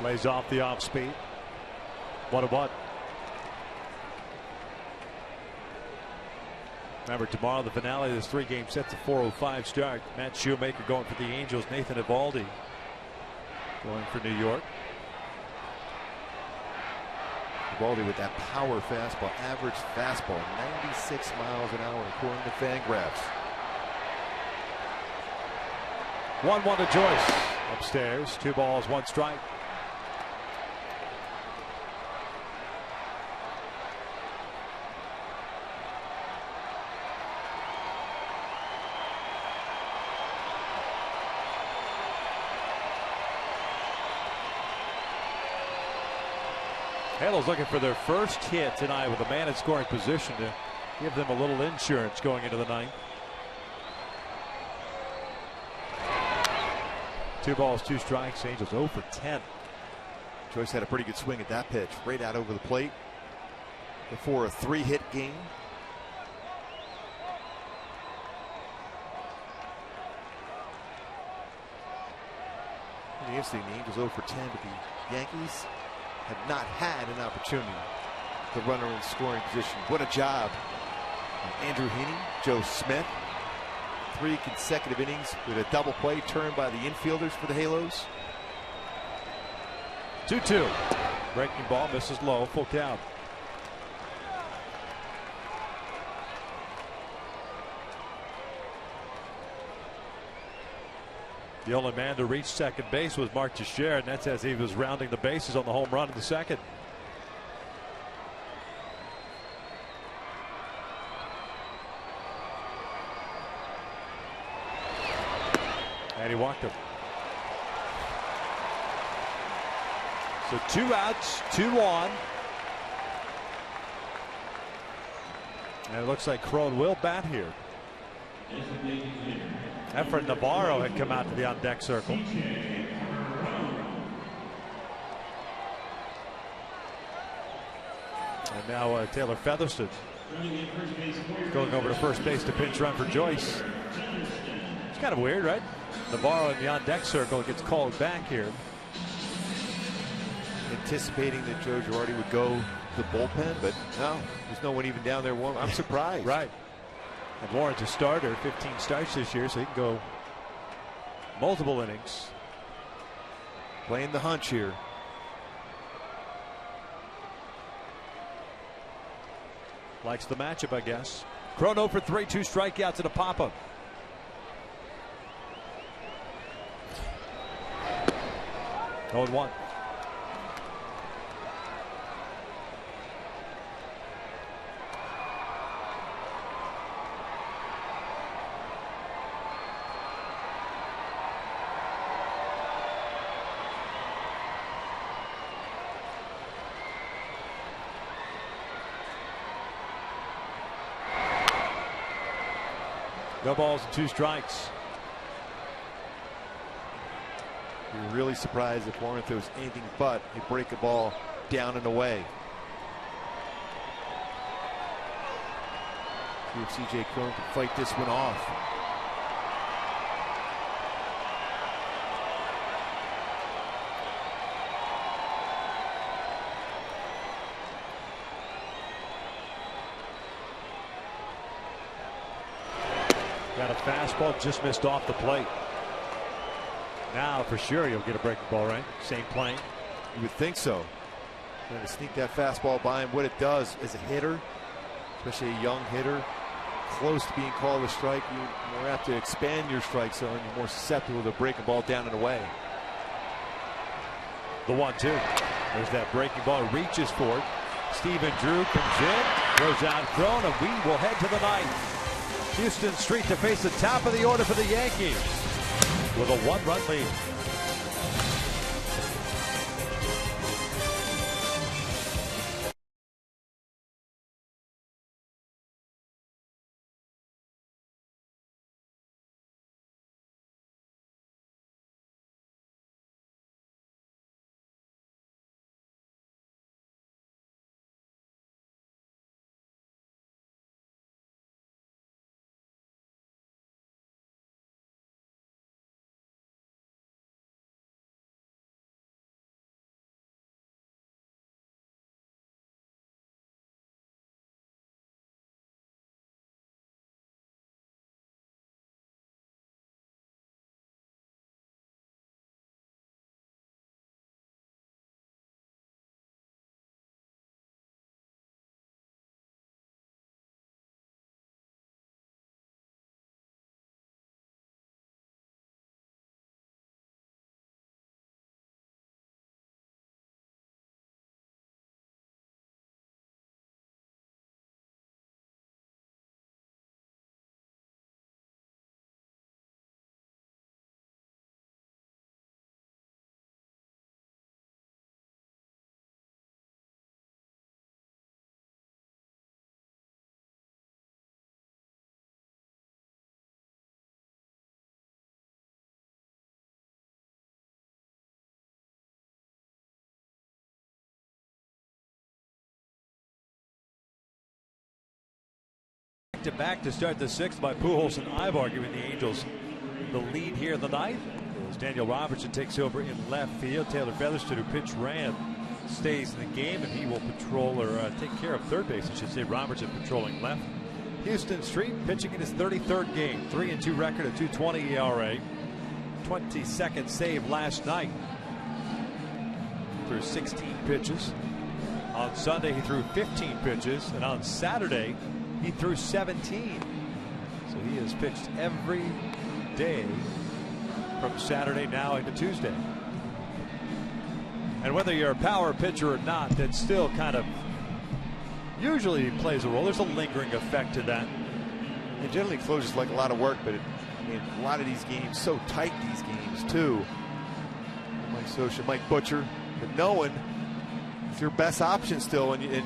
Plays off the off speed. 1-1. Remember, tomorrow the finale of this 3-game set to 4:05 start. Matt Shoemaker going for the Angels. Nathan Eovaldi going for New York. Eovaldi with that power fastball, average fastball, 96 miles an hour according to Fangraphs. 1-1 to Joyce. Upstairs, 2 balls, 1 strike. Halos looking for their first hit tonight with a man in scoring position to give them a little insurance going into the 9th. 2 balls, 2 strikes. Angels 0 for 10. Joyce had a pretty good swing at that pitch, right out over the plate before a 3-hit game. Interesting, the Angels 0 for 10, but the Yankees have not had an opportunity to runner in scoring position. What a job. Andrew Heaney, Joe Smith, 3 consecutive innings with a double play turned by the infielders for the Halos. 2-2. Breaking ball misses low, full count. The only man to reach second base was Mark Teixeira, and that's as he was rounding the bases on the home run in the 2nd. And he walked him. So 2 outs, 2 on. And it looks like Crone will bat here. Efren Navarro had come out to the on-deck circle. And now Taylor Featherston going over to first base to pinch run for Joyce. It's kind of weird, right? Navarro in the on-deck circle gets called back here. anticipating that Joe Girardi would go to the bullpen, but no, there's no one even down there. I'm surprised. Right. And Warren's a starter, 15 starts this year, so he can go multiple innings. Playing the hunch here. Likes the matchup, I guess. Chrono for 3, 2 strikeouts and a pop-up. Oh, 1. No balls and 2 strikes. You're really surprised if Warren throws anything but a break a ball down and away. See if C.J. Cron can fight this one off. Got a fastball, just missed off the plate. Now for sure you'll get a breaking ball, right? Same plane. You would think so. Going to sneak that fastball by him. What it does as a hitter, especially a young hitter, close to being called a strike, you're more apt to expand your strike zone. You're more susceptible to break a ball down and away. The 1-2. There's that breaking ball. Reaches for it. Stephen Drew comes in, throws out Cron, and we will head to the 9th. Houston Street to face the top of the order for the Yankees with a 1-run lead. Back to start the 6th by Pujols and Ivar, giving the Angels the lead here in the 9th. As Daniel Robertson takes over in left field. Taylor Featherstone, who pitched ran, stays in the game, and he will patrol or take care of third base, I should say. Robertson patrolling left. Houston Street pitching in his 33rd game, 3-2 record, a 2.20 ERA, 22nd save last night. Threw 16 pitches. On Sunday he threw 15 pitches, and on Saturday he threw 17. So he has pitched every day from Saturday now into Tuesday. And whether you're a power pitcher or not, that still kind of usually plays a role. There's a lingering effect to that. And generally closures like a lot of work, but I mean, a lot of these games, so tight these games too. Mike Scioscia, Mike Butcher, but knowing it's your best option still, and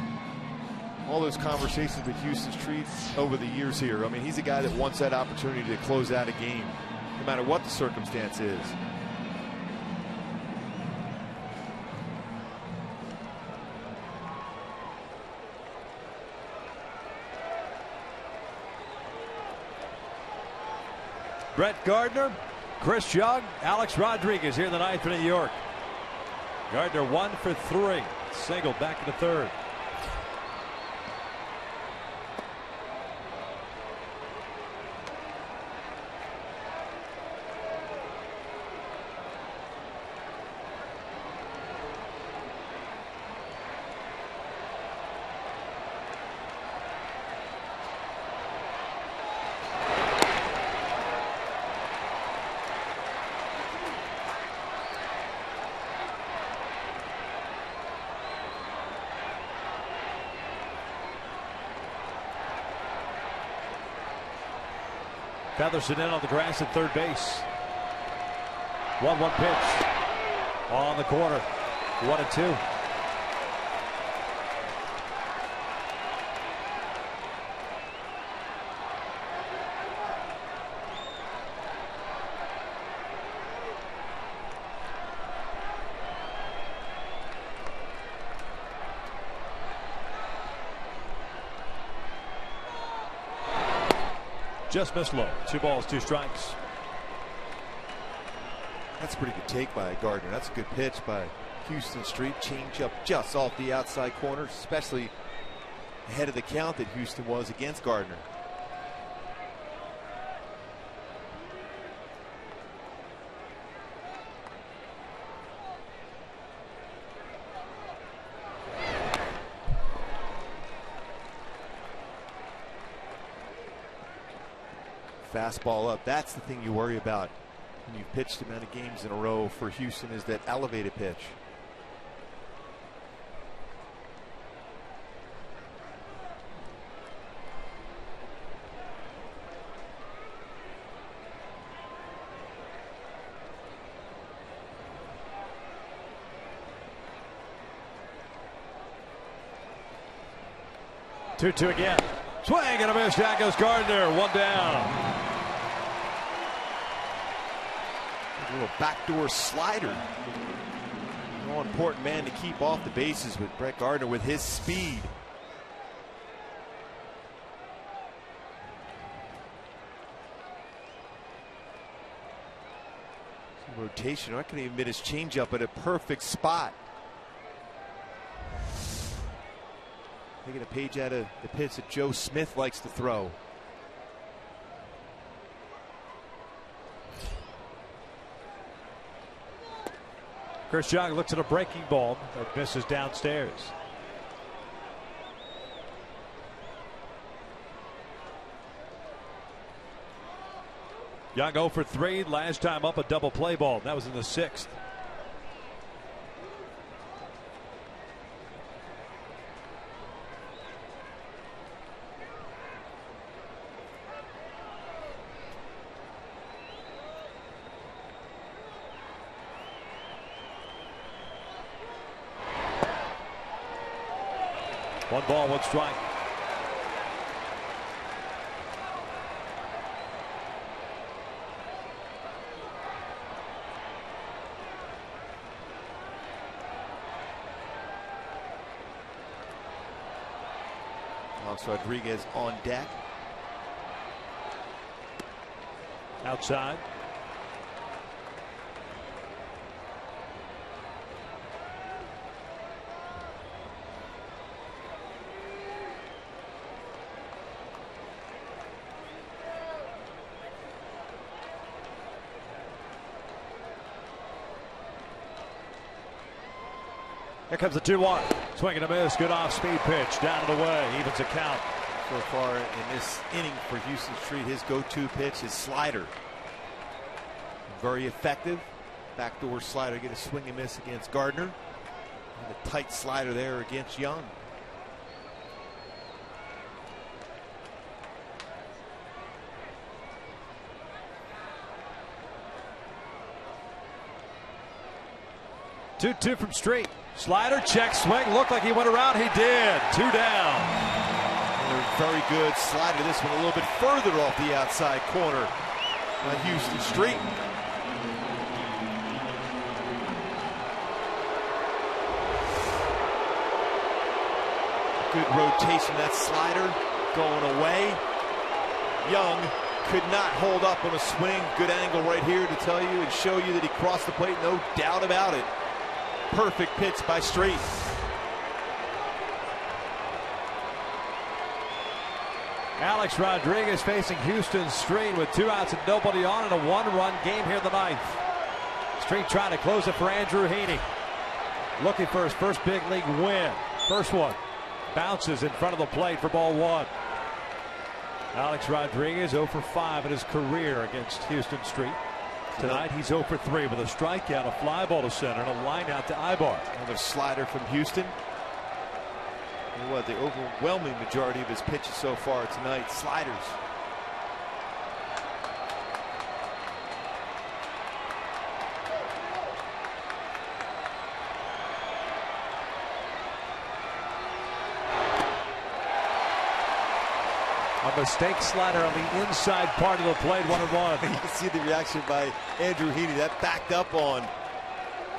all those conversations with Houston Street over the years here. I mean, he's a guy that wants that opportunity to close out a game, no matter what the circumstance is. Brett Gardner, Chris Young, Alex Rodriguez here in the 9th for New York. Gardner 1 for 3. Single back in the third. Feathers it in on the grass at third base. 1-1 pitch on the corner. 1-2. Just missed low. 2 balls, 2 strikes. That's a pretty good take by Gardner. That's a good pitch by Houston Street. Change up just off the outside corner, especially ahead of the count that Houston was against Gardner. Fastball up. That's the thing you worry about when you've pitched amount of games in a row for Houston, is that elevated pitch. Two again. Swing and a miss. Down goes Gardner. 1 down. A little backdoor slider. No important man to keep off the bases with Brett Gardner with his speed. Some rotation. I couldn't even hit his changeup at a perfect spot. Taking a page out of the pitch that Joe Smith likes to throw. Chris Young looks at a breaking ball that misses downstairs. Young 0 for 3. Last time up a double play ball. That was in the 6th. One ball, 1 strike. Alex Rodriguez on deck. Outside. Here comes the 2-1. Swing and a miss. Good off-speed pitch. Down and away. Evens the count. So far in this inning for Houston Street, his go-to pitch is slider. Very effective. Backdoor slider. Get a swing and miss against Gardner. And a tight slider there against Young. Two from Street. Slider, check, swing. Looked like he went around. He did. 2 down. Very good slider. This one a little bit further off the outside corner by Houston Street. Good rotation. That slider going away. Young could not hold up on a swing. Good angle right here to tell you and show you that he crossed the plate. No doubt about it. perfect pitch by Street. Alex Rodriguez facing Houston Street with 2 outs and nobody on in a 1-run game here in the 9th. Street trying to close it for Andrew Heaney. Looking for his first big league win. First one bounces in front of the plate for ball 1. Alex Rodriguez 0 for 5 in his career against Houston Street. Tonight he's 0 for 3 with a strikeout, a fly ball to center, and a line out to Ibar. Another slider from Houston. And what, the overwhelming majority of his pitches so far tonight, sliders. A mistake slider on the inside part of the plate, 1-1. You can see the reaction by Andrew Heaney. That backed up on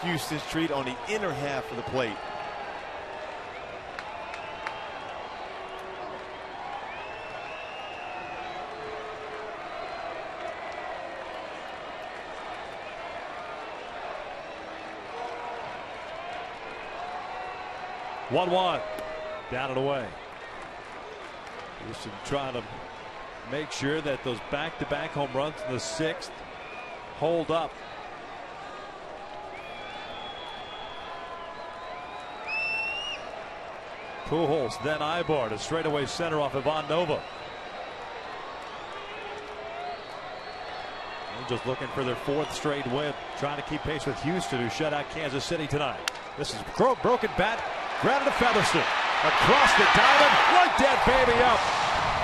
Houston Street on the inner half of the plate. One down and away. Houston trying to make sure that those back-to-back home runs in the 6th hold up. Pujols, then Ibar to straightaway center off Ivan Nova. Angels looking for their 4th straight win, trying to keep pace with Houston, who shut out Kansas City tonight. This is broken bat, grounded to Featherston. Across the diamond, right that baby up.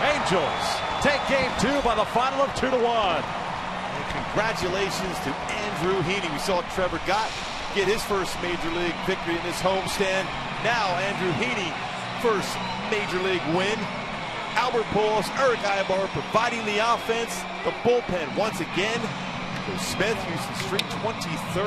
Angels take game 2 by the final of 2-1. And congratulations to Andrew Heaney. We saw Trevor Gott get his first major league victory in this homestand. Now Andrew Heaney, first major league win. Albert Pujols, Eric Ibar providing the offense. The bullpen once again. Smith, Houston Street, 23rd.